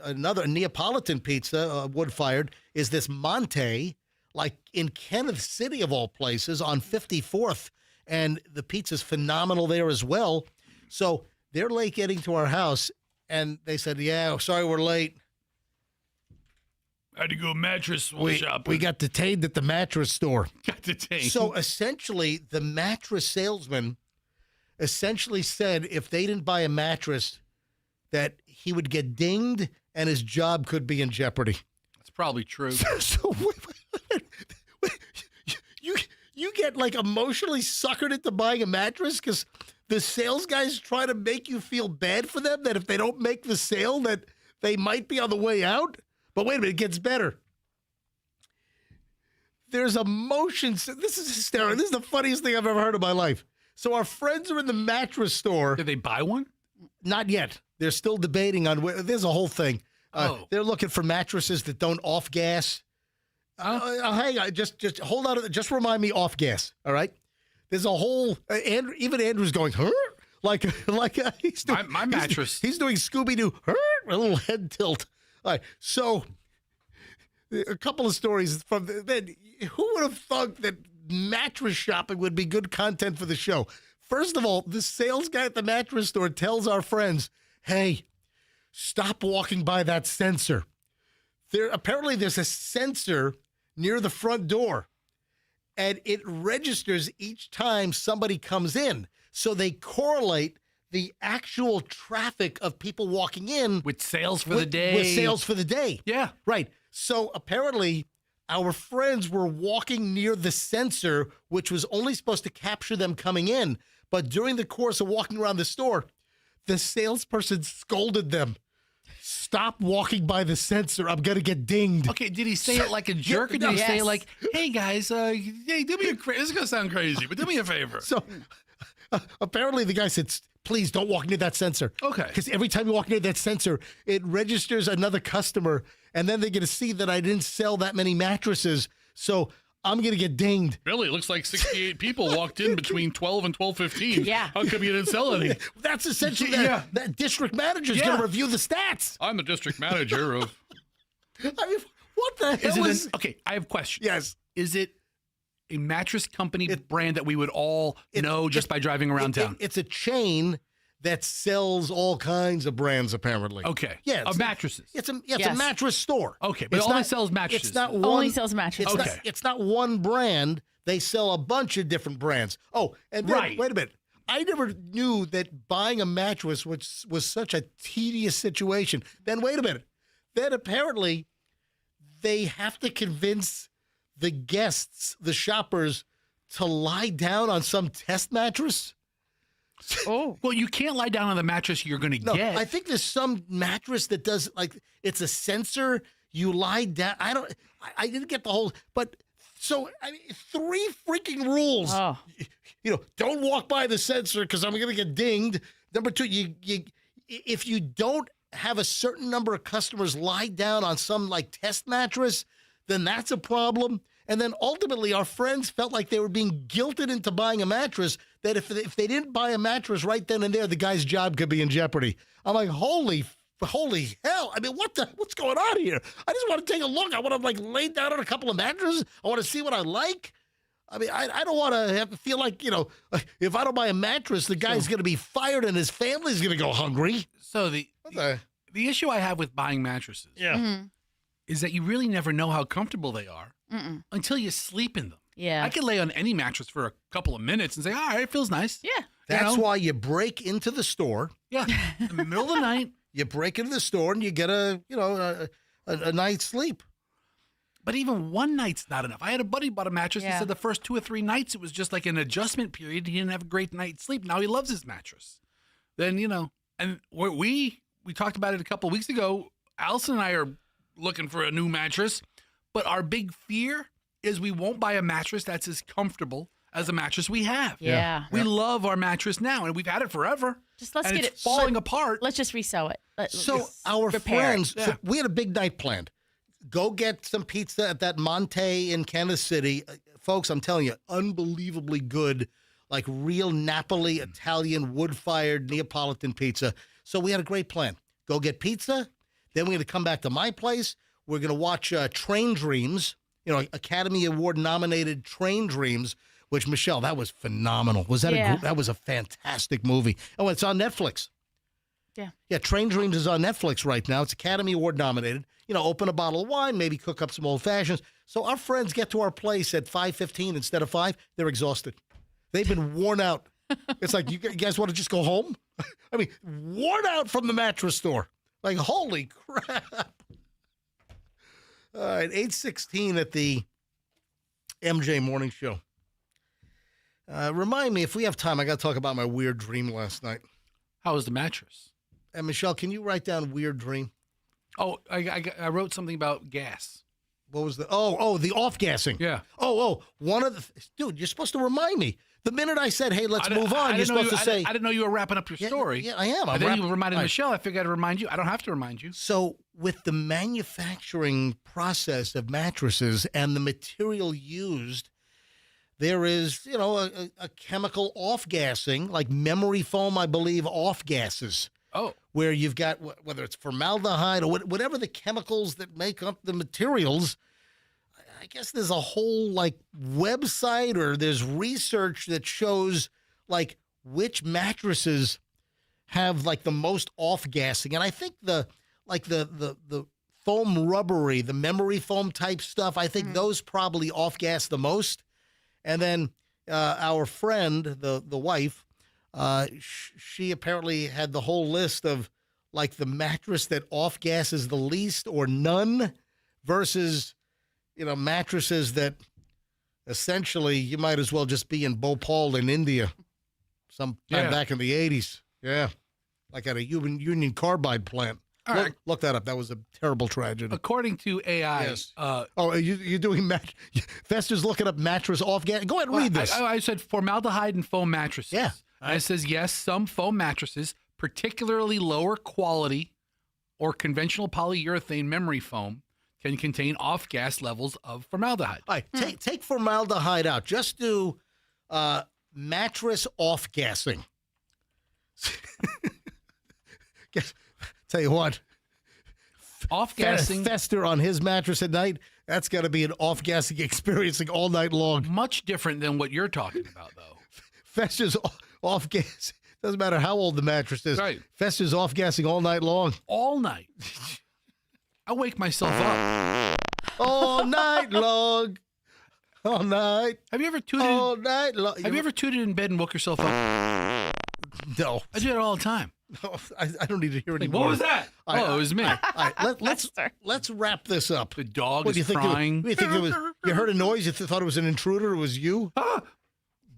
another Neapolitan pizza, wood-fired, is this Monte, like in Kenneth City of all places, on 54th. And the pizza's phenomenal there as well. So they're late getting to our house, and they said, yeah, sorry we're late. I had to go mattress shopping. We got detained at the mattress store. Got detained. So essentially, the mattress salesman essentially said if they didn't buy a mattress, that he would get dinged and his job could be in jeopardy. That's probably true. So you get like emotionally suckered into buying a mattress because the sales guys try to make you feel bad for them, that if they don't make the sale, that they might be on the way out. But wait a minute, it gets better. There's emotion. This is hysterical. This is the funniest thing I've ever heard in my life. So our friends are in the mattress store. Did they buy one? Not yet. They're still debating on where. There's a whole thing. They're looking for mattresses that don't off gas. Hang on. Just hold on. Just remind me off gas. All right. There's a whole. Even Andrew's going, huh? Like he's doing my mattress. He's doing Scooby-Doo, huh? A little head tilt. All right, so a couple of stories from then. Who would have thought that mattress shopping would be good content for the show? First of all, the sales guy at the mattress store tells our friends, hey, stop walking by that sensor. Apparently there's a sensor near the front door, and it registers each time somebody comes in. So they correlate the actual traffic of people walking in with sales for the day. With sales for the day. Yeah. Right. So apparently our friends were walking near the sensor, which was only supposed to capture them coming in. But during the course of walking around the store, the salesperson scolded them. Stop walking by the sensor. I'm going to get dinged. Okay, did he say it like a jerk, or did he say it like, hey, guys, hey, do me a this is going to sound crazy, but do me a favor. So apparently the guy said, please don't walk near that sensor. Okay. Because every time you walk near that sensor, it registers another customer, and then they're going to see that I didn't sell that many mattresses, so I'm going to get dinged. Really? It looks like 68 people walked in between 12 and 12:15. Yeah. How come you didn't sell any? That's essentially Yeah. that district manager is going to review the stats. I'm the district manager of... I mean, what the hell is... Okay, I have a question. Yes. Is it a mattress company brand that we would all know just by driving around town? It's a chain that sells all kinds of brands, apparently. Okay. Yeah. Of mattresses. It's a mattress store. Okay, but it only sells mattresses. It's not one, Only sells mattresses. It's not one brand. They sell a bunch of different brands. Oh, and then, wait a minute. I never knew that buying a mattress was such a tedious situation. Then wait a minute. Then apparently they have to convince the guests, the shoppers, to lie down on some test mattress. Oh. Well, you can't lie down on the mattress you're going to get. I think there's some mattress that does, like, it's a sensor. You lie down. I didn't get the whole, but so, I mean, 3 freaking rules. Oh. You know, don't walk by the sensor because I'm going to get dinged. Number 2, if you don't have a certain number of customers lie down on some, like, test mattress, then that's a problem. And then ultimately, our friends felt like they were being guilted into buying a mattress, that if they didn't buy a mattress right then and there, the guy's job could be in jeopardy. I'm like, holy hell. I mean, what's going on here? I just want to take a look. I want to, like, lay down on a couple of mattresses. I want to see what I like. I mean, I don't want to have to feel like, you know, if I don't buy a mattress, the guy's going to be fired and his family's going to go hungry. So the issue I have with buying mattresses is that you really never know how comfortable they are until you sleep in them. Yeah. I could lay on any mattress for a couple of minutes and say, all right, it feels nice. Yeah. That's why you break into the store. Yeah. In the middle of the night. You break into the store and you get a night's sleep. But even one night's not enough. I had a buddy bought a mattress and said the first 2 or 3 nights it was just like an adjustment period. He didn't have a great night's sleep. Now he loves his mattress. Then, you know, and we talked about it a couple of weeks ago. Allison and I are looking for a new mattress, but our big fear is we won't buy a mattress that's as comfortable as the mattress we have. Yeah. We love our mattress now, and we've had it forever. Just let's and get it's it falling apart. Let's just resell it. So our repair friends, it. so we had a big night planned. Go get some pizza at that Monte in Kansas City. Folks, I'm telling you, unbelievably good, like real Napoli Italian wood-fired Neapolitan pizza. So we had a great plan. Go get pizza. Then we're going to come back to my place. We're going to watch Train Dreams, Academy Award nominated Train Dreams, which, Michelle, that was phenomenal. That was a fantastic movie. Oh, it's on Netflix. Yeah. Yeah, Train Dreams is on Netflix right now. It's Academy Award nominated. Open a bottle of wine, maybe cook up some old fashions. So our friends get to our place at 5:15 instead of 5. They're exhausted. They've been worn out. It's like, you guys want to just go home? I mean, worn out from the mattress store. Like, holy crap. All right, 8:16 at the MJ Morning Show. Remind me, if we have time, I got to talk about my weird dream last night. How was the mattress? And Michelle, can you write down weird dream? Oh, I wrote something about gas. What was the the off-gassing. Yeah. One of the dude, you're supposed to remind me. The minute I said, hey, let's move on, you're supposed to say. I didn't know you were wrapping up your story. Yeah, I am. And then you reminded Michelle. I figured I'd remind you. I don't have to remind you. So with the manufacturing process of mattresses and the material used, there is, a chemical off-gassing, like memory foam, I believe, off-gasses. Oh. Where you've got, whether it's formaldehyde or whatever the chemicals that make up the materials, I guess there's a whole, website or there's research that shows, which mattresses have, the most off-gassing. And I think the foam rubbery, the memory foam type stuff, I think those probably off-gas the most. And then our friend, the wife, she apparently had the whole list of the mattress that off-gasses the least or none versus, mattresses that essentially you might as well just be in Bhopal in India sometime back in the 80s. Yeah. Like at a Union Carbide plant. Look that up. That was a terrible tragedy. According to AI. Yes. You're doing Fester's looking up mattress off-gas. Go ahead and read this. I said formaldehyde and foam mattresses. Yeah. And it says, yes, some foam mattresses, particularly lower quality or conventional polyurethane memory foam, can contain off-gas levels of formaldehyde. All right, take formaldehyde out. Just do mattress off-gassing. Tell you what. Off-gassing. Fester on his mattress at night, that's got to be an off-gassing experience all night long. Much different than what you're talking about, though. Fester's off-gas. Doesn't matter how old the mattress is. Right. Fester's off-gassing all night long. All night. I wake myself up. All night long. All night. Have you ever tooted? All night long. Have you ever tooted in bed and woke yourself up? No. I do it all the time. No, I don't need to hear anymore. What was that? It was me. All right, let's wrap this up. The dog What do you is think? crying. What do you think it was? You heard a noise. You thought it was an intruder. It was you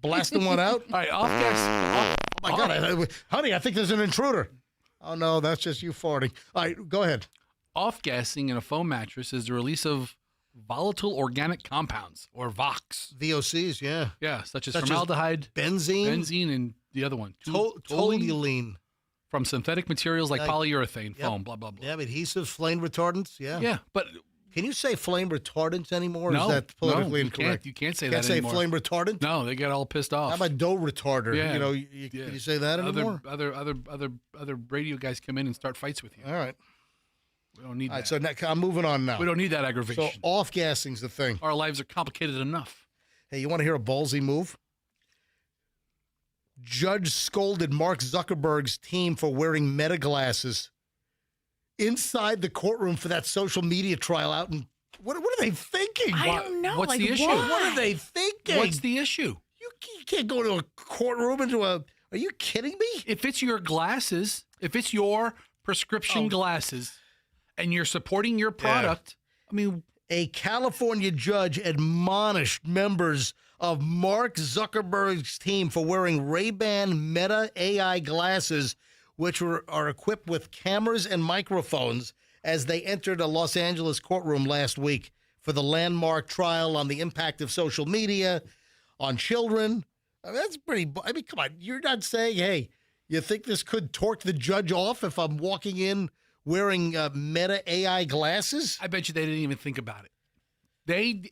blasting one out. All right, off-gas. Oh my God, honey! I think there's an intruder. Oh no, that's just you farting. All right, go ahead. Off-gassing in a foam mattress is the release of volatile organic compounds, or VOCs. VOCs, yeah. Yeah, such as formaldehyde, benzene, and the other one, toluene. From synthetic materials like polyurethane, foam, blah, blah, blah. Yeah, adhesives, flame retardants, yeah. Yeah, but... Can you say flame retardants anymore? No, Is that politically incorrect? You can't say that anymore. anymore. Say flame retardant? No, they get all pissed off. How about dough retarder? Yeah. Can you say that anymore? Other radio guys come in and start fights with you. All right. We don't need that. So I'm moving on now. We don't need that aggravation. So off-gassing's the thing. Our lives are complicated enough. Hey, you want to hear a ballsy move? Judge scolded Mark Zuckerberg's team for wearing meta glasses inside the courtroom for that social media trial out in... What are they thinking? I don't know. What's the issue? What are they thinking? What's the issue? You can't go to a courtroom Are you kidding me? If it's your glasses, if it's your prescription glasses, and you're supporting your product, I mean... A California judge admonished members of Mark Zuckerberg's team for wearing Ray-Ban Meta AI glasses, which are equipped with cameras and microphones, as they entered a Los Angeles courtroom last week for the landmark trial on the impact of social media on children. I mean, that's pretty... I mean, come on. You're not saying, hey, you think this could torque the judge off if I'm walking in wearing Meta AI glasses? I bet you they didn't even think about it.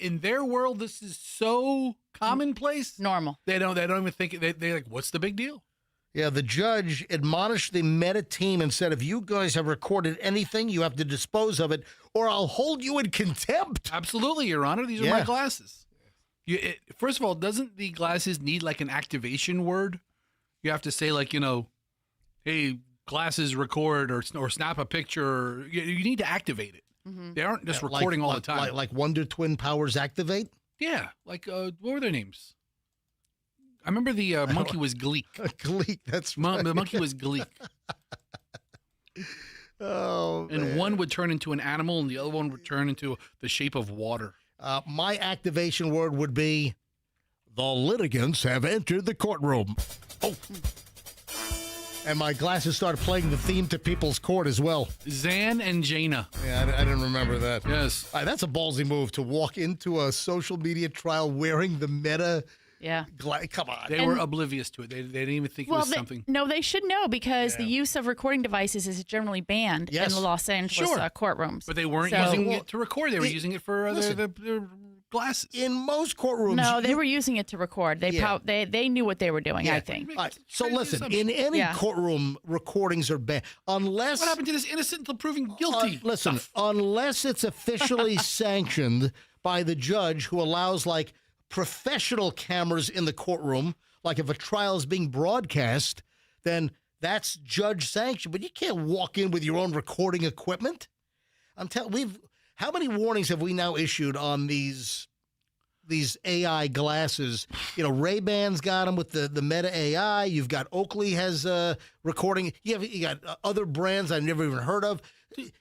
In their world, this is so commonplace. Normal. They don't even think it. They're like, what's the big deal? Yeah, the judge admonished the Meta team and said, if you guys have recorded anything, you have to dispose of it, or I'll hold you in contempt. Absolutely, Your Honor. These are my glasses. First of all, doesn't the glasses need like an activation word? You have to say like, hey, glasses record or snap a picture. You need to activate it. Mm-hmm. They aren't just recording all the time. Like Wonder Twin powers activate? Yeah. Like, what were their names? I remember the monkey was Gleek. Gleek, that's right. The monkey was Gleek. Oh, man. And one would turn into an animal and the other one would turn into the shape of water. My activation word would be, the litigants have entered the courtroom. Oh. And my glasses started playing the theme to People's Court as well. Zan and Jaina. Yeah, I didn't remember that. Yes. That's a ballsy move to walk into a social media trial wearing the Meta. Yeah. Come on. They were oblivious to it. They didn't even think it was something. No, they should know because the use of recording devices is generally banned in the Los Angeles courtrooms. But they weren't using it to record. They were using it for their glasses. In most courtrooms. No, they were using it to record. They knew what they were doing, I think. Right. So listen, in any courtroom, recordings are banned. Unless. What happened to this innocent until proven guilty? Listen, unless it's officially sanctioned by the judge who allows, like, professional cameras in the courtroom, like if a trial is being broadcast, then that's judge sanctioned. But you can't walk in with your own recording equipment. How many warnings have we now issued on these AI glasses? Ray-Ban's got them with the Meta AI. You've got Oakley has recording. You got other brands I've never even heard of.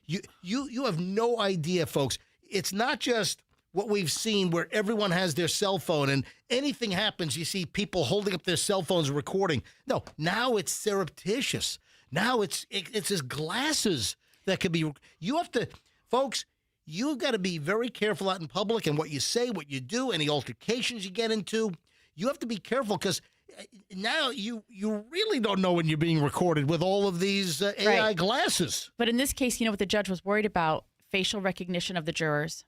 You have no idea, folks. It's not just what we've seen where everyone has their cell phone and anything happens, you see people holding up their cell phones recording. No, now it's surreptitious. Now it's his glasses that could be. You have to, folks, you've got to be very careful out in public and what you say, what you do, any altercations you get into. You have to be careful because now you really don't know when you're being recorded with all of these AI glasses. But in this case, what the judge was worried about? Facial recognition of the jurors.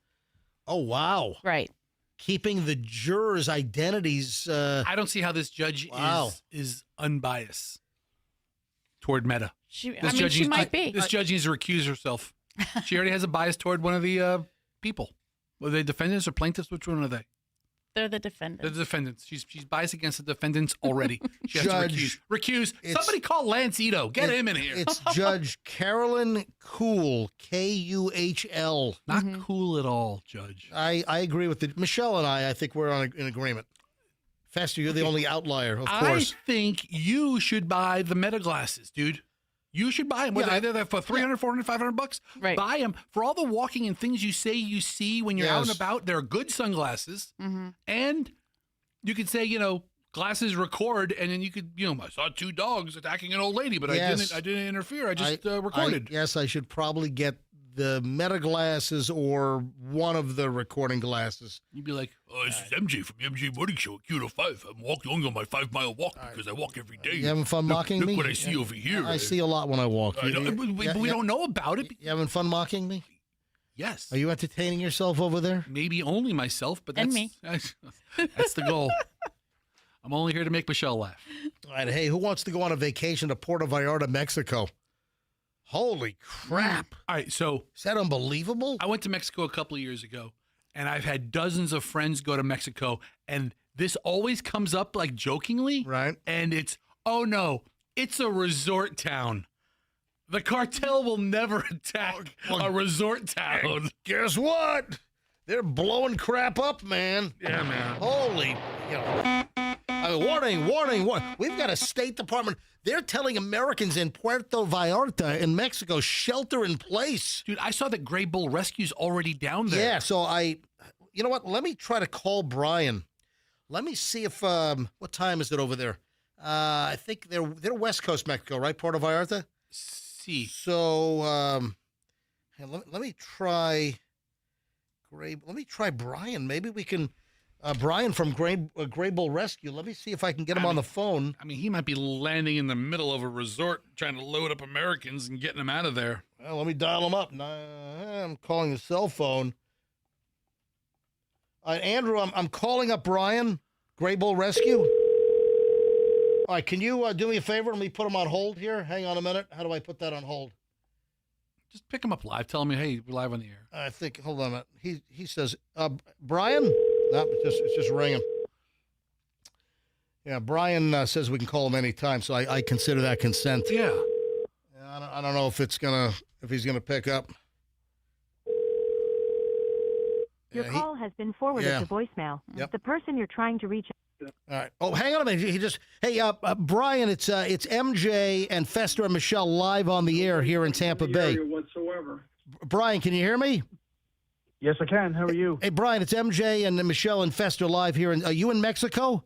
Oh, wow. Right. Keeping the jurors' identities. I don't see how this judge is unbiased toward Meta. She might be. This judge needs to recuse herself. She already has a bias toward one of the people. Were they defendants or plaintiffs? Which one are they? They're the defendants. They're the defendants. She's biased against the defendants already. She has to recuse. Somebody call Lance Ito. Get him in here. It's Judge Carolyn Kuhl, Kuhl. Not cool at all, Judge. I agree with Michelle and I think we're in agreement. Fester, you're the only outlier, of course. I think you should buy the Meta glasses, dude. You should buy them. Whether they're for $300, $400, $500. Right. Buy them. For all the walking and things you say you see when you're out and about, they're good sunglasses. Mm-hmm. And you could say, glasses record, and then you could, I saw two dogs attacking an old lady, but I didn't interfere. I just recorded. I should probably get the Meta glasses or one of the recording glasses. You'd be like, this is MJ from the MJ Morning Show at Q5. I'm walking on my 5-mile walk because I walk every day. You having fun mocking me? Look what I see over here. I see a lot when I walk. We don't know about it. You having fun mocking me? Yes. Are you entertaining yourself over there? Maybe only myself, but that's me. That's the goal. I'm only here to make Michelle laugh. All right. Hey, who wants to go on a vacation to Puerto Vallarta, Mexico? Holy crap. All right, so is that unbelievable? I went to Mexico a couple of years ago, and I've had dozens of friends go to Mexico, and this always comes up like jokingly. Right. And it's, oh no, it's a resort town. The cartel will never attack a resort town. Guess what? They're blowing crap up, man. Yeah, man. Holy. Warning. We've got a State Department. They're telling Americans in Puerto Vallarta in Mexico, shelter in place. Dude, I saw that Gray Bull Rescue's already down there. Yeah, so you know what? Let me try to call Brian. Let me see if, what time is it over there? I think they're West Coast Mexico, right? Puerto Vallarta? See. So, let me try Brian. Maybe we can Brian from Gray Bull Rescue. Let me see if I can get him on the phone. I mean, he might be landing in the middle of a resort trying to load up Americans and getting them out of there. Well, let me dial him up. I'm calling his cell phone. Andrew, I'm calling up Brian, Gray Bull Rescue. All right, can you do me a favor? Let me put him on hold here. Hang on a minute. How do I put that on hold? Just pick him up live. Tell him, hey, we're live on the air. I think, hold on a minute. He says, Brian? No, it's just ringing. Yeah, Brian says we can call him anytime, so I consider that consent. Yeah. I don't know if he's gonna pick up. Your call has been forwarded to voicemail. Yep. The person you're trying to reach. All right. Oh, hang on a minute. Brian, it's MJ and Fester and Michelle live on the air here in Tampa Bay. Whatsoever. Brian, can you hear me? Yes, I can. How are you? Hey, Brian, it's MJ and Michelle and Fester live here. Are you in Mexico?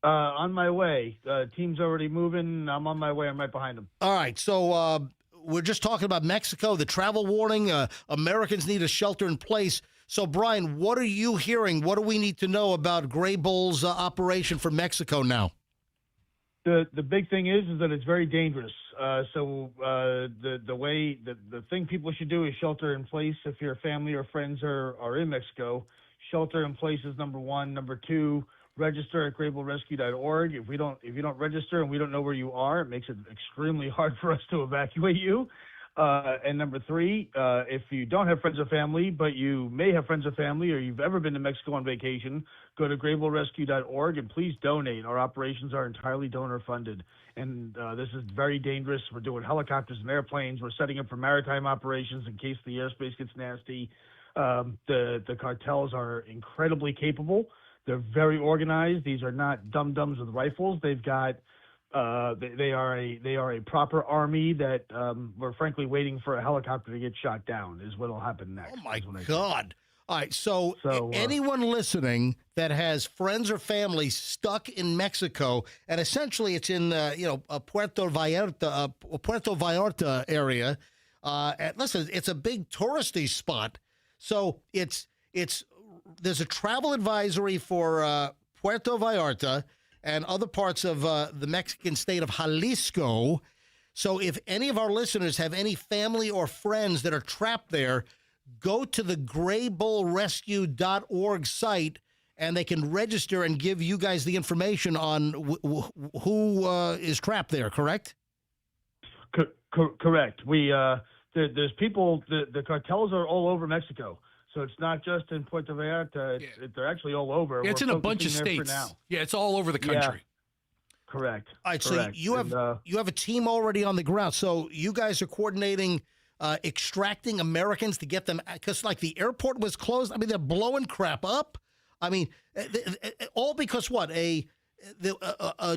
On my way. Team's already moving. I'm on my way. I'm right behind them. All right. So we're just talking about Mexico, the travel warning. Americans need a shelter in place. So, Brian, what are you hearing? What do we need to know about Gray Bull's operation for Mexico now? The big thing is that it's very dangerous. So the thing people should do is shelter in place. If your family or friends are in Mexico, shelter in place is number one. Number two, register at graybullrescue.org. If you don't register and we don't know where you are, it makes it extremely hard for us to evacuate you. And number three, if you don't have friends or family, but you may have friends or family, or you've ever been to Mexico on vacation, go to graybullrescue.org and please donate. Our operations are entirely donor funded. And this is very dangerous. We're doing helicopters and airplanes. We're setting up for maritime operations in case the airspace gets nasty. The cartels are incredibly capable. They're very organized. These are not dum-dums with rifles. They've got they are a proper army that we're frankly waiting for a helicopter to get shot down is what will happen next. Oh my God. All right. So anyone listening that has friends or family stuck in Mexico, and essentially it's in Puerto Vallarta area. Listen, it's a big touristy spot. So there's a travel advisory for Puerto Vallarta and other parts of the Mexican state of Jalisco. So if any of our listeners have any family or friends that are trapped there, go to the graybullrescue.org site, and they can register and give you guys the information on who is trapped there, correct? Correct. There's people, the cartels are all over Mexico. So it's not just in Puerto Vallarta. They're actually all over. Yeah, it's in a bunch of states. Yeah, it's all over the country. Yeah. Correct. All right, so you have a team already on the ground. So you guys are coordinating extracting Americans to get them, because like the airport was closed. I mean, they're blowing crap up. I mean, all because what? A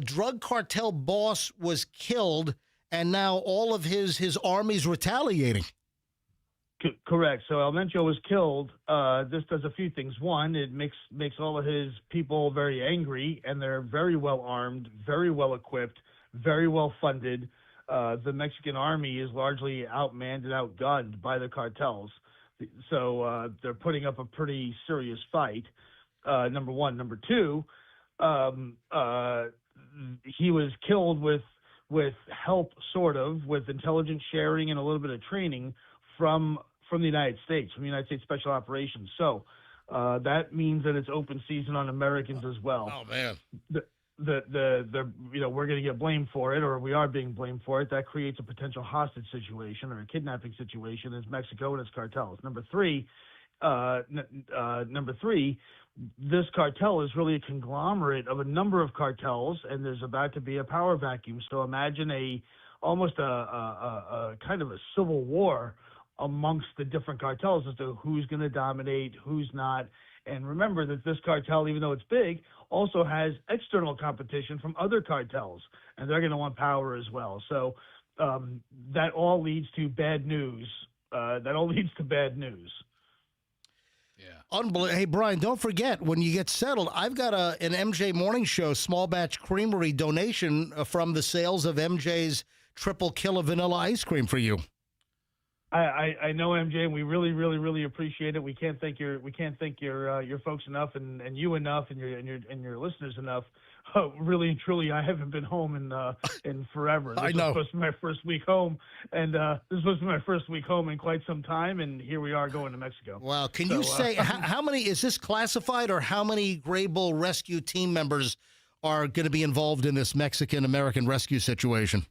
drug cartel boss was killed, and now all of his army's retaliating. Correct. So El Mencho was killed. This does a few things. One, it makes all of his people very angry, and they're very well armed, very well equipped, very well funded. The Mexican army is largely outmanned and outgunned by the cartels. So they're putting up a pretty serious fight, number one. Number two, he was killed with help, sort of, with intelligence sharing and a little bit of training from the United States, from the United States Special Operations. So that means that it's open season on Americans as well. Oh man, we're going to get blamed for it, or we are being blamed for it. That creates a potential hostage situation or a kidnapping situation in Mexico and its cartels. Number three, this cartel is really a conglomerate of a number of cartels, and there's about to be a power vacuum. So imagine almost a kind of a civil war amongst the different cartels as to who's going to dominate, who's not. And remember that this cartel, even though it's big, also has external competition from other cartels, and they're going to want power as well. So that all leads to bad news. Yeah. Unbelievable. Hey, Brian, don't forget, when you get settled, I've got an MJ Morning Show small batch creamery donation from the sales of MJ's triple killer vanilla ice cream for you. I know, MJ, and we really, really, really appreciate it. We can't thank your folks enough, and you enough, and your listeners enough. Really and truly, I haven't been home in forever. This I know. was supposed to be my first week home, and this was supposed to be my first week home in quite some time, and here we are going to Mexico. Wow. Can you say how many, is this classified, or how many Gray Bull rescue team members are going to be involved in this Mexican-American rescue situation?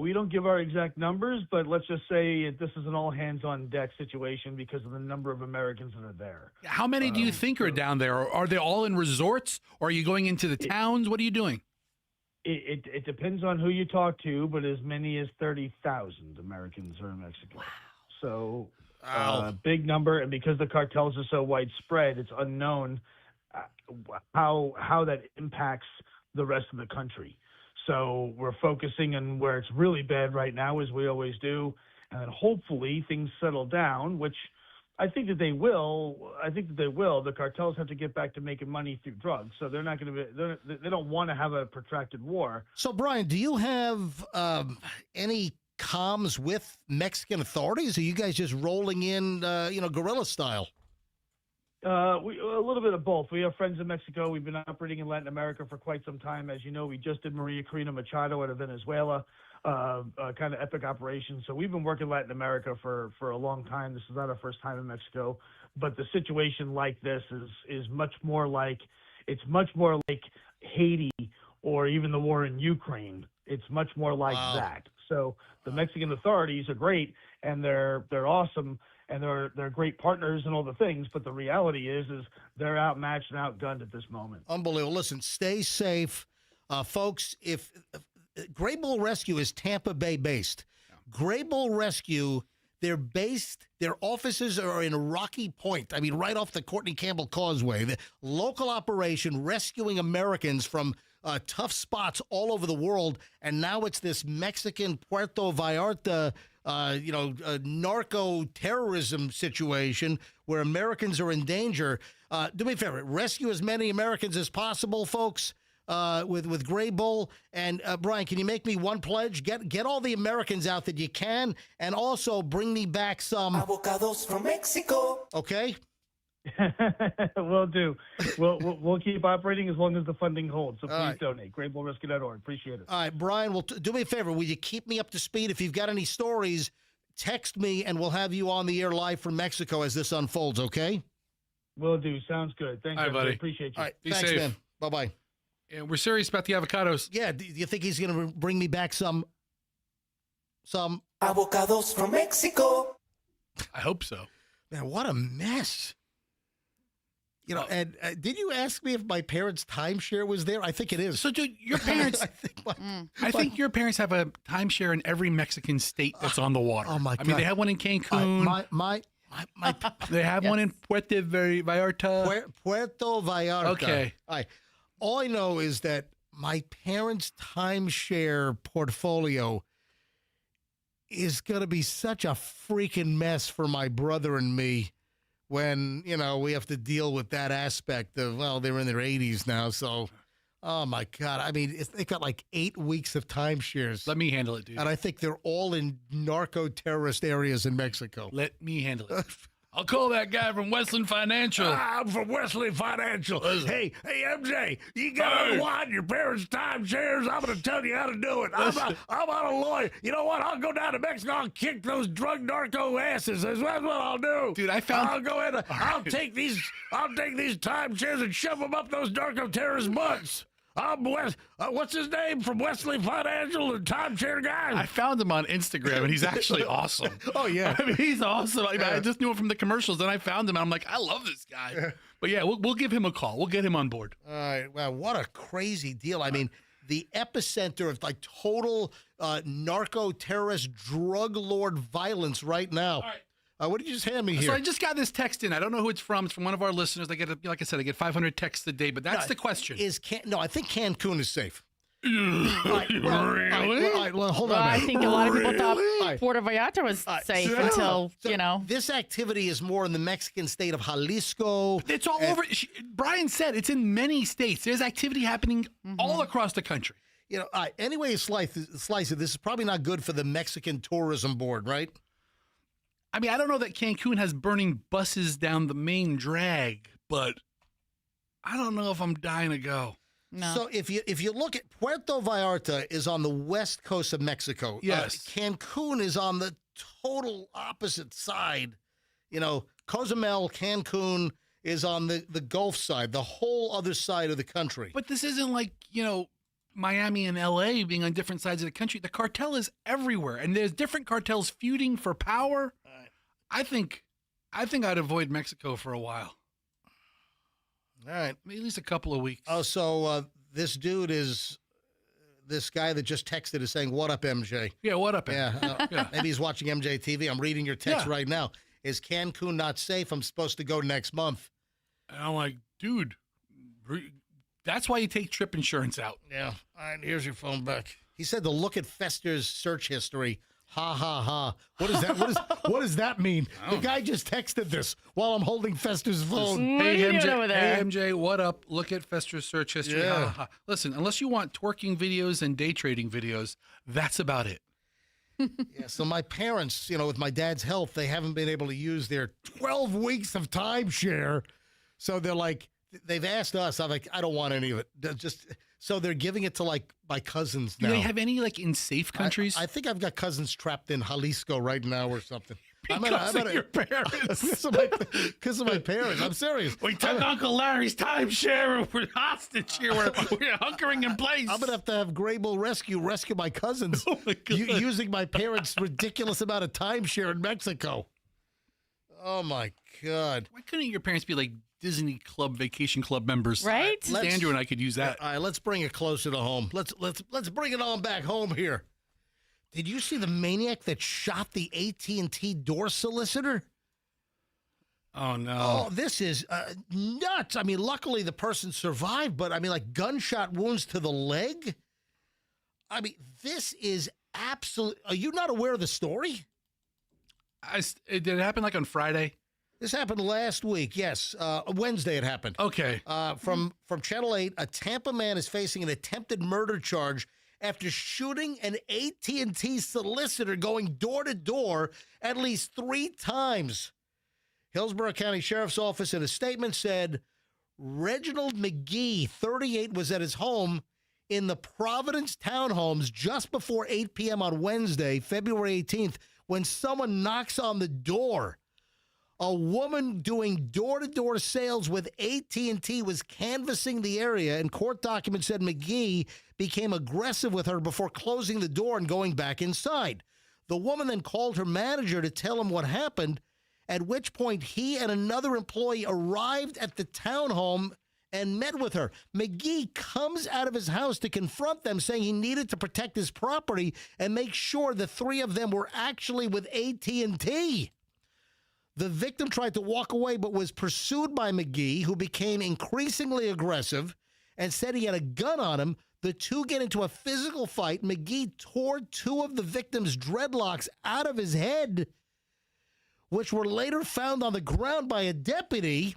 We don't give our exact numbers, but let's just say this is an all-hands-on-deck situation because of the number of Americans that are there. How many do you think are down there? Are they all in resorts, or are you going into the towns? What are you doing? It depends on who you talk to, but as many as 30,000 Americans are in Mexico. Wow. So big number, and because the cartels are so widespread, it's unknown how that impacts the rest of the country. So we're focusing on where it's really bad right now, as we always do, and then hopefully things settle down, which I think that they will. The cartels have to get back to making money through drugs, so they're not going to be. They don't want to have a protracted war. So, Brian, do you have any comms with Mexican authorities? Or are you guys just rolling in, guerrilla style? A little bit of both. We have friends in Mexico. We've been operating in Latin America for quite some time. As you know, we just did Maria Corina Machado out of Venezuela, kind of epic operation. So we've been working Latin America for a long time. This is not our first time in Mexico, but the situation like this is much more like Haiti or even the war in Ukraine. It's much more like that. So the Mexican authorities are great, and they're awesome, and they're great partners and all the things, but the reality is they're outmatched and outgunned at this moment. Unbelievable. Listen, stay safe. Folks, if Gray Bull Rescue is Tampa Bay based. Gray Bull Rescue, their offices are in Rocky Point. I mean, right off the Courtney Campbell Causeway. The local operation rescuing Americans from tough spots all over the world, and now it's this Mexican Puerto Vallarta narco terrorism situation where Americans are in danger. Do me a favor, rescue as many Americans as possible, folks, with Gray Bull. And Brian, can you make me one pledge? Get all the Americans out that you can, and also bring me back some avocados from Mexico. Okay. Will do. We'll keep operating as long as the funding holds. So please donate. GrayBullRescue.org. Appreciate it. All right, Brian. Well, do me a favor. Will you keep me up to speed? If you've got any stories, text me, and we'll have you on the air live from Mexico as this unfolds. Okay. Will do. Sounds good. Thank you, buddy. Appreciate you. All right. Be Thanks, safe. man. Bye bye. And we're serious about the avocados. Yeah. Do you think he's going to bring me back some avocados from Mexico? I hope so. Man, what a mess. And did you ask me if my parents' timeshare was there? I think it is. So, dude, your parents, I think your parents have a timeshare in every Mexican state that's on the water. Oh, my God. I mean, they have one in Cancun. They have one in Puerto Vallarta. Puerto Vallarta. Okay. All I know is that my parents' timeshare portfolio is going to be such a freaking mess for my brother and me when, we have to deal with that aspect of, they're in their 80s now. So, oh, my God. I mean, they've got like 8 weeks of timeshares. Let me handle it, dude. And I think they're all in narco-terrorist areas in Mexico. Let me handle it. I'll call that guy from Westland Financial. I'm from Westland Financial. Hey, MJ, you got to unwind your parents' timeshares. I'm going to tell you how to do it. I'm not a lawyer. You know what? I'll go down to Mexico. I'll kick those drug narco asses. That's what I'll do. Dude, I'll go in. I'll take these timeshares and shove them up those narco terrorist butts. I'm what's his name from Wesley Financial, the timeshare guy? I found him on Instagram, and he's actually awesome. Oh, yeah. I mean, he's awesome. I just knew him from the commercials, then I found him, and I'm like, I love this guy. But, yeah, we'll give him a call. We'll get him on board. All right. Wow, what a crazy deal. I mean, the epicenter of, like, total narco-terrorist, drug lord violence right now. All right. What did you just hand me here? So I just got this text in. I don't know who it's from. It's from one of our listeners. Like I said, I get 500 texts a day, but that's the question. I think Cancun is safe. Really? Well, hold on. I think a lot of people thought Puerto Vallarta was safe until, This activity is more in the Mexican state of Jalisco. It's all over. Brian said it's in many states. There's activity happening all across the country. Anyway you slice it, this is probably not good for the Mexican Tourism Board, right? I mean, I don't know that Cancun has burning buses down the main drag, but I don't know if I'm dying to go. No. So if you look at Puerto Vallarta is on the west coast of Mexico. Yes. Cancun is on the total opposite side. You know, Cozumel, Cancun is on the Gulf side, the whole other side of the country. But this isn't like, Miami and LA being on different sides of the country. The cartel is everywhere, and there's different cartels feuding for power. I think I'd avoid Mexico for a while. All right. Maybe at least a couple of weeks. Oh, so this dude is this guy that just texted is saying, "What up, MJ?" Yeah, what up, Yeah, Yeah. Maybe he's watching MJ TV. I'm reading your text right now. Is Cancun not safe? I'm supposed to go next month. And I'm like, dude, that's why you take trip insurance out. Yeah. All right, here's your phone back. He said to look at Fester's search history. Ha, ha, ha. What is that? What does that mean? The guy just texted this while I'm holding Fester's phone. What are you doing over there? Hey, MJ, what up? Look at Fester's search history. Yeah. Ha, ha, ha. Listen, unless you want twerking videos and day trading videos, that's about it. Yeah, so my parents, with my dad's help, they haven't been able to use their 12 weeks of timeshare. So they're like, they've asked us. I'm like, I don't want any of it. So they're giving it to like my cousins now. Do they have any like in safe countries? I think I've got cousins trapped in Jalisco right now or something. Because of your parents. Because of my parents. I'm serious. We took Uncle Larry's timeshare and we're hostage here. We're hunkering in place. I'm going to have Grable rescue my cousins using my parents' ridiculous amount of timeshare in Mexico. Oh, my God. Why couldn't your parents be like Disney Club, Vacation Club members? Right? Andrew and I could use that. All right, let's bring it closer to home. Let's bring it on back home here. Did you see the maniac that shot the AT&T door solicitor? Oh, no. Oh, this is nuts. I mean, luckily the person survived, but I mean, like gunshot wounds to the leg. I mean, this is absolute. Are you not aware of the story? Did it happen like on Friday? This happened last week. Yes, Wednesday it happened. Okay. From Channel 8, a Tampa man is facing an attempted murder charge after shooting an AT&T solicitor going door to door at least 3 times. Hillsborough County Sheriff's Office in a statement said Reginald McGee, 38, was at his home in the Providence townhomes just before 8 p.m. on Wednesday, February 18th, when someone knocks on the door. A woman doing door-to-door sales with AT&T was canvassing the area, and court documents said McGee became aggressive with her before closing the door and going back inside. The woman then called her manager to tell him what happened, at which point he and another employee arrived at the townhome and met with her. McGee comes out of his house to confront them, saying he needed to protect his property and make sure the 3 of them were actually with AT&T. The victim tried to walk away but was pursued by McGee, who became increasingly aggressive and said he had a gun on him. The two get into a physical fight. McGee tore 2 of the victim's dreadlocks out of his head, which were later found on the ground by a deputy.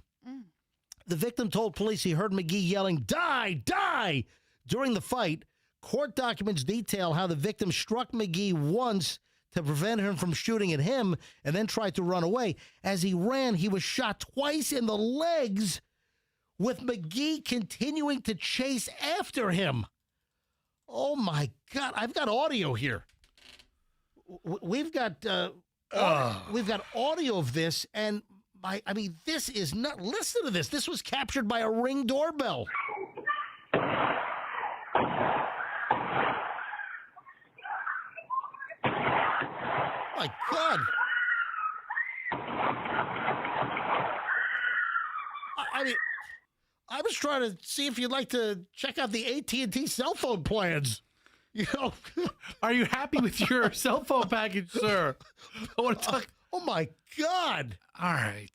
The victim told police he heard McGee yelling, "Die, die!" during the fight. Court documents detail how the victim struck McGee once to prevent him from shooting at him and then tried to run away. As he ran, he was shot twice in the legs, with McGee continuing to chase after him. Oh, my God. I've got audio here. We've got audio of this, and this is not. Listen to this. This was captured by a Ring doorbell. My God. I was trying to see if you'd like to check out the AT&T cell phone plans. Are you happy with your cell phone package, sir? I want to talk. Oh, my God. All right.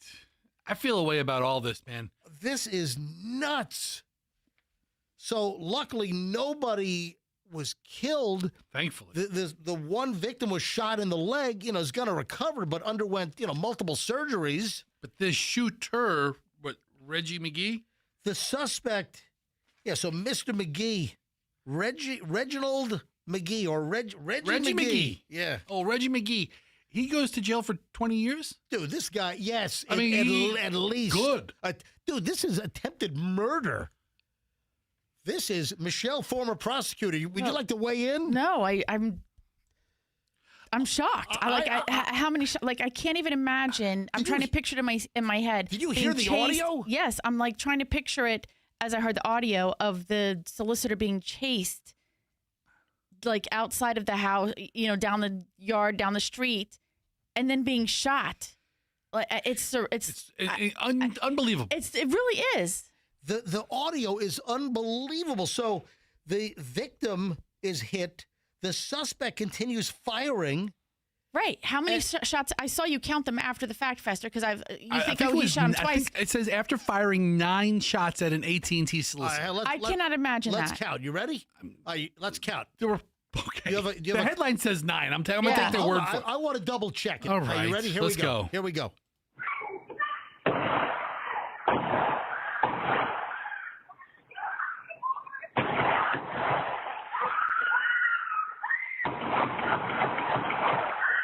I feel a way about all this, man. This is nuts. So, luckily, nobody was killed. Thankfully. The one victim was shot in the leg, is going to recover, but underwent, multiple surgeries. But this shooter, Reggie McGee? The suspect, so Mr. McGee, Reginald McGee, or Reggie McGee. Yeah. Oh, Reggie McGee. he goes to jail for 20 years? Dude, this guy, yes. I mean, at least. Good. Dude, this is attempted murder. This is Michelle, former prosecutor. Would you like to weigh in? No, I'm shocked. How many? I can't even imagine. I'm trying to picture it in my head. Did you hear the audio? Yes, I'm like trying to picture it as I heard the audio of the solicitor being chased, like outside of the house, down the yard, down the street, and then being shot. Like it's unbelievable. It really is. The audio is unbelievable. So the victim is hit. The suspect continues firing. Right. How many shots? I saw you count them after the fact, Fester, because he shot him twice. I think it says after firing 9 shots at an AT&T solicitor. I cannot imagine let's that. count. You ready? Let's count. There were okay. The headline says 9. I'm going to take their word for it. I want to double check it. All right. Are you ready? Let's go. Here we go.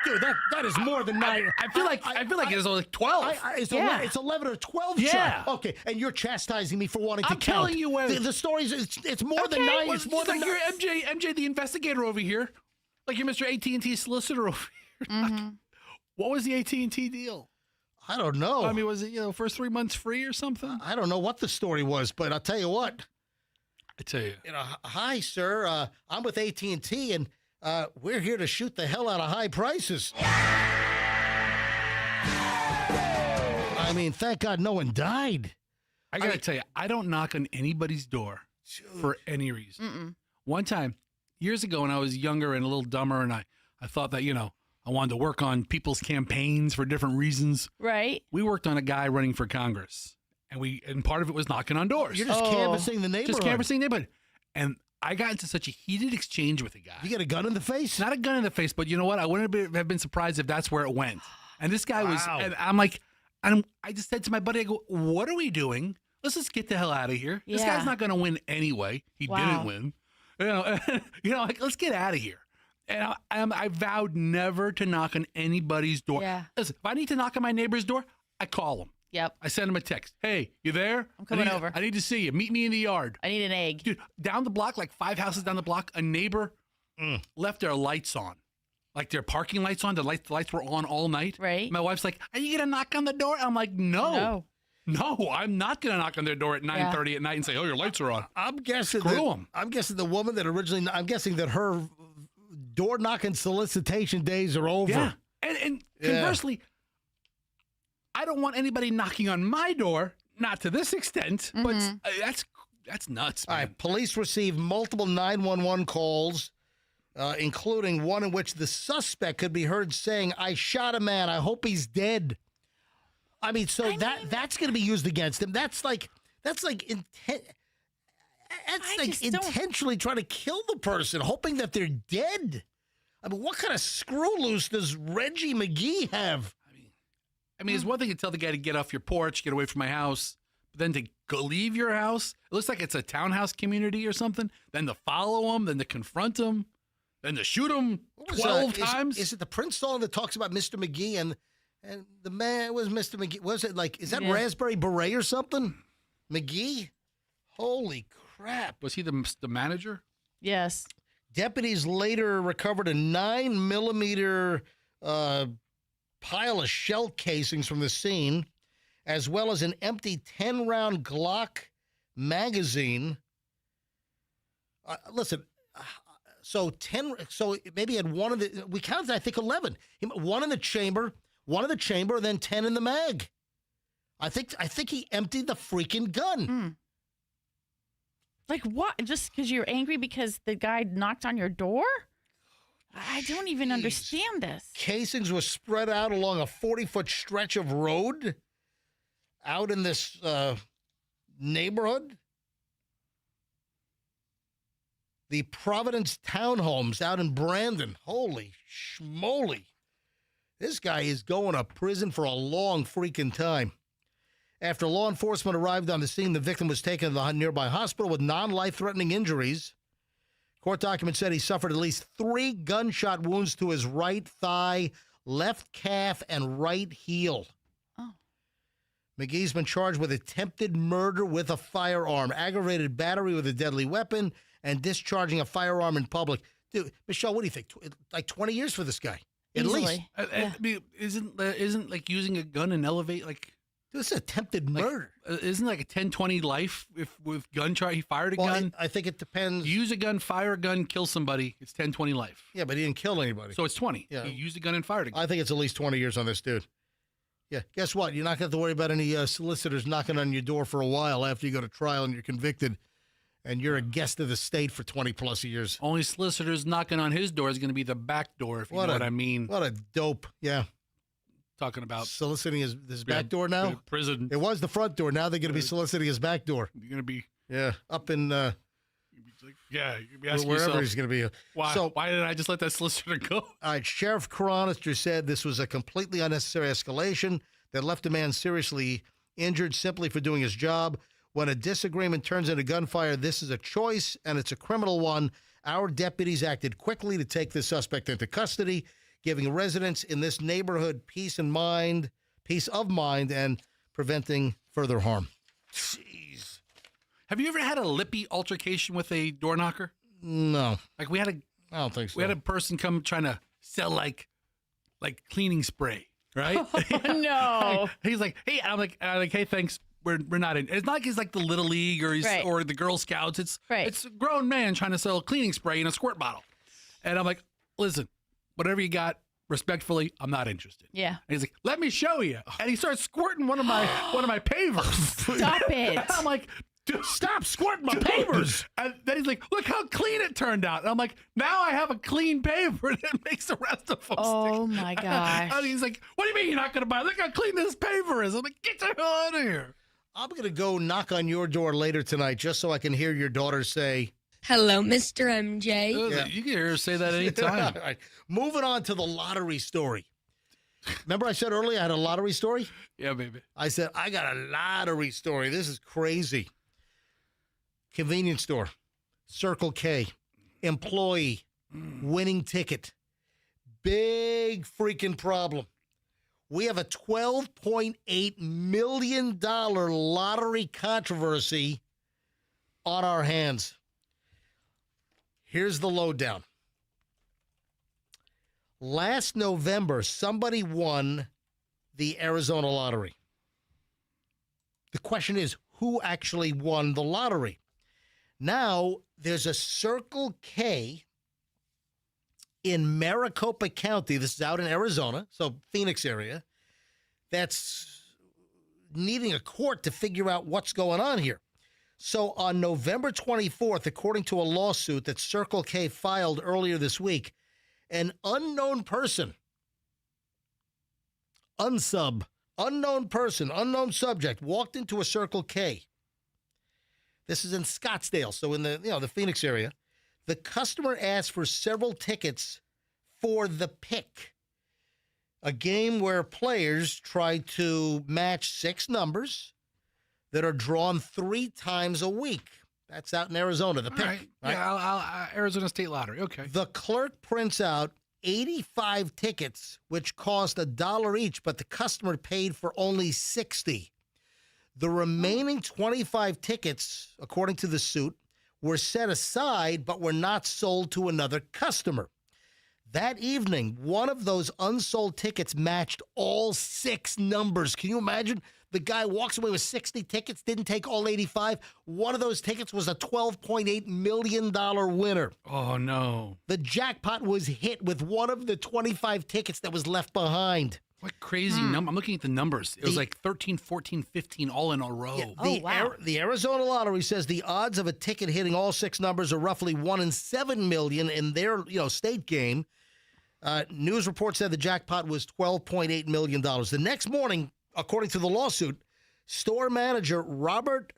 Dude, that is more than 9. I feel like it's only 12. It's 11 or 12 Yeah. shots. Okay, and you're chastising me for wanting to I'm count. telling you when the story's it's more than 9. Well, It's more than 9. You're MJ the investigator over here. Like you're Mr. AT&T solicitor over here. Mm-hmm. What was the AT&T deal? I don't know. I mean, was it first 3 months free or something? I don't know what the story was, but I'll tell you what. I tell you. Hi, sir. I'm with AT&T, and we're here to shoot the hell out of high prices. I mean, thank God no one died. I got to tell you, I don't knock on anybody's door for any reason. Mm-mm. One time, years ago when I was younger and a little dumber, and I thought that, I wanted to work on people's campaigns for different reasons. Right. We worked on a guy running for Congress, and part of it was knocking on doors. You're just canvassing the neighborhood. Just canvassing the neighborhood. And I got into such a heated exchange with a guy. You get a gun in the face? Not a gun in the face, but you know what? I wouldn't have been surprised if that's where it went. And this guy was, and I'm like, I just said to my buddy, I go, what are we doing? Let's just get the hell out of here. This guy's not going to win anyway. He didn't win. Let's get out of here. And I vowed never to knock on anybody's door. Yeah. Listen, if I need to knock on my neighbor's door, I call him. Yep. I send him a text. Hey, you there? I'm coming over. I need to see you. Meet me in the yard. I need an egg. Dude, down the block, like 5 houses down the block, a neighbor left their lights on. Like their parking lights on. The lights were on all night. Right. My wife's like, are you going to knock on the door? I'm like, No, I'm not going to knock on their door at 9:30 at night and say, oh, your lights are on. I'm guessing Screw 'em. I'm guessing the woman that originally, I'm guessing that her door knocking solicitation days are over. Yeah. And conversely, I don't want anybody knocking on my door, not to this extent, but that's nuts, man. All right, police received multiple 911 calls, including one in which the suspect could be heard saying, I shot a man, I hope he's dead. I mean, that's going to be used against him. That's intentionally trying to kill the person, hoping that they're dead. I mean, what kind of screw loose does Reggie McGee have? I mean, it's one thing to tell the guy to get off your porch, get away from my house, but then to go leave your house. It looks like it's a townhouse community or something. Then to follow him, then to confront him, then to shoot him 12 times. Is it the Prince song that talks about Mr. McGee and the man was Mr. McGee? Was it like, is that Raspberry Beret or something? McGee? Holy crap. Was he the manager? Yes. Deputies later recovered a 9mm pile of shell casings from the scene, as well as an empty 10-round Glock magazine. So maybe he had one of the, we counted, I think, 11. One in the chamber, and then 10 in the mag. I think he emptied the freaking gun. Like what? Just because you're angry because the guy knocked on your door? I don't even understand this. Casings were spread out along a 40-foot stretch of road out in this neighborhood. The Providence Townhomes out in Brandon. Holy schmoly. This guy is going to prison for a long freaking time. After law enforcement arrived on the scene, the victim was taken to the nearby hospital with non-life-threatening injuries. Court documents said he suffered at least 3 gunshot wounds to his right thigh, left calf, and right heel. Oh. McGee's been charged with attempted murder with a firearm, aggravated battery with a deadly weapon, and discharging a firearm in public. Dude, Michelle, what do you think? Like 20 years for this guy, at Easily. least. I mean, isn't like using a gun and elevate like This is attempted murder. isn't like a 10-20 life if with gun charge he fired a gun? I think it depends. Use a gun, fire a gun, kill somebody. It's 10-20 life. Yeah, but he didn't kill anybody. So it's 20. Yeah. He used a gun and fired a gun. I think it's at least 20 years on this dude. Yeah, guess what? You're not going to have to worry about any solicitors knocking on your door for a while after you go to trial and you're convicted and you're a guest of the state for 20-plus years. Only solicitors knocking on his door is going to be the back door, if you know what I mean. What a dope. Yeah. Talking about soliciting his back door now? Prison. It was the front door. Now they're going to be soliciting his back door. You're going to be... Yeah, up in... yeah, you're going to be asking wherever yourself, he's going to be. why did I just let that solicitor go? All right, Sheriff Chronister said this was a completely unnecessary escalation that left a man seriously injured simply for doing his job. When a disagreement turns into gunfire, this is a choice, and it's a criminal one. Our deputies acted quickly to take the suspect into custody, giving residents in this neighborhood peace of mind, and preventing further harm. Jeez. Have you ever had a lippy altercation with a door knocker? No. Like I don't think so. We had a person come trying to sell like cleaning spray, right? Oh, no. He's like, hey, I'm like, hey, thanks. We're not in. It's not like he's like the Little League or the Girl Scouts. It's a grown man trying to sell cleaning spray in a squirt bottle. And I'm like, listen, whatever you got, respectfully, I'm not interested. Yeah. And he's like, let me show you. And he starts squirting one of my pavers. Stop it. And I'm like, dude, stop squirting my pavers. And then he's like, look how clean it turned out. And I'm like, now I have a clean paver that makes the rest of them Oh, my gosh. And he's like, what do you mean you're not going to buy it? Look how clean this paver is. I'm like, get the hell out of here. I'm going to go knock on your door later tonight just so I can hear your daughter say, hello, Mr. MJ. Yeah. You can hear her say that anytime. All right. Moving on to the lottery story. Remember I said earlier I had a lottery story? Yeah, baby. I said, I got a lottery story. This is crazy. Convenience store, Circle K, employee, winning ticket. Big freaking problem. We have a $12.8 million lottery controversy on our hands. Here's the lowdown. Last November, somebody won the Arizona lottery. The question is, who actually won the lottery? Now, there's a Circle K in Maricopa County, this is out in Arizona, so Phoenix area, that's needing a court to figure out what's going on here. So on November 24th, according to a lawsuit that Circle K filed earlier this week, an unknown person, unknown person, unknown subject, walked into a Circle K. This is in Scottsdale, so in the Phoenix area. The customer asked for several tickets for the pick, a game where players try to match 6 numbers that are drawn 3 times a week. That's out in Arizona, the pick. Right. Right? Yeah, Arizona State Lottery. Okay. The clerk prints out 85 tickets, which cost $1 each, but the customer paid for only 60. The remaining 25 tickets, according to the suit, were set aside but were not sold to another customer. That evening, one of those unsold tickets matched all 6 numbers. Can you imagine? The guy walks away with 60 tickets, didn't take all 85. One of those tickets was a $12.8 million winner. Oh, no. The jackpot was hit with one of the 25 tickets that was left behind. What crazy number. I'm looking at the numbers. It was like 13, 14, 15 all in a row. Yeah, the Arizona Lottery says the odds of a ticket hitting all 6 numbers are roughly 1 in 7 million in their state game. News report said the jackpot was $12.8 million. The next morning, according to the lawsuit, store manager Robert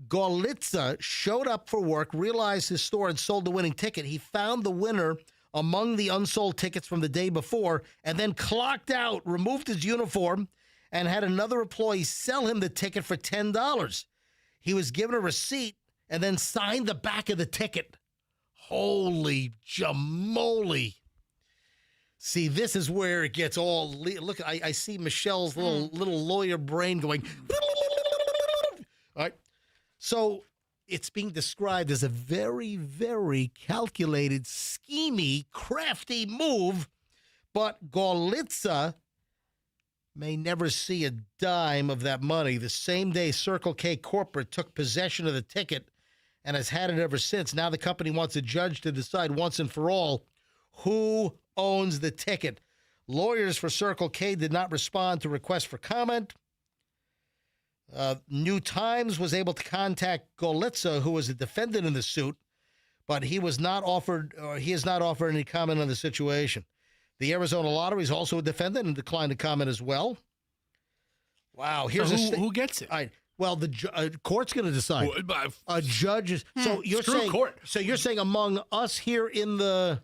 Golitza showed up for work, realized his store had sold the winning ticket. He found the winner among the unsold tickets from the day before and then clocked out, removed his uniform, and had another employee sell him the ticket for $10. He was given a receipt and then signed the back of the ticket. Holy jamoli. See, this is where it gets all. Look, I see Michelle's little lawyer brain going. All right. So it's being described as a very, very calculated, schemy, crafty move, but Golitza may never see a dime of that money. The same day Circle K corporate took possession of the ticket and has had it ever since. Now the company wants a judge to decide once and for all who owns the ticket. Lawyers for Circle K did not respond to requests for comment. New Times was able to contact Golitza, who was a defendant in the suit, but he has not offered any comment on the situation. The Arizona Lottery is also a defendant and declined to comment as well. Wow. Here's who gets it? All right. Well, the court's going to decide. A judge is. So you're saying. Court. So you're saying among us here in the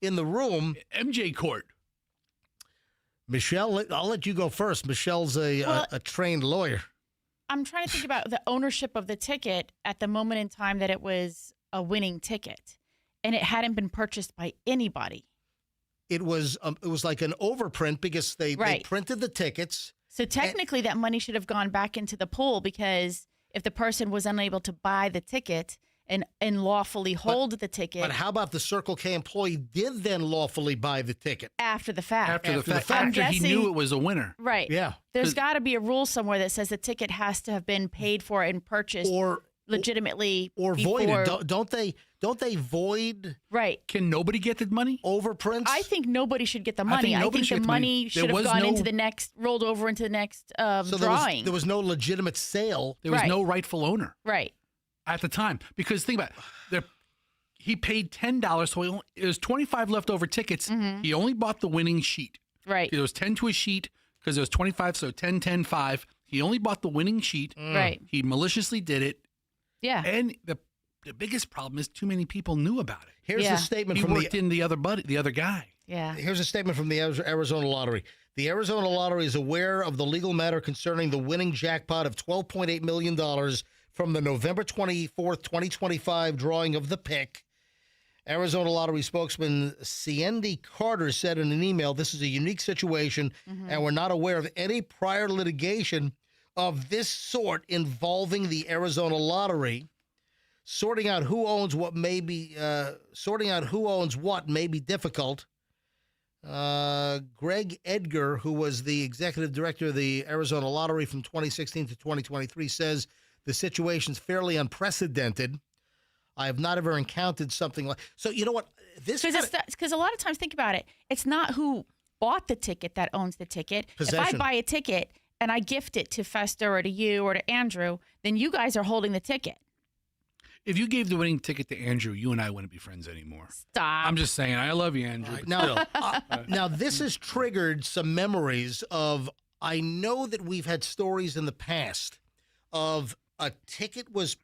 room, MJ Court. Michelle, I'll let you go first. Michelle's a trained lawyer. I'm trying to think about the ownership of the ticket at the moment in time that it was a winning ticket, and it hadn't been purchased by anybody. It was like an overprint because they printed the tickets. So technically, that money should have gone back into the pool, because if the person was unable to buy the ticket and lawfully hold the ticket. But how about the Circle K employee did then lawfully buy the ticket? After the fact. After he knew it was a winner. Right. Yeah. There's got to be a rule somewhere that says the ticket has to have been paid for and purchased legitimately or voided. Don't they void? Right. Can nobody get the money? Overprints? I think nobody should get the money. I think the money should have gone into the next, rolled over into the next drawing. There was no legitimate sale. There was no rightful owner. Right. At the time. Because think about it. He paid $10, so there was 25 leftover tickets. Mm-hmm. He only bought the winning sheet. Right. There was 10 to a sheet because there was 25, so 10, 10, 5. He only bought the winning sheet. Right. He maliciously did it. Yeah. And the biggest problem is too many people knew about it. Here's a statement from the other guy. Yeah. Here's a statement from the Arizona Lottery. The Arizona Lottery is aware of the legal matter concerning the winning jackpot of $12.8 million from the November 24th, 2025 drawing of the pick. Arizona Lottery spokesman Ciendy Carter said in an email, "This is a unique situation, and we're not aware of any prior litigation of this sort involving the Arizona Lottery. Sorting out who owns what may be difficult." Greg Edgar, who was the executive director of the Arizona Lottery from 2016 to 2023, says the situation's fairly unprecedented. I have not ever encountered something like. So you know what? Because a lot of times, think about it. It's not who bought the ticket that owns the ticket. Possession. If I buy a ticket and I gift it to Fester or to you or to Andrew, then you guys are holding the ticket. If you gave the winning ticket to Andrew, you and I wouldn't be friends anymore. Stop. I'm just saying, I love you, Andrew. Now, this has triggered some memories of. I know that we've had stories in the past of a ticket was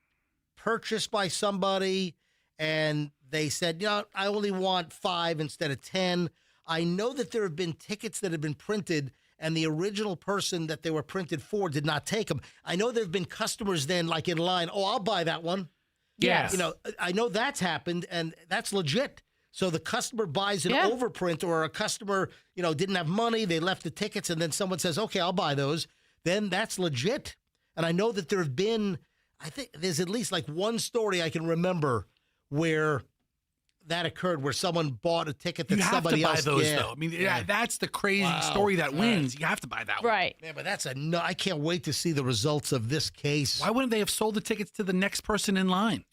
purchased by somebody and they said, I only want 5 instead of 10. I know that there have been tickets that have been printed and the original person that they were printed for did not take them. I know there have been customers then like in line, I'll buy that one. Yes. I know that's happened and that's legit. So the customer buys an overprint, or a customer, didn't have money. They left the tickets and then someone says, okay, I'll buy those. Then that's legit. And I know that there have been, I think there's at least like one story I can remember where that occurred, where someone bought a ticket that somebody else. You have to buy those, though. I mean, that's the crazy story that wins. You have to buy that one. Right. Yeah, but I can't wait to see the results of this case. Why wouldn't they have sold the tickets to the next person in line?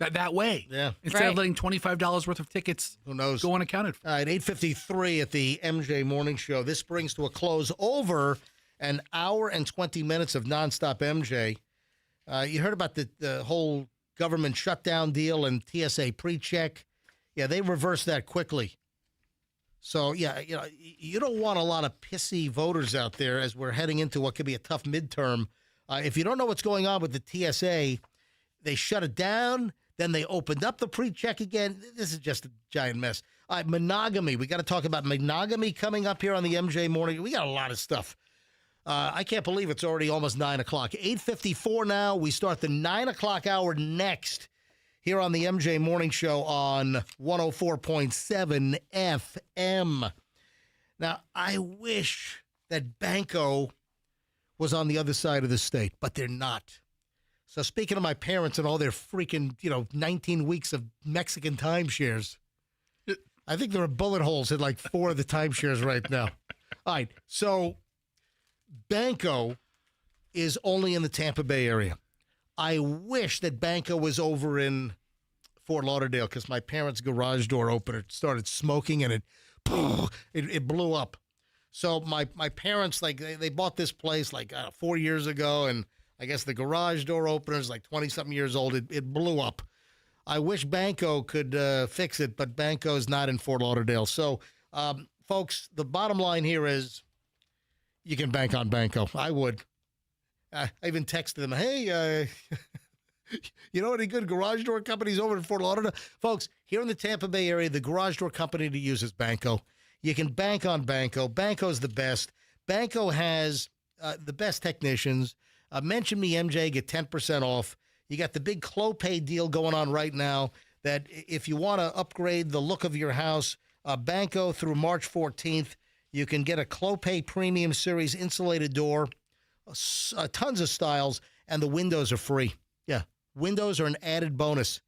That way. Yeah. Instead of letting $25 worth of tickets Who knows? go unaccounted for. All right, 8:53 at the MJ Morning Show. This brings to a close over an hour and 20 minutes of nonstop MJ. You heard about the whole government shutdown deal and TSA PreCheck. Yeah, they reversed that quickly. So, you don't want a lot of pissy voters out there as we're heading into what could be a tough midterm. If you don't know what's going on with the TSA, they shut it down. Then they opened up the PreCheck again. This is just a giant mess. All right, monogamy. We got to talk about monogamy coming up here on the MJ Morning. We got a lot of stuff. I can't believe it's already almost 9 o'clock. 8:54 now. We start the 9 o'clock hour next here on the MJ Morning Show on 104.7 FM. Now, I wish that Banco was on the other side of the state, but they're not. So speaking of my parents and all their freaking, 19 weeks of Mexican timeshares, I think there are bullet holes in like 4 of the timeshares right now. All right, so Banco is only in the Tampa Bay area. I wish that Banco was over in Fort Lauderdale because my parents' garage door opener started smoking and it blew up. So my parents, like, they bought this place like 4 years ago, and I guess the garage door opener is like 20-something years old. It blew up. I wish Banco could fix it, but Banco is not in Fort Lauderdale. So, folks, the bottom line here is you can bank on Banco. I would. I even texted them, hey, you know any good garage door companies over in Fort Lauderdale? Folks, here in the Tampa Bay area, the garage door company to use is Banco. You can bank on Banco. Banco's the best. Banco has the best technicians. Mention me, MJ, get 10% off. You got the big Clopay deal going on right now that if you want to upgrade the look of your house, Banco through March 14th, you can get a Clopay Premium Series insulated door, tons of styles, and the windows are free. Yeah, windows are an added bonus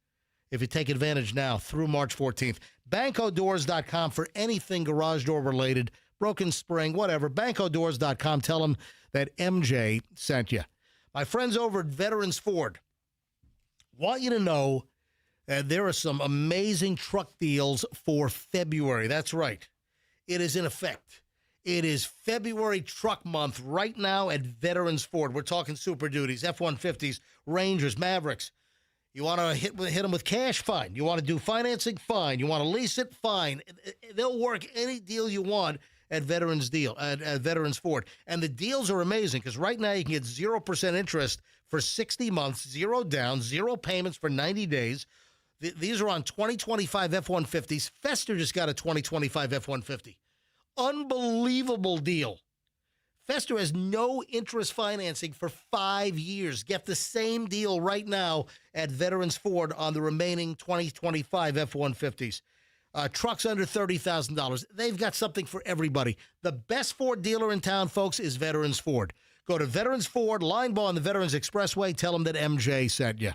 if you take advantage now through March 14th. BancoDoors.com for anything garage door related, broken spring, whatever. BancoDoors.com. Tell them that MJ sent you. My friends over at Veterans Ford want you to know that there are some amazing truck deals for February. That's right. It is in effect. It is February truck month right now at Veterans Ford. We're talking Super Duties, F-150s, Rangers, Mavericks. You want to hit them with cash? Fine. You want to do financing? Fine. You want to lease it? Fine. They'll work any deal you want at Veterans Ford. And the deals are amazing because right now you can get 0% interest for 60 months, 0 down, 0 payments for 90 days. These are on 2025 F-150s. Fester just got a 2025 F-150. Unbelievable deal. Fester has no interest financing for 5 years. Get the same deal right now at Veterans Ford on the remaining 2025 F-150s. Trucks under $30,000. They've got something for everybody. The best Ford dealer in town, folks, is Veterans Ford. Go to Veterans Ford, line bar on the Veterans Expressway. Tell them that MJ sent you.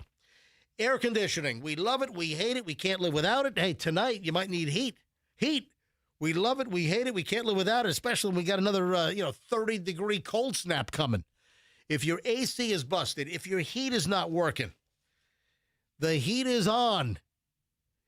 Air conditioning. We love it. We hate it. We can't live without it. Hey, tonight you might need heat. Heat. We love it. We hate it. We can't live without it, especially when we got another, 30-degree cold snap coming. If your AC is busted, if your heat is not working, the heat is on.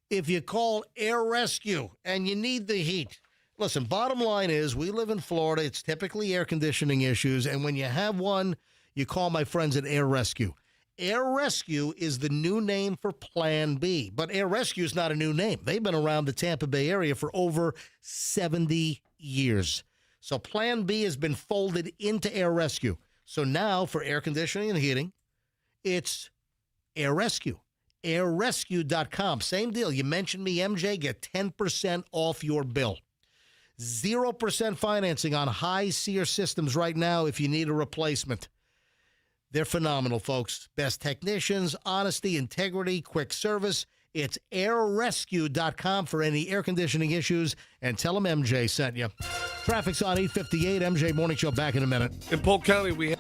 If you call Air Rescue and you need the heat. Listen, bottom line is we live in Florida. It's typically air conditioning issues. And when you have one, you call my friends at Air Rescue. Air Rescue is the new name for Plan B, but Air Rescue is not a new name. They've been around the Tampa Bay area for over 70 years. So Plan B has been folded into Air Rescue. So now for air conditioning and heating, it's Air Rescue. AirRescue.com. Same deal. You mentioned me, MJ, get 10% off your bill. 0% financing on high SEER systems right now if you need a replacement. They're phenomenal, folks. Best technicians, honesty, integrity, quick service. It's airrescue.com for any air conditioning issues. And tell them MJ sent you. Traffic's on 858. MJ Morning Show back in a minute. In Polk County, we have...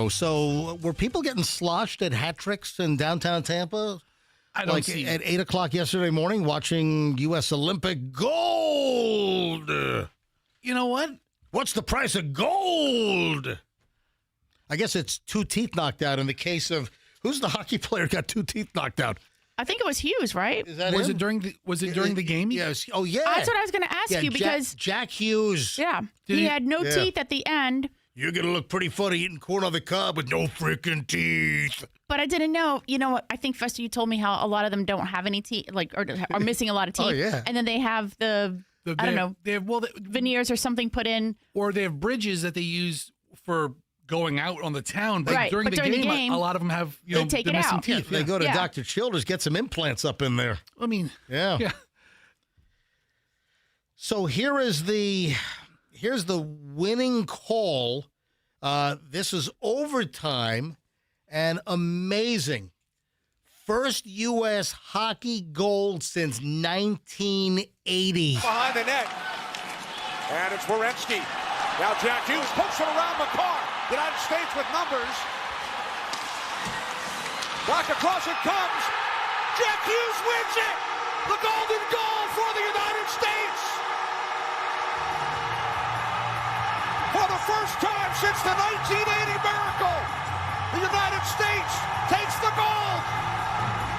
So were people getting sloshed at hat tricks in downtown Tampa? I don't like see at 8 o'clock yesterday morning watching U.S. Olympic gold. You know what? What's the price of gold? I guess it's 2 teeth knocked out in the case of who's the hockey player got 2 teeth knocked out? I think it was Hughes, right? Is that Was him? it during the game? Yes. Oh yeah. That's what I was going to ask you because Jack Hughes. yeah, Did he he- had no teeth at the end. You're gonna look pretty funny eating corn on the cob with no freaking teeth. But I didn't know. You know what? I think Fester, you told me how a lot of them don't have any teeth, like or are missing a lot of teeth. Oh, yeah. And then they have I don't know, They have, veneers or something put in. or they have bridges that they use for going out on the town. But Right, during, but the, during the game, game, a lot of them have they take the it missing out. teeth. They go to Yeah. Dr. Childers, get some implants up in there. I mean, Yeah. yeah. So here's the winning call. This is overtime and amazing. First U.S. hockey gold since 1980. Behind the net. And it's Werenski. Now Jack Hughes pokes it around McCarr. United States with numbers. Back across it comes. Jack Hughes wins it. The golden goal for the United States. For the first time since the 1980 miracle, the United States takes the gold.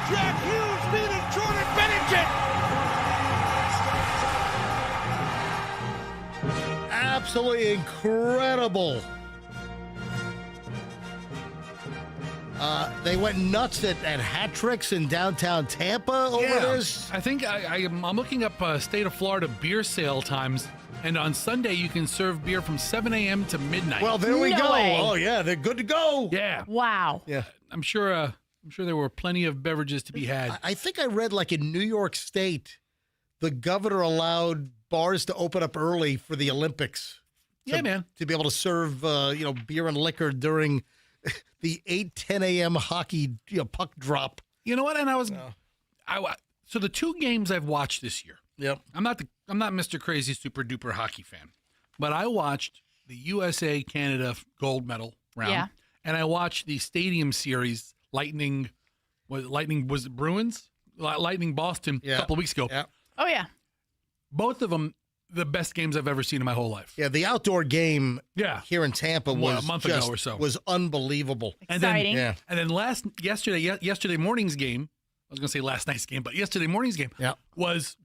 Jack Hughes beating Jordan Bennington. Absolutely incredible. They went nuts at hat tricks in downtown Tampa over this. I think I'm looking up state of Florida beer sale times, and on Sunday you can serve beer from 7 a.m. to midnight. Well, there we No go. way. Oh yeah, they're good to go. yeah, Wow. Yeah. I'm sure there were plenty of beverages to be had. I think I read like in New York State, the governor allowed bars to open up early for the Olympics. Yeah, man. To be able to serve, beer and liquor during the 8-10 a.m. hockey puck drop. You know what? And so the 2 games I've watched this year. Yep. I'm not Mr. Crazy super duper hockey fan, but I watched the USA Canada gold medal round, Yeah. and I watched the Stadium Series Lightning was it Bruins? Lightning Boston Yeah. a couple of weeks ago. Yeah. Oh yeah. Both of them the best games I've ever seen in my whole life. Yeah, the outdoor game Yeah. here in Tampa What, was a month just, ago or so. was unbelievable. Exciting. Yeah. And then yesterday morning's game, I was going to say last night's game, but yesterday morning's game Yeah. was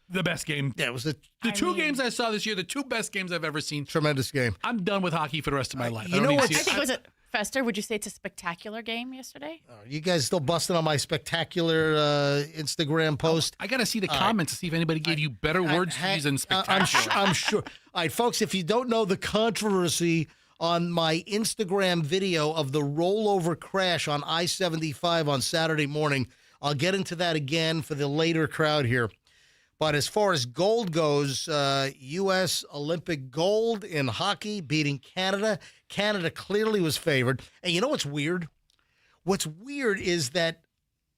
the best game. Yeah, it was a The two games I saw this year, the 2 best games I've ever seen. tremendous game. I'm done with hockey for the rest of my life. you I don't know need to what's- see I it. think was it Fester? Would you say it's a spectacular game yesterday? You guys still busting on my spectacular Instagram post? I got to see the comments to see if anybody gave you better words to use than spectacular. I'm sure. All right, folks, if you don't know the controversy on my Instagram video of the rollover crash on I-75 on Saturday morning, I'll get into that again for the later crowd here. But as far as gold goes, U.S. Olympic gold in hockey beating Canada. Canada clearly was favored. And you know what's weird? What's weird is that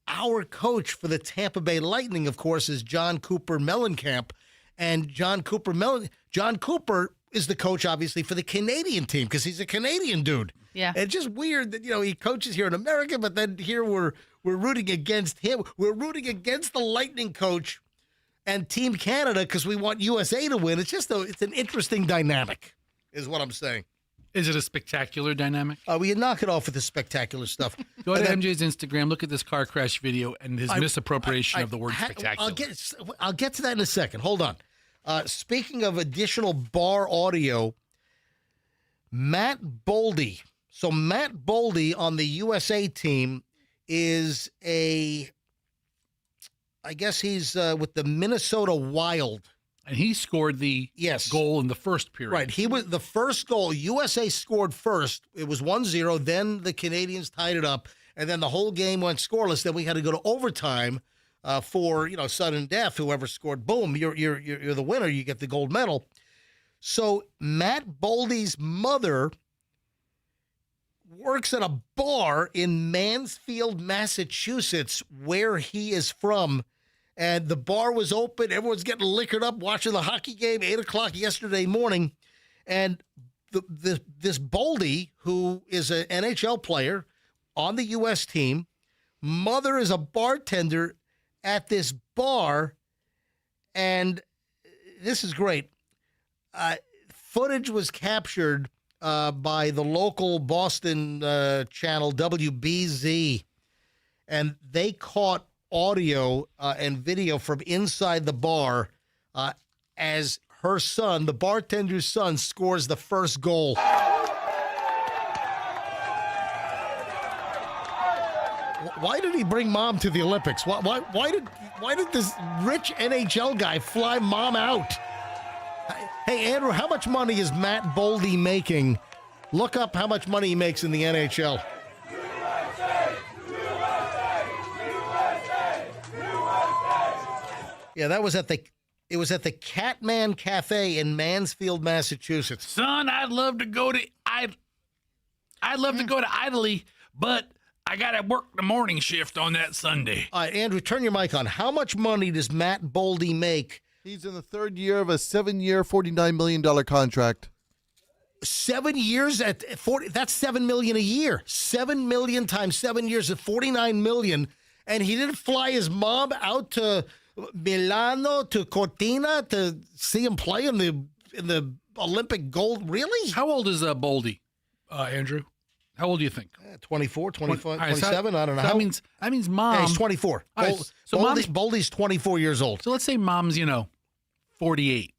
our coach for the Tampa Bay Lightning, of course, is John Cooper Mellencamp. And John Cooper is the coach, obviously, for the Canadian team because he's a Canadian dude. Yeah. And it's just weird that, he coaches here in America, but then here we're rooting against him. We're rooting against the Lightning coach and Team Canada because we want USA to win. It's just it's an interesting dynamic, is what I'm saying. Is it a spectacular dynamic? We knock it off with the spectacular stuff. Go to And then- MJ's Instagram, look at this car crash video and his misappropriation of the word spectacular. I'll get to that in a second. Hold on. Speaking of additional bar audio, Matt Boldy. So Matt Boldy on the USA team is I guess he's with the Minnesota Wild. And he scored the goal in the first period. Right. He was the first goal. USA scored first. It was 1-0. Then the Canadians tied it up. And then the whole game went scoreless. Then we had to go to overtime for, sudden death. Whoever scored, boom, you're the winner. You get the gold medal. So Matt Boldy's mother works at a bar in Mansfield, Massachusetts, where he is from. And the bar was open. Everyone's getting liquored up, watching the hockey game, 8 o'clock yesterday morning. And this Boldy, who is an NHL player on the U.S. team, mother is a bartender at this bar, and this is great. Footage was captured by the local Boston channel WBZ, and they caught audio and video from inside the bar as her son, the bartender's son, scores the first goal. Why did he bring mom to the Olympics? Why did this rich NHL guy fly mom out? Hey, Andrew, how much money is Matt Boldy making? Look up how much money he makes in the NHL. Yeah, it was at the Catman Cafe in Mansfield, Massachusetts. Son, I'd love to go to Italy, but I got to work the morning shift on that Sunday. All right, Andrew, turn your mic on. How much money does Matt Boldy make? He's in the third year of a 7-year, $49 million contract. 7 years at 40, that's $7 million a year. 7 million times 7 years at $49 million. And he didn't fly his mom out to Milano, to Cortina to see him play in the Olympic gold. Really? How old is Boldy, Andrew? How old do you think? 24, 25, All right, 27. I don't know. So that means mom. Yeah, he's 24. All right, so Boldy's 24 years old. So let's say mom's, 48.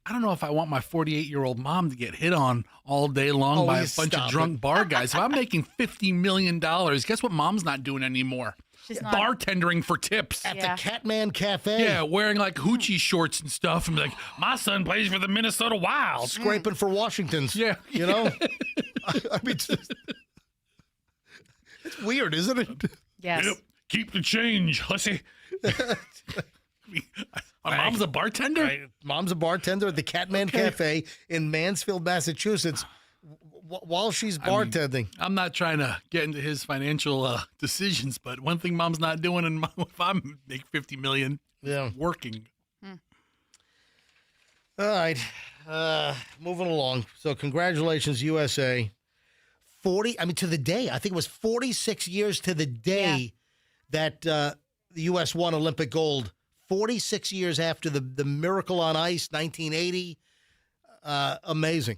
I don't know if I want my 48-year-old mom to get hit on all day long by a bunch of drunk bar guys. If I'm making $50 million, guess what mom's not doing anymore? She's not. Bartendering for tips. At the Catman Cafe. Yeah, wearing like hoochie shorts and stuff and be like, my son plays for the Minnesota Wild. Scraping for Washington's. Yeah. I mean, it's weird, isn't it? Yes. Yep. Keep the change, hussy. My mom's a bartender? Right. Mom's a bartender at the Catman Cafe in Mansfield, Massachusetts, while she's bartending. I'm not trying to get into his financial decisions, but one thing mom's not doing, and if I make $50 million, working. All right, moving along. So congratulations, USA. To the day. I think it was 46 years to the day that the U.S. won Olympic gold. 46 years after the Miracle on Ice, 1980. Amazing.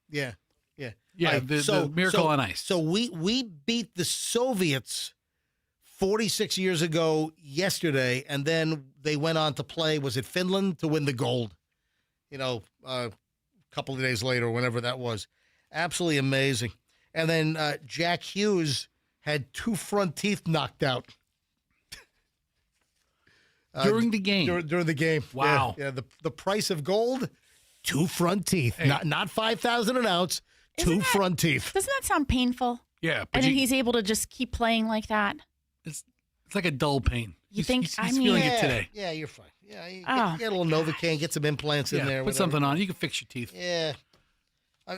Yeah. Yeah, right. the Miracle on Ice. So we beat the Soviets 46 years ago yesterday, and then they went on to play, was it Finland, to win the gold? A couple of days later, whenever that was. Absolutely amazing. And then Jack Hughes had 2 front teeth knocked out. During the game. During the game. Wow. Yeah, the price of gold, 2 front teeth. Hey. Not 5,000 an ounce, 2 front teeth. Doesn't that sound painful? Yeah. And then he's able to just keep playing like that? It's like a dull pain. He's feeling it today. Yeah, you're fine. Yeah, get a little Novocaine, get some implants in there. Put something on. You can fix your teeth. Yeah.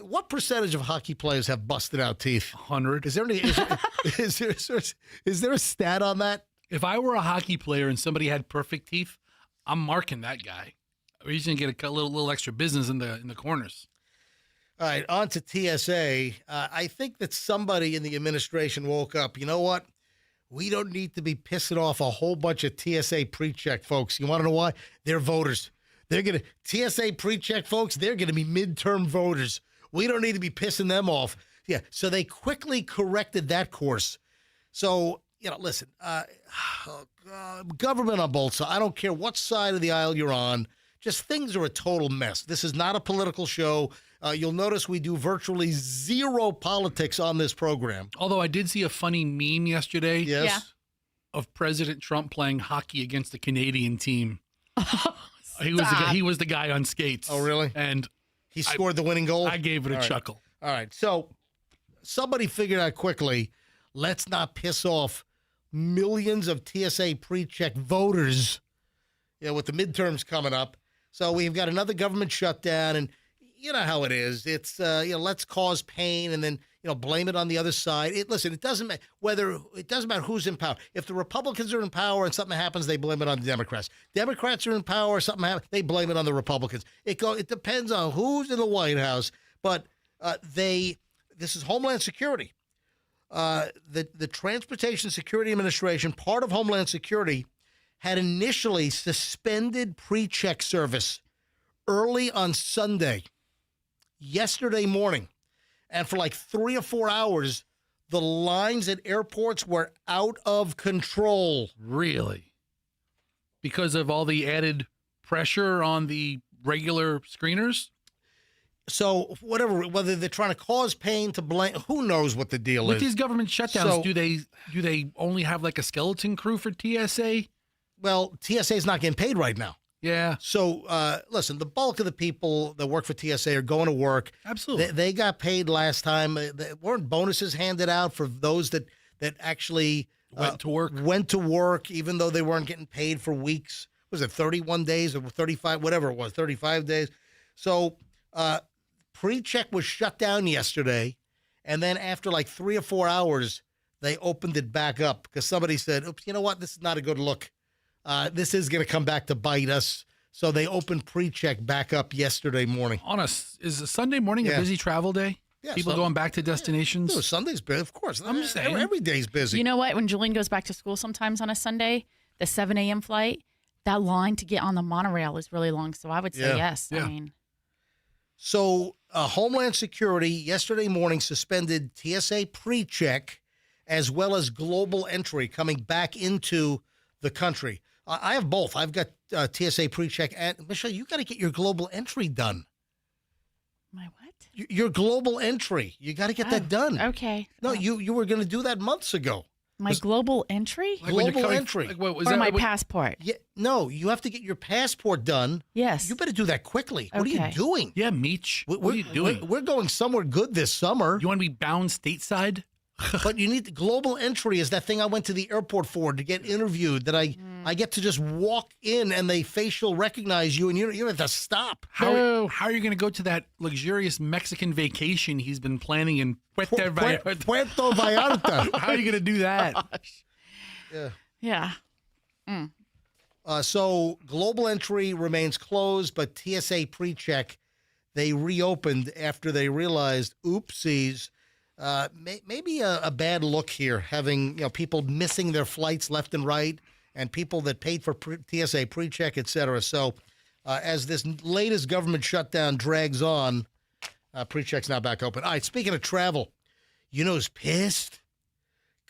What percentage of hockey players have busted out teeth? 100. Is there any? Is there a stat on that? If I were a hockey player and somebody had perfect teeth, I'm marking that guy. He's going to get a little extra business in the corners. All right, on to TSA. I think that somebody in the administration woke up. You know what? We don't need to be pissing off a whole bunch of TSA PreCheck folks. You want to know why? They're voters. They're going to TSA PreCheck folks. They're going to be midterm voters. We don't need to be pissing them off. Yeah, so they quickly corrected that course. So, listen, government on both sides. I don't care what side of the aisle you're on. Just things are a total mess. This is not a political show. You'll notice we do virtually zero politics on this program. Although I did see a funny meme yesterday. Yes. Yeah. Of President Trump playing hockey against the Canadian team. He was the guy on skates. Oh, really? And he scored the winning goal? I gave it a chuckle. All right. So somebody figured out quickly, let's not piss off millions of TSA PreCheck voters, with the midterms coming up. So we've got another government shutdown, and you know how it is. It's, let's cause pain, and then, blame it on the other side. Listen, it doesn't matter who's in power. If the Republicans are in power and something happens, they blame it on the Democrats. Democrats are in power, something happens, they blame it on the Republicans. It depends on who's in the White House. But this is Homeland Security. The Transportation Security Administration, part of Homeland Security, had initially suspended PreCheck service early on Sunday, yesterday morning. And for like 3 or 4 hours, the lines at airports were out of control. Really? Because of all the added pressure on the regular screeners? So whether they're trying to cause pain, to blame, who knows what the deal With is. these government shutdowns, do they only have like a skeleton crew for TSA? Well, TSA is not getting paid right now. Yeah. So, listen, the bulk of the people that work for TSA are going to work. Absolutely. They got paid last time. There weren't bonuses handed out for those that actually Went to work, even though they weren't getting paid for weeks. Was it 31 days or 35, whatever it was, 35 days? So, PreCheck was shut down yesterday, and then after like 3 or 4 hours, they opened it back up because somebody said, oops, you know what? This is not a good look. This is going to come back to bite us. So they opened PreCheck back up yesterday morning. Is a Sunday morning a busy travel day? Yeah, People going back to destinations? No, Sunday's busy, of course. I'm just saying. Every day's busy. You know what? When Julian goes back to school sometimes on a Sunday, the 7 a.m. flight, that line to get on the monorail is really long. So I would say yes. Yeah. I mean, So Homeland Security yesterday morning suspended TSA PreCheck as well as global entry coming back into the country. I have both. I've got TSA PreCheck. And Michelle, you got to get your global entry done. my what? Your global entry. You got to get that done. Okay. No, you were going to do that months ago. My global entry? Like when you're Global coming- entry. like what, was Or that my what- passport? Yeah, no, you have to get your passport done. Yes. You better do that quickly. What are you Okay. doing? Yeah, Meech. What are you doing? We're going somewhere good this summer. You want to be bound stateside? But you need global entry is that thing I went to the airport for to get interviewed that I get to just walk in and they facial recognize you and you don't have to stop. How are you going to go to that luxurious Mexican vacation he's been planning in Puerto Vallarta? Puerto Vallarta. How are you going to do that? Yeah. So global entry remains closed, but TSA PreCheck, they reopened after they realized, oopsies, maybe a bad look here, having people missing their flights left and right, and people that paid for TSA PreCheck, et cetera. So as this latest government shutdown drags on, PreCheck's now back open. All right, speaking of travel, you know who's pissed?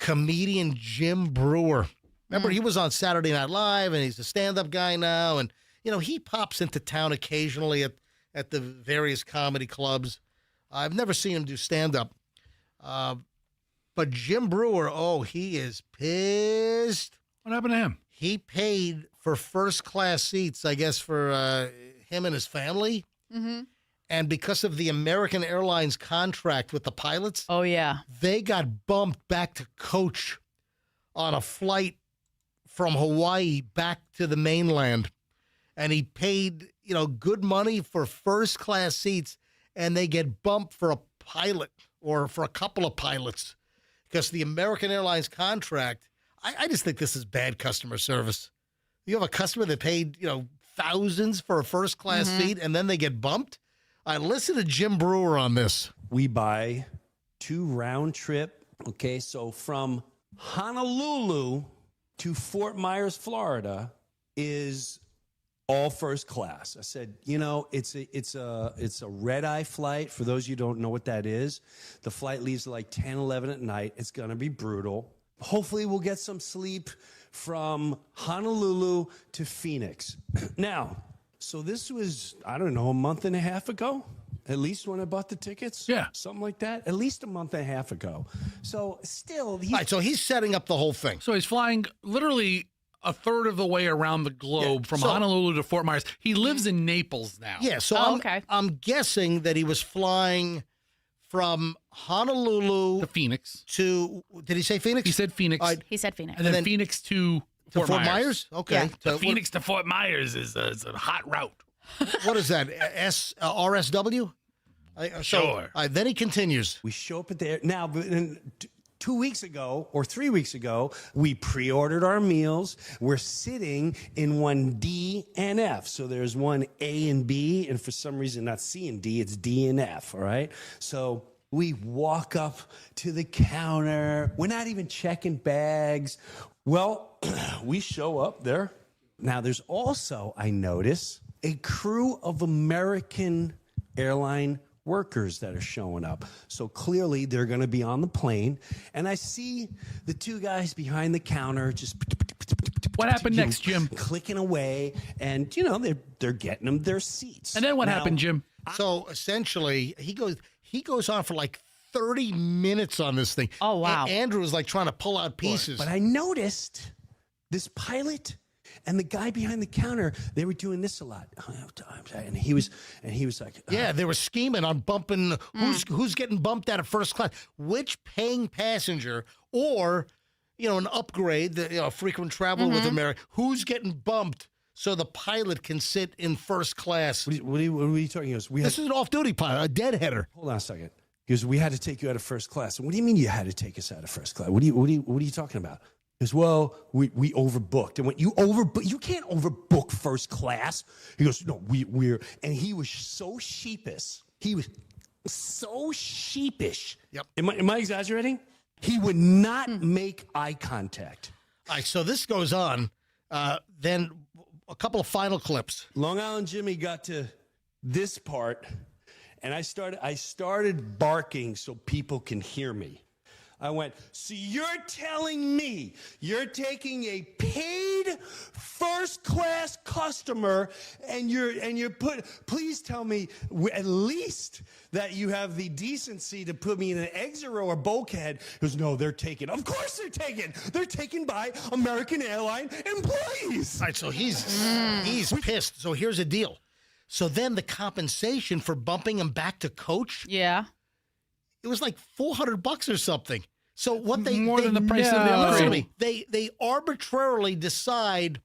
Comedian Jim Brewer. Remember, he was on Saturday Night Live, and he's a stand-up guy now, and he pops into town occasionally at the various comedy clubs. I've never seen him do stand-up. But Jim Brewer, he is pissed. What happened to him? He paid for first-class seats, I guess, for him and his family. Mm-hmm. And because of the American Airlines contract with the pilots, Oh, yeah. they got bumped back to coach on a flight from Hawaii back to the mainland. And he paid, good money for first-class seats, and they get bumped for a pilot or for a couple of pilots because the American Airlines contract, I just think this is bad customer service. You have a customer that paid, thousands for a first-class seat, and then they get bumped? I listen to Jim Brewer on this. We buy 2 round trip. Okay, so from Honolulu to Fort Myers, Florida is all first class. I said, it's a red-eye flight. For those of you who don't know what that is, the flight leaves at like 10, 11 at night. It's going to be brutal. Hopefully we'll get some sleep from Honolulu to Phoenix. Now, so this was, I don't know, a month and a half ago, at least when I bought the tickets. Yeah. Something like that. At least a month and a half ago. So still. All right, so he's setting up the whole thing. So he's flying literally a third of the way around the globe from Honolulu to Fort Myers. He lives in Naples now. Yeah, so I'm guessing that he was flying from Honolulu To Phoenix. did he say Phoenix? He said Phoenix. He said Phoenix. And then, then- Phoenix to to Fort Myers? Okay. Yeah. The So Phoenix to Fort Myers is a hot route. what is that? RSW? Sure. Then he continues. We show up at the now. 2 weeks ago or 3 weeks ago, we pre-ordered our meals. We're sitting in one D and F. So there's one A and B, and for some reason not C and D, it's D and F, all right? So we walk up to the counter. We're not even checking bags. Well, we show up there. Now there's also, I notice, a crew of American Airline workers that are showing up. So clearly they're going to be on the plane. And I see the two guys behind the counter just... What happened next, Jim? Clicking away. And, they're getting them their seats. And then what happened, Jim? So essentially, he goes on for like 30 minutes on this thing. Oh, wow. Andrew was like trying to pull out pieces. But I noticed this pilot and the guy behind the counter, they were doing this a lot. And he was like, yeah, they were scheming on bumping who's getting bumped out of first class, which paying passenger, or an upgrade, frequent traveler with America, who's getting bumped so the pilot can sit in first class. What are you talking about? This is an off-duty pilot, a deadheader. Hold on a second. He goes, we had to take you out of first class. What do you mean you had to take us out of first class? What are you talking about? He goes, well, we overbooked. And when you overbook, you can't overbook first class. He goes, no, we're, and he was so sheepish. He was so sheepish. Yep. Am I exaggerating? He would not make eye contact. All right, so this goes on. Then a couple of final clips. Long Island Jimmy got to this part, and I started barking so people can hear me. I went, so you're telling me you're taking a paid first-class customer and you're please tell me at least that you have the decency to put me in an exit row or bulkhead. He goes, no, they're taken. Of course they're taken. They're taken by American Airline employees. All right, so he's pissed. So here's the deal. So then the compensation for bumping him back to coach, Yeah. it was like $400 or something. So what they more than the price of the listen to upgrade. me, they arbitrarily decide,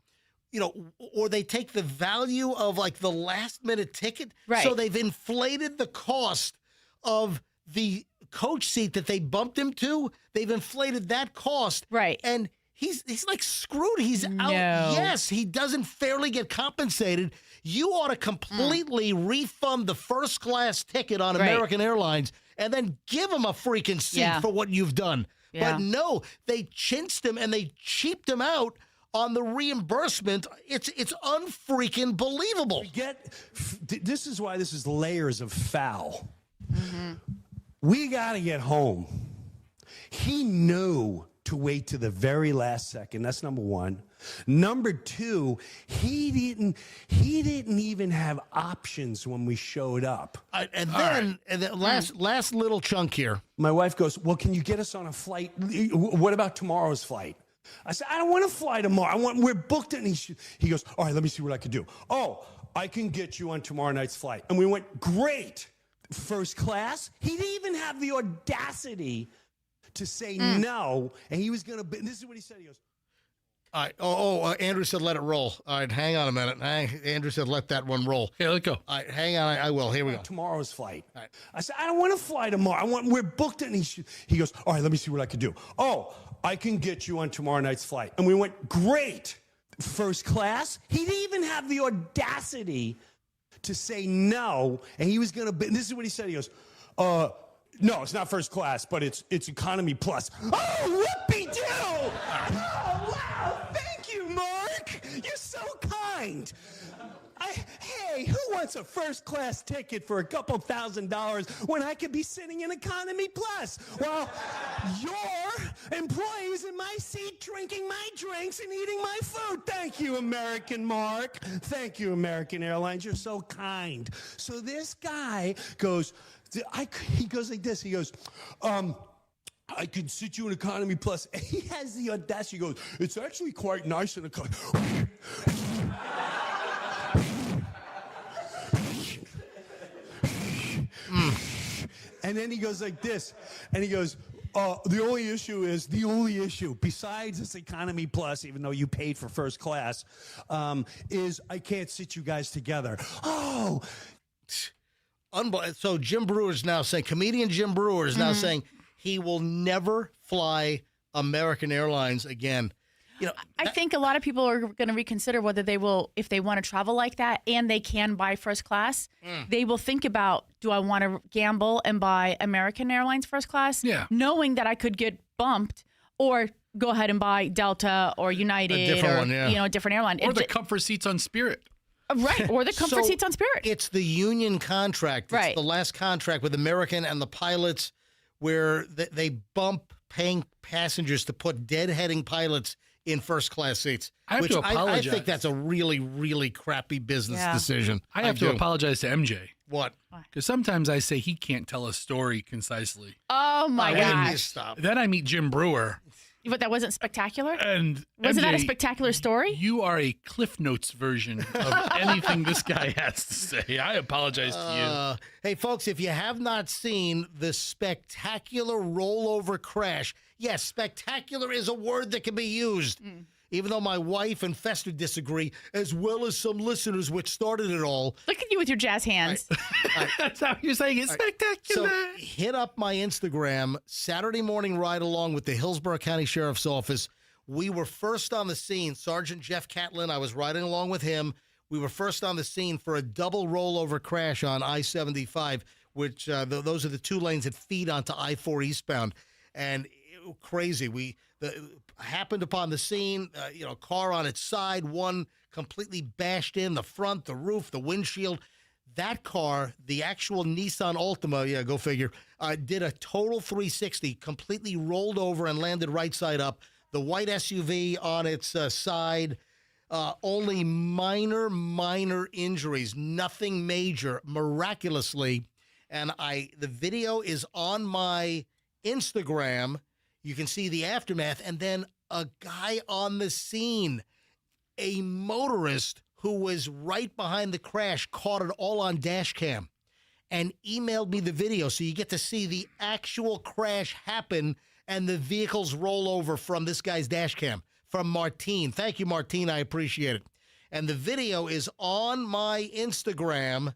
or they take the value of like the last minute ticket. Right. So they've inflated the cost of the coach seat that they bumped him to. They've inflated that cost. Right. And he's like screwed. He's out. Yes, he doesn't fairly get compensated. You ought to completely refund the first class ticket on American Airlines and then give him a freaking seat for what you've done. Yeah. But no, they chinched him and they cheaped him out on the reimbursement. It's unfreaking believable. This is why this is layers of foul. We got to get home. He knew to wait to the very last second. That's number one. Number two, he didn't even have options when we showed up. And then last little chunk here. My wife goes, well, can you get us on a flight? What about tomorrow's flight? I said, I don't want to fly tomorrow. We're booked. And he goes, all right, let me see what I can do. Oh, I can get you on tomorrow night's flight. And we went, great. First class. He didn't even have the audacity to say no. And he was going to, this is what he said. He goes, all right. Andrew said let it roll. All right, hang on a minute. Andrew said let that one roll. Yeah, let it go. All right, hang on. I will. Here we go. Tomorrow's flight. All right. I said, I don't want to fly tomorrow. We're booked. And he goes, all right, let me see what I can do. Oh, I can get you on tomorrow night's flight. And we went, great. First class. He didn't even have the audacity to say no. And he was going to, this is what he said. He goes, no, it's not first class, but it's economy plus. Oh, whoopee-doo! Oh, wow. Thank you, Mark. You're so kind. Hey, who wants a first class ticket for a couple $1,000s when I could be sitting in economy plus? Well, your employees in my seat drinking my drinks and eating my food. Thank you, American Mark. Thank you, American Airlines. You're so kind. So this guy goes, he goes like this. He goes, I could sit you in economy plus. And he has the audacity. He goes, it's actually quite nice in economy. And then he goes like this. And he goes, the only issue, besides this economy plus, even though you paid for first class, is I can't sit you guys together. Oh, So Jim Brewer is now saying, comedian Jim Brewer is now saying he will never fly American Airlines again. I think a lot of people are going to reconsider whether they will, if they want to travel like that and they can buy first class, they will think about, do I want to gamble and buy American Airlines first class? Yeah. Knowing that I could get bumped, or go ahead and buy Delta or United, a different one, a different airline. Or the comfort seats on Spirit. Right, or the comfort seats on Spirit. It's the union contract. It's right. the last contract with American and the pilots where they bump paying passengers to put deadheading pilots in first class seats. I have to apologize. I think that's a really, really crappy business decision. I have to apologize to MJ. What? Because sometimes I say he can't tell a story concisely. Oh, my gosh. Stop. Then I meet Jim Brewer. But that wasn't spectacular? And wasn't MJ, that a spectacular story? You are a Cliff Notes version of anything this guy has to say. I apologize to you. Hey, folks, if you have not seen the spectacular rollover crash, yes, spectacular is a word that can be used. Even though my wife and Fester disagree, as well as some listeners, which started it all. Look at you with your jazz hands. That's how you're saying it's spectacular. So hit up my Instagram, Saturday morning ride along with the Hillsborough County Sheriff's Office. We were first on the scene. Sergeant Jeff Catlin, I was riding along with him. We were first on the scene for a double rollover crash on I-75, which those are the two lanes that feed onto I-4 eastbound. And crazy. Happened upon the scene, car on its side, one completely bashed in, the front, the roof, the windshield. That car, the actual Nissan Altima, go figure, did a total 360, completely rolled over and landed right side up. The white SUV on its side, only minor injuries, nothing major, miraculously. And the video is on my Instagram. You can see the aftermath, and then a guy on the scene, a motorist who was right behind the crash, caught it all on Dashcam and emailed me the video. So you get to see the actual crash happen and the vehicle's rollover from this guy's Dashcam, from Martine. Thank you, Martine. I appreciate it. And the video is on my Instagram,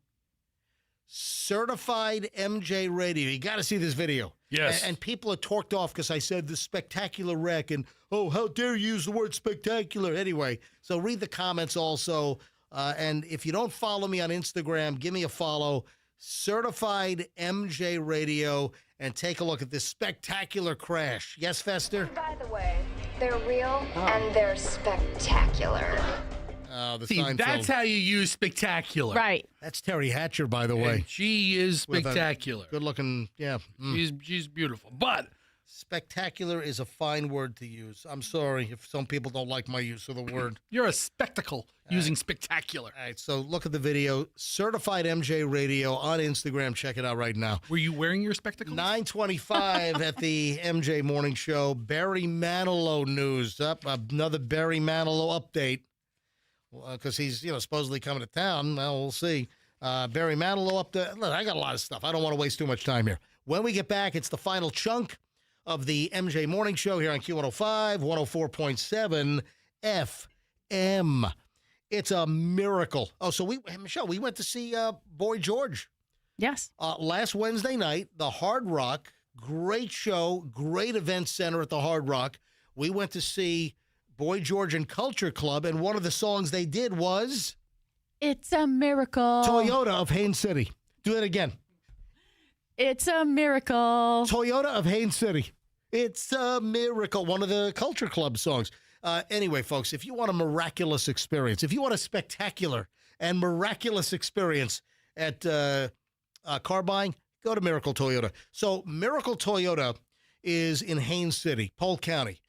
Certified MJ Radio. You got to see this video. Yes. And people are torqued off because I said the spectacular wreck and, oh, how dare you use the word spectacular. Anyway, so read the comments also. And if you don't follow me on Instagram, give me a follow, Certified MJ Radio, and take a look at this spectacular crash. Yes, Fester? By the way, they're real and they're spectacular. That's how you use spectacular. Right. That's Terry Hatcher, by the way. And she is spectacular. Good looking, yeah. She's beautiful. But spectacular is a fine word to use. I'm sorry if some people don't like my use of the word. You're a spectacle using spectacular. All right, so look at the video. Certified MJ Radio on Instagram. Check it out right now. Were you wearing your spectacles? 9:25 at the MJ Morning Show. Barry Manilow news. Another Barry Manilow update. Because he's, supposedly coming to town. Well, we'll see. Barry Manilow up there. Look, I got a lot of stuff. I don't want to waste too much time here. When we get back, it's the final chunk of the MJ Morning Show here on Q105, 104.7 FM. It's a miracle. Oh, so Michelle, we went to see Boy George. Yes. Last Wednesday night, the Hard Rock. Great show, great event center at the Hard Rock. We went to see Boy George and Culture Club, and one of the songs they did was It's a Miracle. Toyota of Haines City. Do that again. It's a miracle. Toyota of Haines City. It's a miracle. One of the Culture Club songs. Anyway, folks, if you want a miraculous experience, if you want a spectacular and miraculous experience at car buying, go to Miracle Toyota. So Miracle Toyota is in Haines City, Polk County.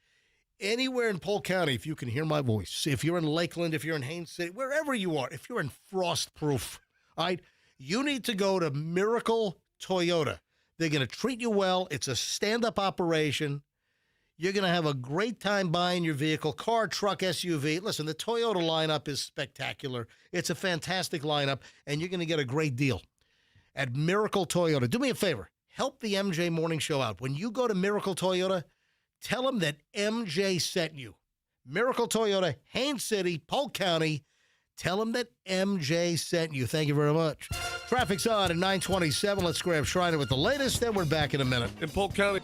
Anywhere in Polk County, if you can hear my voice, if you're in Lakeland, if you're in Haines City, wherever you are, if you're in Frostproof, all right, you need to go to Miracle Toyota. They're going to treat you well. It's a stand-up operation. You're going to have a great time buying your vehicle, car, truck, SUV. Listen, the Toyota lineup is spectacular. It's a fantastic lineup, and you're going to get a great deal at Miracle Toyota. Do me a favor. Help the MJ Morning Show out. When you go to Miracle Toyota, tell them that MJ sent you. Miracle Toyota, Haines City, Polk County. Tell them that MJ sent you. Thank you very much. Traffic's on at 9:27. Let's grab Schreiner with the latest, then we're back in a minute. In Polk County.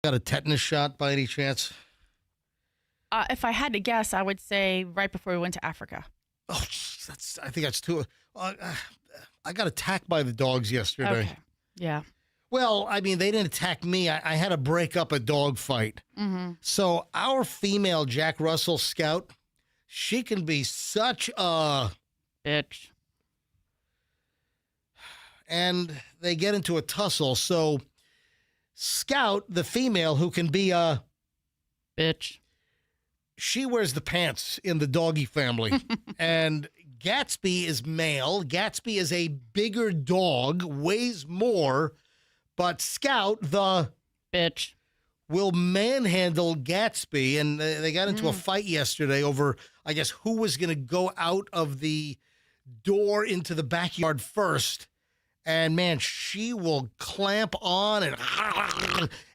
Got a tetanus shot by any chance? If I had to guess, I would say right before we went to Africa. Oh, geez, I think that's too. I got attacked by the dogs yesterday. Okay. Yeah. Well, I mean, they didn't attack me. I had to break up a dog fight. Mm-hmm. So our female Jack Russell Scout, she can be such a bitch. And they get into a tussle. So Scout, the female, who can be a bitch, she wears the pants in the doggy family. And Gatsby is male. Gatsby is a bigger dog, weighs more, but Scout, the bitch, will manhandle Gatsby. And they got into a fight yesterday over, I guess, who was going to go out of the door into the backyard first. And, man, she will clamp on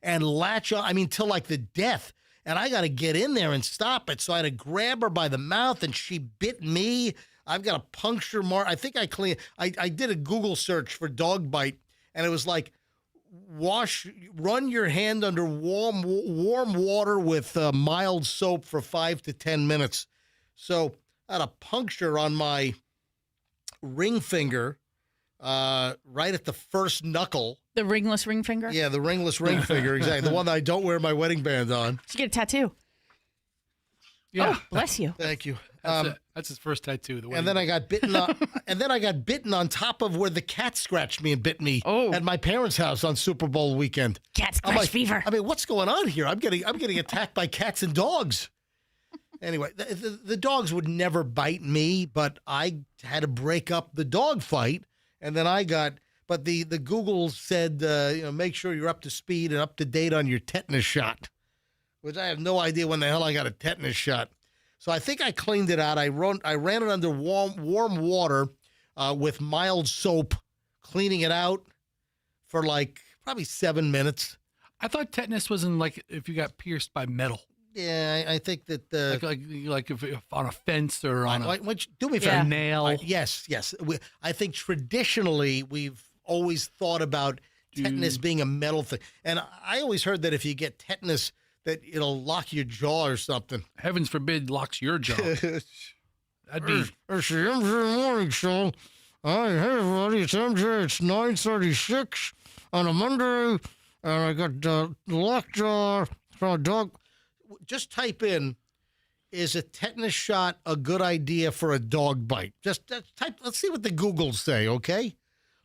and latch on, I mean, till like the death. And I got to get in there and stop it. So I had to grab her by the mouth, and she bit me. I've got a puncture mark. I think I did a Google search for dog bite, and it was like, run your hand under warm water with mild soap for 5 to 10 minutes. So I had a puncture on my ring finger. Right at the first knuckle. The ringless ring finger? Yeah, the ringless ring finger, exactly. The one that I don't wear my wedding band on. Should get a tattoo. Yeah. Oh, bless you. Thank you. That's his first tattoo. And then I got bitten on, on top of where the cat scratched me and bit me at my parents' house on Super Bowl weekend. Cat scratch fever. I mean, what's going on here? I'm getting attacked by cats and dogs. Anyway, the dogs would never bite me, but I had to break up the dog fight. And then but the Google said, make sure you're up to speed and up to date on your tetanus shot, which I have no idea when the hell I got a tetanus shot. So I think I cleaned it out. I ran it under warm water with mild soap, cleaning it out for like probably 7 minutes. I thought tetanus was in like if you got pierced by metal. Yeah, I think that like if on a fence or on do me a favor. Nail. Yes. I think traditionally we've always thought about tetanus being a metal thing, and I always heard that if you get tetanus, that it'll lock your jaw or something. Heavens forbid, locks your jaw. That'd be. It's the MJ Morning Show. Hi, hey everybody, it's MJ. It's 9:36 on a Monday, and I got lockjaw from a dog. Just type in, is a tetanus shot a good idea for a dog bite? Just type, let's see what the Googles say, okay?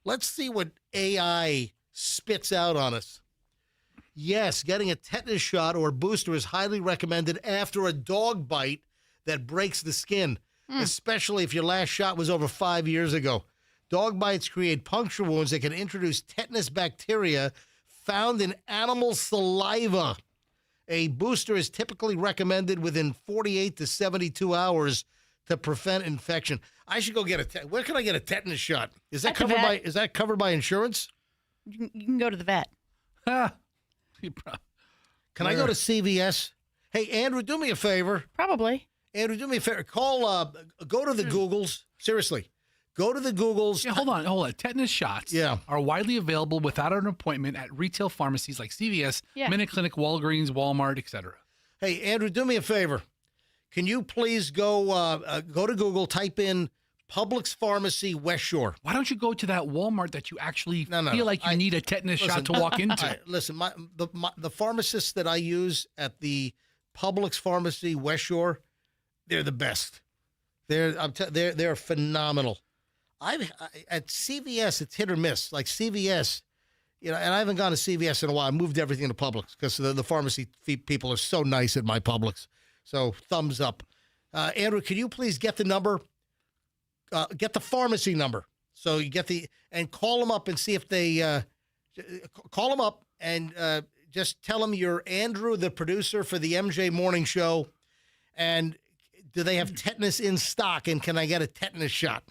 Let's see what AI spits out on us. Yes, getting a tetanus shot or booster is highly recommended after a dog bite that breaks the skin, especially if your last shot was over 5 years ago. Dog bites create puncture wounds that can introduce tetanus bacteria found in animal saliva. A booster is typically recommended within 48 to 72 hours to prevent infection. I should go get where can I get a tetanus shot? Is that covered by insurance? You can go to the vet. Can I go to CVS? Hey, Andrew, do me a favor. Probably. Andrew, do me a favor. Call. Go to the Googles. Seriously, go to the Googles. Yeah, hold on. Tetanus shots are widely available without an appointment at retail pharmacies like CVS, Minute Clinic, Walgreens, Walmart, etc. Hey, Andrew, do me a favor. Can you please go to Google, type in Publix Pharmacy West Shore? Why don't you go to that Walmart that you actually feel like you need a tetanus shot to walk into? Listen, the pharmacists that I use at the Publix Pharmacy West Shore, they're the best. They're phenomenal. At CVS, it's hit or miss. Like CVS, and I haven't gone to CVS in a while. I moved everything to Publix because the pharmacy people are so nice at my Publix. So thumbs up. Andrew, can you please get the number? Get the pharmacy number. So you get and call them up and see if they call them up and just tell them you're Andrew, the producer for the MJ Morning Show. And do they have tetanus in stock? And can I get a tetanus shot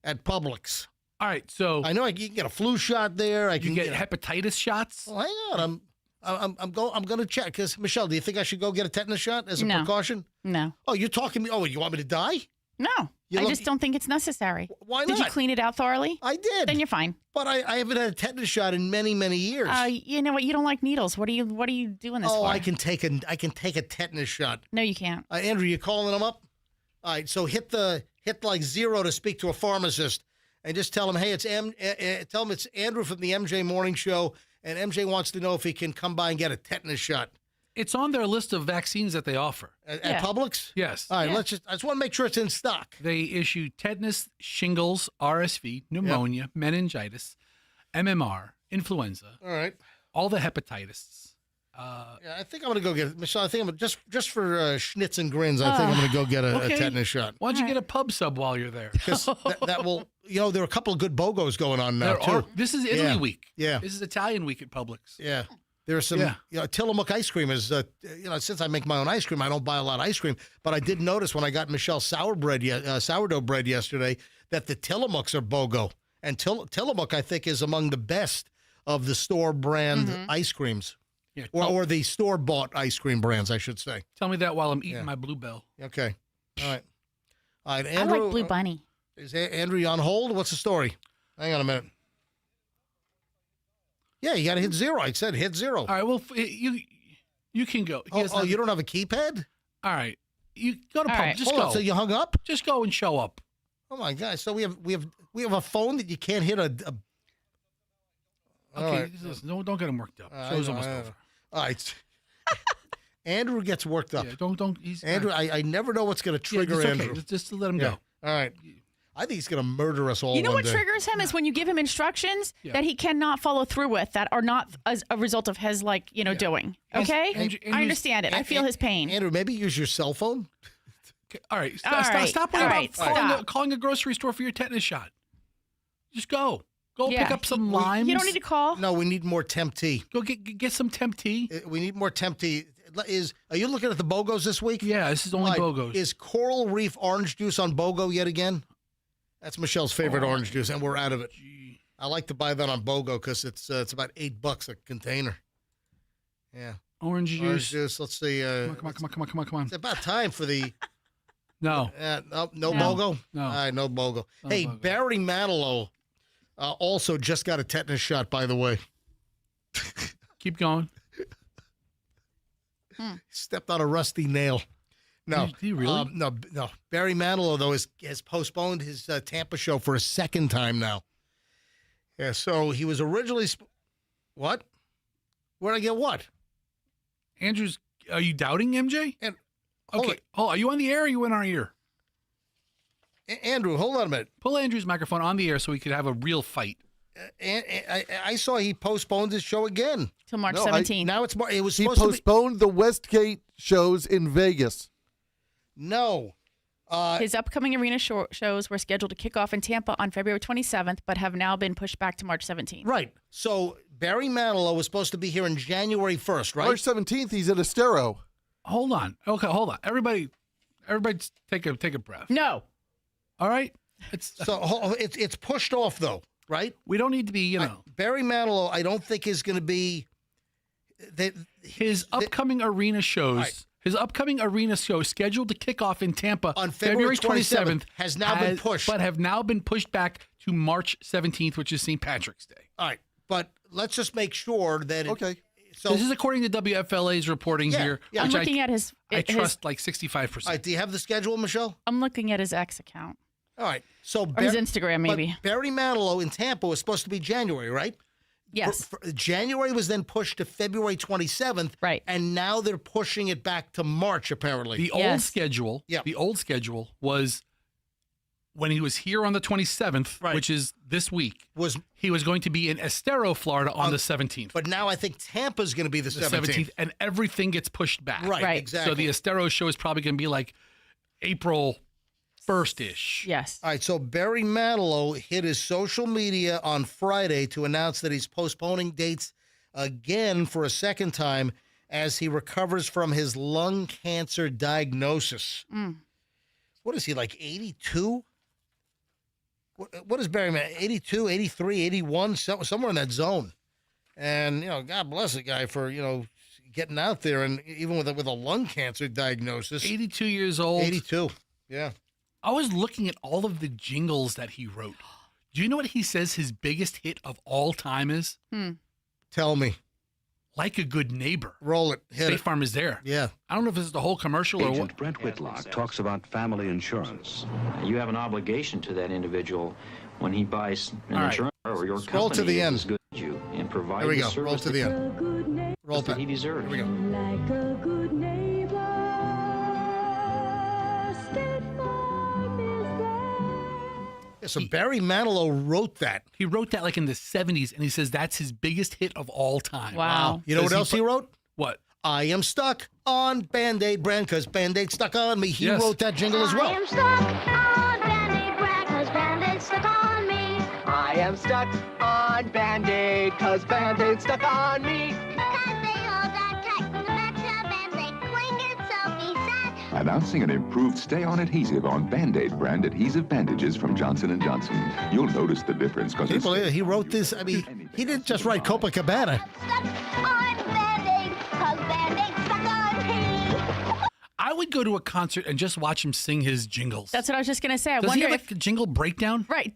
at Publix? All right, so I know you can get a flu shot there. I can get hepatitis shots. Well, hang on, I'm going to check. Because Michelle, do you think I should go get a tetanus shot as a precaution? No. Oh, you're talking to me. Oh, you want me to die? No, I just don't think it's necessary. Why not? Did you clean it out thoroughly? I did. Then you're fine. But I haven't had a tetanus shot in many, many years. You know what? You don't like needles. What are you doing this for? Oh, I can take a tetanus shot. No, you can't. Andrew, you calling them up? All right, so hit like 0 to speak to a pharmacist, and just tell them, hey, tell them it's Andrew from the MJ Morning Show, and MJ wants to know if he can come by and get a tetanus shot. It's on their list of vaccines that they offer. At Publix? Yes. All right, I just want to make sure it's in stock. They issue tetanus, shingles, RSV, pneumonia, meningitis, MMR, influenza. All right. All the hepatitis. I think I'm going to go get it. Michelle, I think I'm just for schnitz and grins, I think I'm going to go get a tetanus shot. Why don't you get a pub sub while you're there? Because that will, there are a couple of good BOGOs going on now, too. This is Italy week. Yeah. This is Italian week at Publix. Yeah. There's some, Tillamook ice cream is, since I make my own ice cream, I don't buy a lot of ice cream. But I did notice when I got Michelle's sourdough bread yesterday that the Tillamooks are BOGO. And Tillamook, I think, is among the best of the store brand ice creams. Yeah, or the store-bought ice cream brands, I should say. Tell me that while I'm eating my Bluebell. Okay. All right. Andrew, I like Blue Bunny. Is Andrew on hold? What's the story? Hang on a minute. Yeah, you got to hit 0. I said hit 0. All right, well, you can go. You don't have a keypad? All right. You go to Publix. Just Hold go. On, so you hung up? Just go and show up. Oh, my God. So we have a phone that you can't hit a Okay, right. No, don't get him worked up. Show's almost over. All right. Andrew gets worked up. Yeah, don't. Andrew, I never know what's going to trigger Andrew. Okay. Just let him go. All right. I think he's going to murder us all. You know what triggers him is when you give him instructions that he cannot follow through with that are not as a result of his doing. Okay, I understand it. I feel his pain. Andrew, maybe use your cell phone. Okay. All right. Stop calling a grocery store for your tetanus shot. Just go. Go pick up some limes. You don't need to call. No, we need more temp tea. Go get some temp tea. We need more temp tea. Are you looking at the BOGOs this week? Yeah, this is only BOGOs. Is Coral Reef orange juice on BOGO yet again? That's Michelle's favorite orange juice, and we're out of it. I like to buy that on BOGO because it's about $8 a container. Yeah. Orange juice. Let's see. Come on. It's about time for the. No. No BOGO? No. All right, no BOGO. Hey, BOGO. Barry Manilow also just got a tetanus shot, by the way. Keep going. Stepped on a rusty nail. No. Did he really? No. Barry Manilow, though, has postponed his Tampa show for a second time now. Yeah, so he was originally... What? Where'd I get what? Andrew's... Are you doubting MJ? Okay. Oh, are you on the air or are you in our ear? Andrew, hold on a minute. Pull Andrew's microphone on the air so we could have a real fight. I saw he postponed his show again. Till March 17th. Now it's... It was he supposed postponed the Westgate shows in Vegas. No. His upcoming arena shows were scheduled to kick off in Tampa on February 27th, but have now been pushed back to March 17th. Right. So Barry Manilow was supposed to be here on January 1st, right? March 17th, he's at Estero. Hold on. Okay, hold on. Everybody take a breath. No. All right? It's pushed off, though, right? We don't need to be, Barry Manilow, I don't think is going to be... His upcoming arena shows His upcoming arena show, scheduled to kick off in Tampa on February 27th, has been pushed. But have now been pushed back to March 17th, which is St. Patrick's Day. All right, but let's just make sure that So this is according to WFLA's reporting here. Yeah. I'm looking at his. I trust like 65%. All right, do you have the schedule, Michelle? I'm looking at his X account. All right, so or his Instagram, maybe. But Barry Manilow in Tampa was supposed to be January, right? Yes. January was then pushed to February 27th. Right. And now they're pushing it back to March, apparently. The old schedule. Yeah. The old schedule was when he was here on the 27th, which is this week. He was going to be in Estero, Florida, on the 17th. But now I think Tampa's going to be the 17th, and everything gets pushed back. Right. Exactly. So the Estero show is probably going to be like April 1st-ish. Yes. All right, so Barry Manilow hit his social media on Friday to announce that he's postponing dates again for a second time as he recovers from his lung cancer diagnosis. What is he, like 82? What is Barry Manilow, 82, 83, 81, somewhere in that zone? And, God bless the guy for, getting out there, and even with a lung cancer diagnosis. 82 years old. 82, yeah. I was looking at all of the jingles that he wrote. Do you know what he says his biggest hit of all time is? Tell me. Like a Good Neighbor. Roll it. State Farm is there. Yeah. I don't know if this is the whole commercial or what. Brent Whitlock talks about family insurance. You have an obligation to that individual when he buys an insurance, or your Scroll company to the end. is good to you and provide There we the go. service Roll to the end. Roll that he deserves. Here we go. Like a good neighbor, State Farm is there. Yeah, so Barry Manilow wrote that. He wrote that like in the 70s, and he says that's his biggest hit of all time. Wow. You know what else he wrote? What? I am stuck on Band-Aid brand because Band-Aid stuck on me. He wrote that jingle as well. I am stuck on Band-Aid brand 'cause Band-Aid stuck on me. I am stuck on Band-Aid 'cause Band-Aid stuck on me. Because they hold that tight from the back to Band-Aid cling itself, he said. Announcing an improved stay-on adhesive on Band-Aid brand adhesive bandages from Johnson & Johnson. You'll notice the difference because he wrote this. I mean, he didn't just write Copacabana. I would go to a concert and just watch him sing his jingles. That's what I was just going to say. I Does wonder he have if like a jingle breakdown? Right.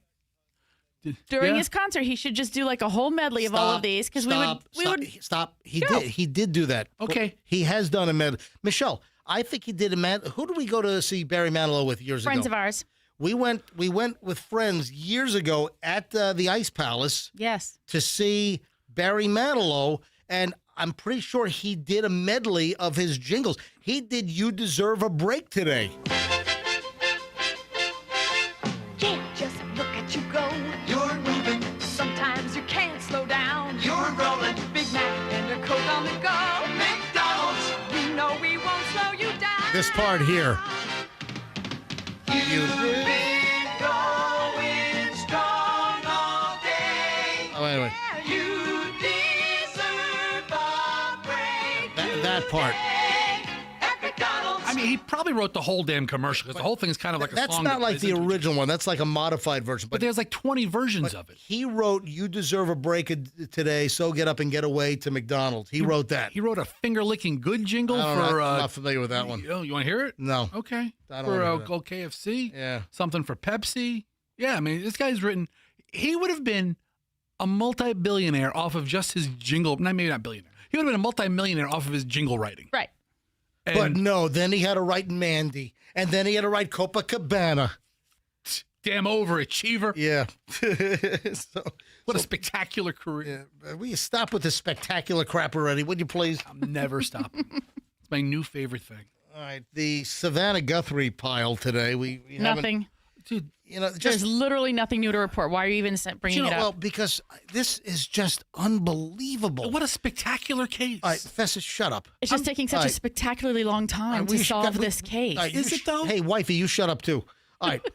During his concert, he should just do like a whole medley of all of these because we would. Stop. He did do that. Okay. He has done a medley. Michelle, I think he did a medley. Who did we go to see Barry Manilow with years ago? Friends of ours. We went with friends years ago at the Ice Palace. Yes. To see Barry Manilow, and I'm pretty sure he did a medley of his jingles. He did "You Deserve a Break" today. Can't just look at you go. You're moving. Sometimes you can't slow down. You're rolling. Big Mac and a Coke on the go. McDonald's. We know we won't slow you down. This part here. You've been going strong all day. Oh, anyway. You deserve a break. That part. I mean, he probably wrote the whole damn commercial because the whole thing is kind of like a That's song. not like the original one. That's like a modified version. But there's like 20 versions of it. He wrote "You Deserve a Break" today, so get up and get away to McDonald's. He wrote that. He wrote a finger-licking good jingle for... I'm not familiar with that one. Oh, you want to hear it? No. Okay. I don't for wanna hear that. KFC? Yeah. Something for Pepsi? Yeah, I mean, this guy's written... He would have been a multi-billionaire off of just his jingle... Maybe not billionaire. He would have been a multi-millionaire off of his jingle writing. Right. But no, then he had to write Mandy, and then he had to write Copacabana. Damn overachiever. Yeah. What a spectacular career. Yeah. Will you stop with this spectacular crap already, would you please? I'm never stopping. It's my new favorite thing. All right, the Savannah Guthrie pile today. We Nothing. Dude, there's literally nothing new to report. Why are you even bringing it up? Well, because this is just unbelievable. What a spectacular case. All right, Festus, shut up. It's just taking such a spectacularly long time to solve this case. Is it though? Hey, wifey, you shut up too. All right.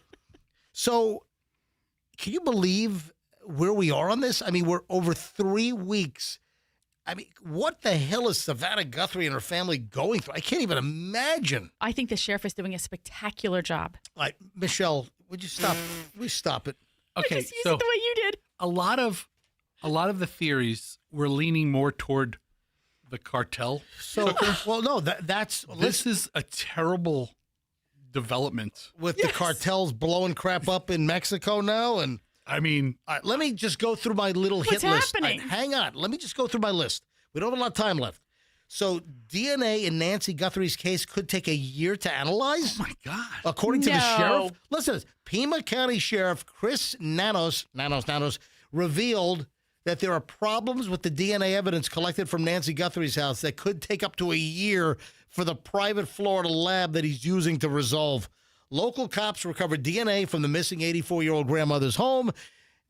So, can you believe where we are on this? I mean, we're over 3 weeks. I mean, what the hell is Savannah Guthrie and her family going through? I can't even imagine. I think the sheriff is doing a spectacular job. All right, Michelle, would you stop? Will you stop it? Okay, Just use so it the way you did. a lot of the theories were leaning more toward The cartel. So, well, no, this is a terrible development with the cartels blowing crap up in Mexico now. And I mean, let me just go through my little hit list. Happening? Hang on. Let me just go through my list. We don't have a lot of time left. So DNA in Nancy Guthrie's case could take a year to analyze. Oh, my God. According to the sheriff. Listen, Pima County Sheriff Chris Nanos revealed that there are problems with the DNA evidence collected from Nancy Guthrie's house that could take up to a year for the private Florida lab that he's using to resolve. Local cops recovered DNA from the missing 84-year-old grandmother's home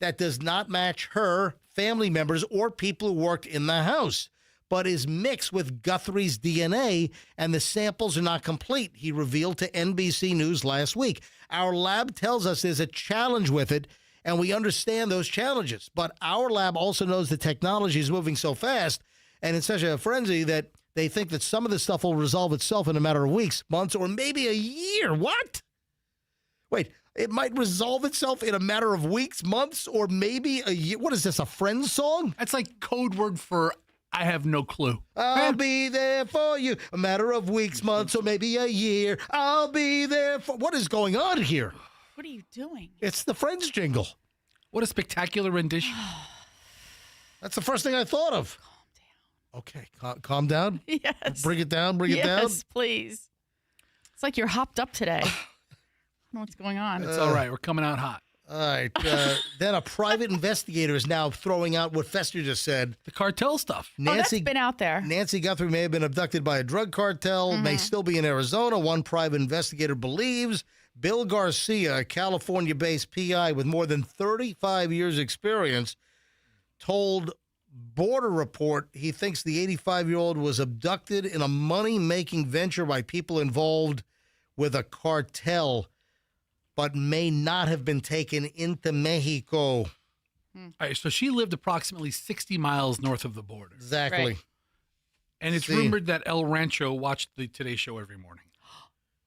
that does not match her, family members, or people who worked in the house, but is mixed with Guthrie's DNA, and the samples are not complete, he revealed to NBC News last week. Our lab tells us there's a challenge with it, and we understand those challenges. But our lab also knows the technology is moving so fast and in such a frenzy that they think that some of this stuff will resolve itself in a matter of weeks, months, or maybe a year. What? Wait, it might resolve itself in a matter of weeks, months, or maybe a year. What is this, a Friends song? That's like code word for I have no clue. I'll be there for you. A matter of weeks, months, or maybe a year. I'll be there for... What is going on here? What are you doing? It's the Friends jingle. What a spectacular rendition. That's the first thing I thought of. Calm down. Okay, calm down? Yes. Bring it down, bring it down? Yes, please. It's like you're hopped up today. I don't know what's going on. It's all right. We're coming out hot. All right. Then a private investigator is now throwing out what Fester just said. The cartel stuff. That's been out there. Nancy Guthrie may have been abducted by a drug cartel, may still be in Arizona. One private investigator believes Bill Garcia, a California-based PI with more than 35 years' experience, told Border Report he thinks the 85-year-old was abducted in a money-making venture by people involved with a cartel, but may not have been taken into Mexico. All right, so she lived approximately 60 miles north of the border. Exactly. Right. And it's rumored that El Rancho watched the Today Show every morning.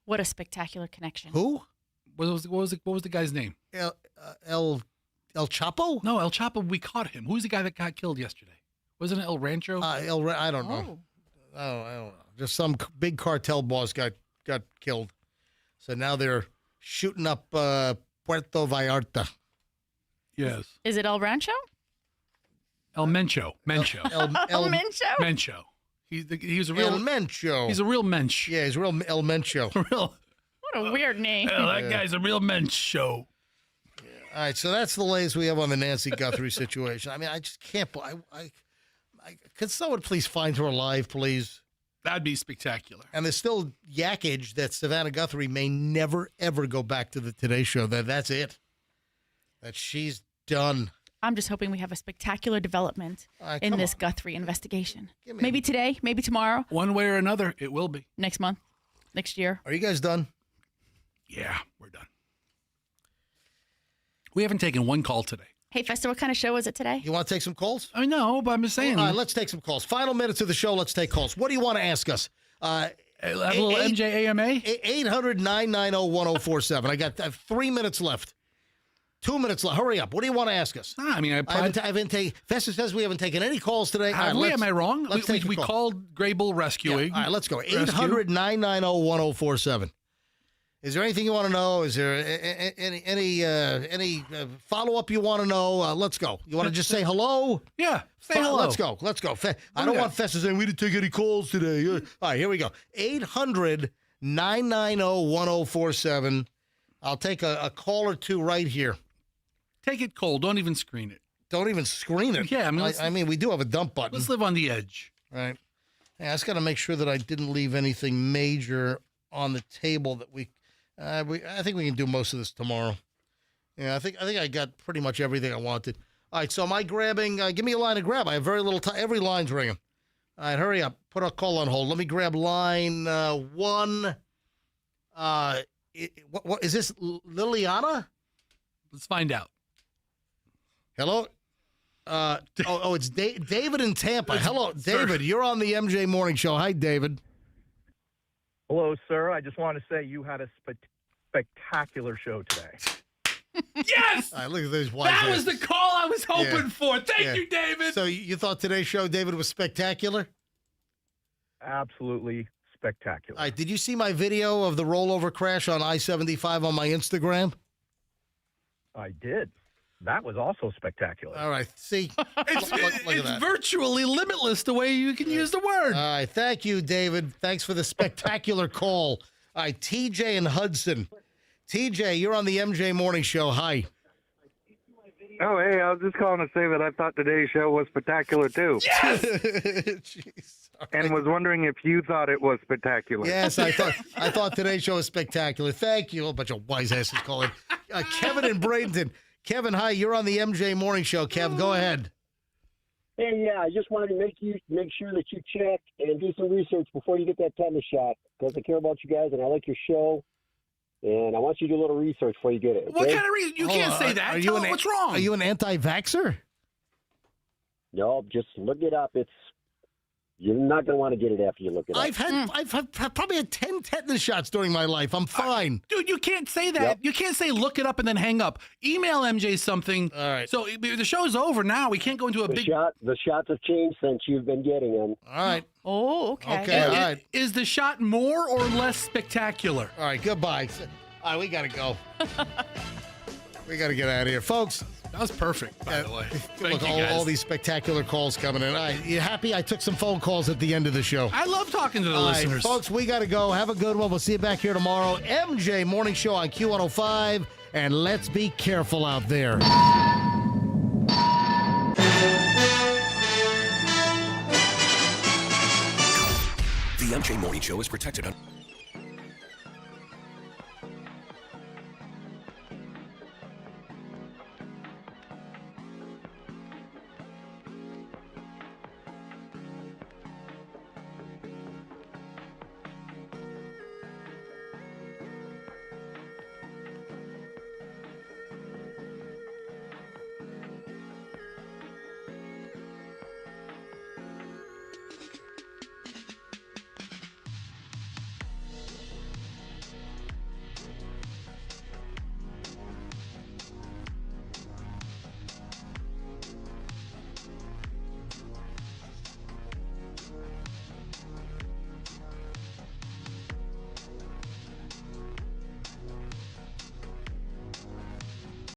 What a spectacular connection. Who? What was the guy's name? El Chapo? No, El Chapo, we caught him. Who's the guy that got killed yesterday? Wasn't it El Rancho? I don't know. I don't know. Just some big cartel boss got killed. So now they're shooting up Puerto Vallarta. Yes. Is it El Rancho? El Mencho. Mencho. El Mencho? Mencho. He was a real El Mencho. He's a real mensch. Yeah, he's a real El Mencho. Real. What a weird name. Oh, that guy's a real mencho. All right, so that's the latest we have on the Nancy Guthrie situation. I mean, I just can't. Could someone please find her alive, please? That'd be spectacular. And there's still yakage that Savannah Guthrie may never, ever go back to the Today Show. That's it. That she's done. I'm just hoping we have a spectacular development in this Guthrie investigation. Maybe today, maybe tomorrow. One way or another, it will be. Next month, next year. Are you guys done? Yeah, we're done. We haven't taken one call today. Hey, Fester, what kind of show is it today? You want to take some calls? I know, but I'm just saying. All right, let's take some calls. Final minutes of the show. Let's take calls. What do you want to ask us? A little MJ AMA? 800-990-1047. I got 3 minutes left. 2 minutes left. Hurry up. What do you want to ask us? I mean, Fester says we haven't taken any calls today. Am I wrong? We call. called Gray Bull Rescuing. Yeah. All right, let's go. 800-990-1047. Is there anything you want to know? Is there any follow-up you want to know? Let's go. You want to just say hello? Yeah, say hello. Let's go. I don't want Fester saying we didn't take any calls today. All right, here we go. 800-990-1047. I'll take a call or two right here. Take it cold. Don't even screen it. Don't even screen it? Yeah, I mean, we do have a dump button. Let's live on the edge. All right. Yeah, I just got to make sure that I didn't leave anything major on the table that I think we can do most of this tomorrow. Yeah, I think I got pretty much everything I wanted. All right, so am I grabbing? Give me a line to grab. I have very little time. Every line's ringing. All right, hurry up. Put a call on hold. Let me grab line 1. What is this, Liliana? Let's find out. Hello. It's David in Tampa. Hello, David. You're on the MJ Morning Show. Hi, David. Hello, sir. I just want to say you had a spectacular show today. Yes! All right, look at those That was the call I was hoping for. Thank you, David. So you thought today's show, David, was spectacular? absolutely spectacular. All right, did you see my video of the rollover crash on I-75 on my Instagram? I did. That was also spectacular. All right, see? It's look at that. virtually limitless the way you can use the word. All right, thank you, David. Thanks for the spectacular call. All right, TJ and Hudson. TJ, you're on the MJ Morning Show. Hi. Oh, hey, I was just calling to say that I thought today's show was spectacular, too. Yes! Jeez. And was wondering if you thought it was spectacular. Yes, I thought today's show was spectacular. Thank you. A bunch of wise asses calling. Kevin and Bradenton. Kevin, hi. You're on the MJ Morning Show. Kev, go ahead. Hey, yeah, I just wanted to make sure that you check and do some research before you get that tetanus shot, because I care about you guys and I like your show, and I want you to do a little research before you get it. Okay? What kind of reason? You can't say that. Tell them what's wrong. Are you an anti-vaxxer? No, just look it up. You're not going to want to get it after you look it up. I've probably had 10 tetanus shots during my life. I'm fine. Dude, you can't say that. Yep. You can't say look it up and then hang up. Email MJ something. All right. So the show's over now. We can't go into a big... The shots have changed since you've been getting them. All right. Oh, okay. Okay, all right. Is the shot more or less spectacular? All right, goodbye. All right, we got to go. We got to get out of here. Folks, that was perfect, by the way. Look, all these spectacular calls coming in. All right, you happy? I took some phone calls at the end of the show. I love talking to the all listeners. Right, folks, we got to go. Have a good one. We'll see you back here tomorrow. MJ Morning Show on Q105. And let's be careful out there. The MJ Morning Show is protected under...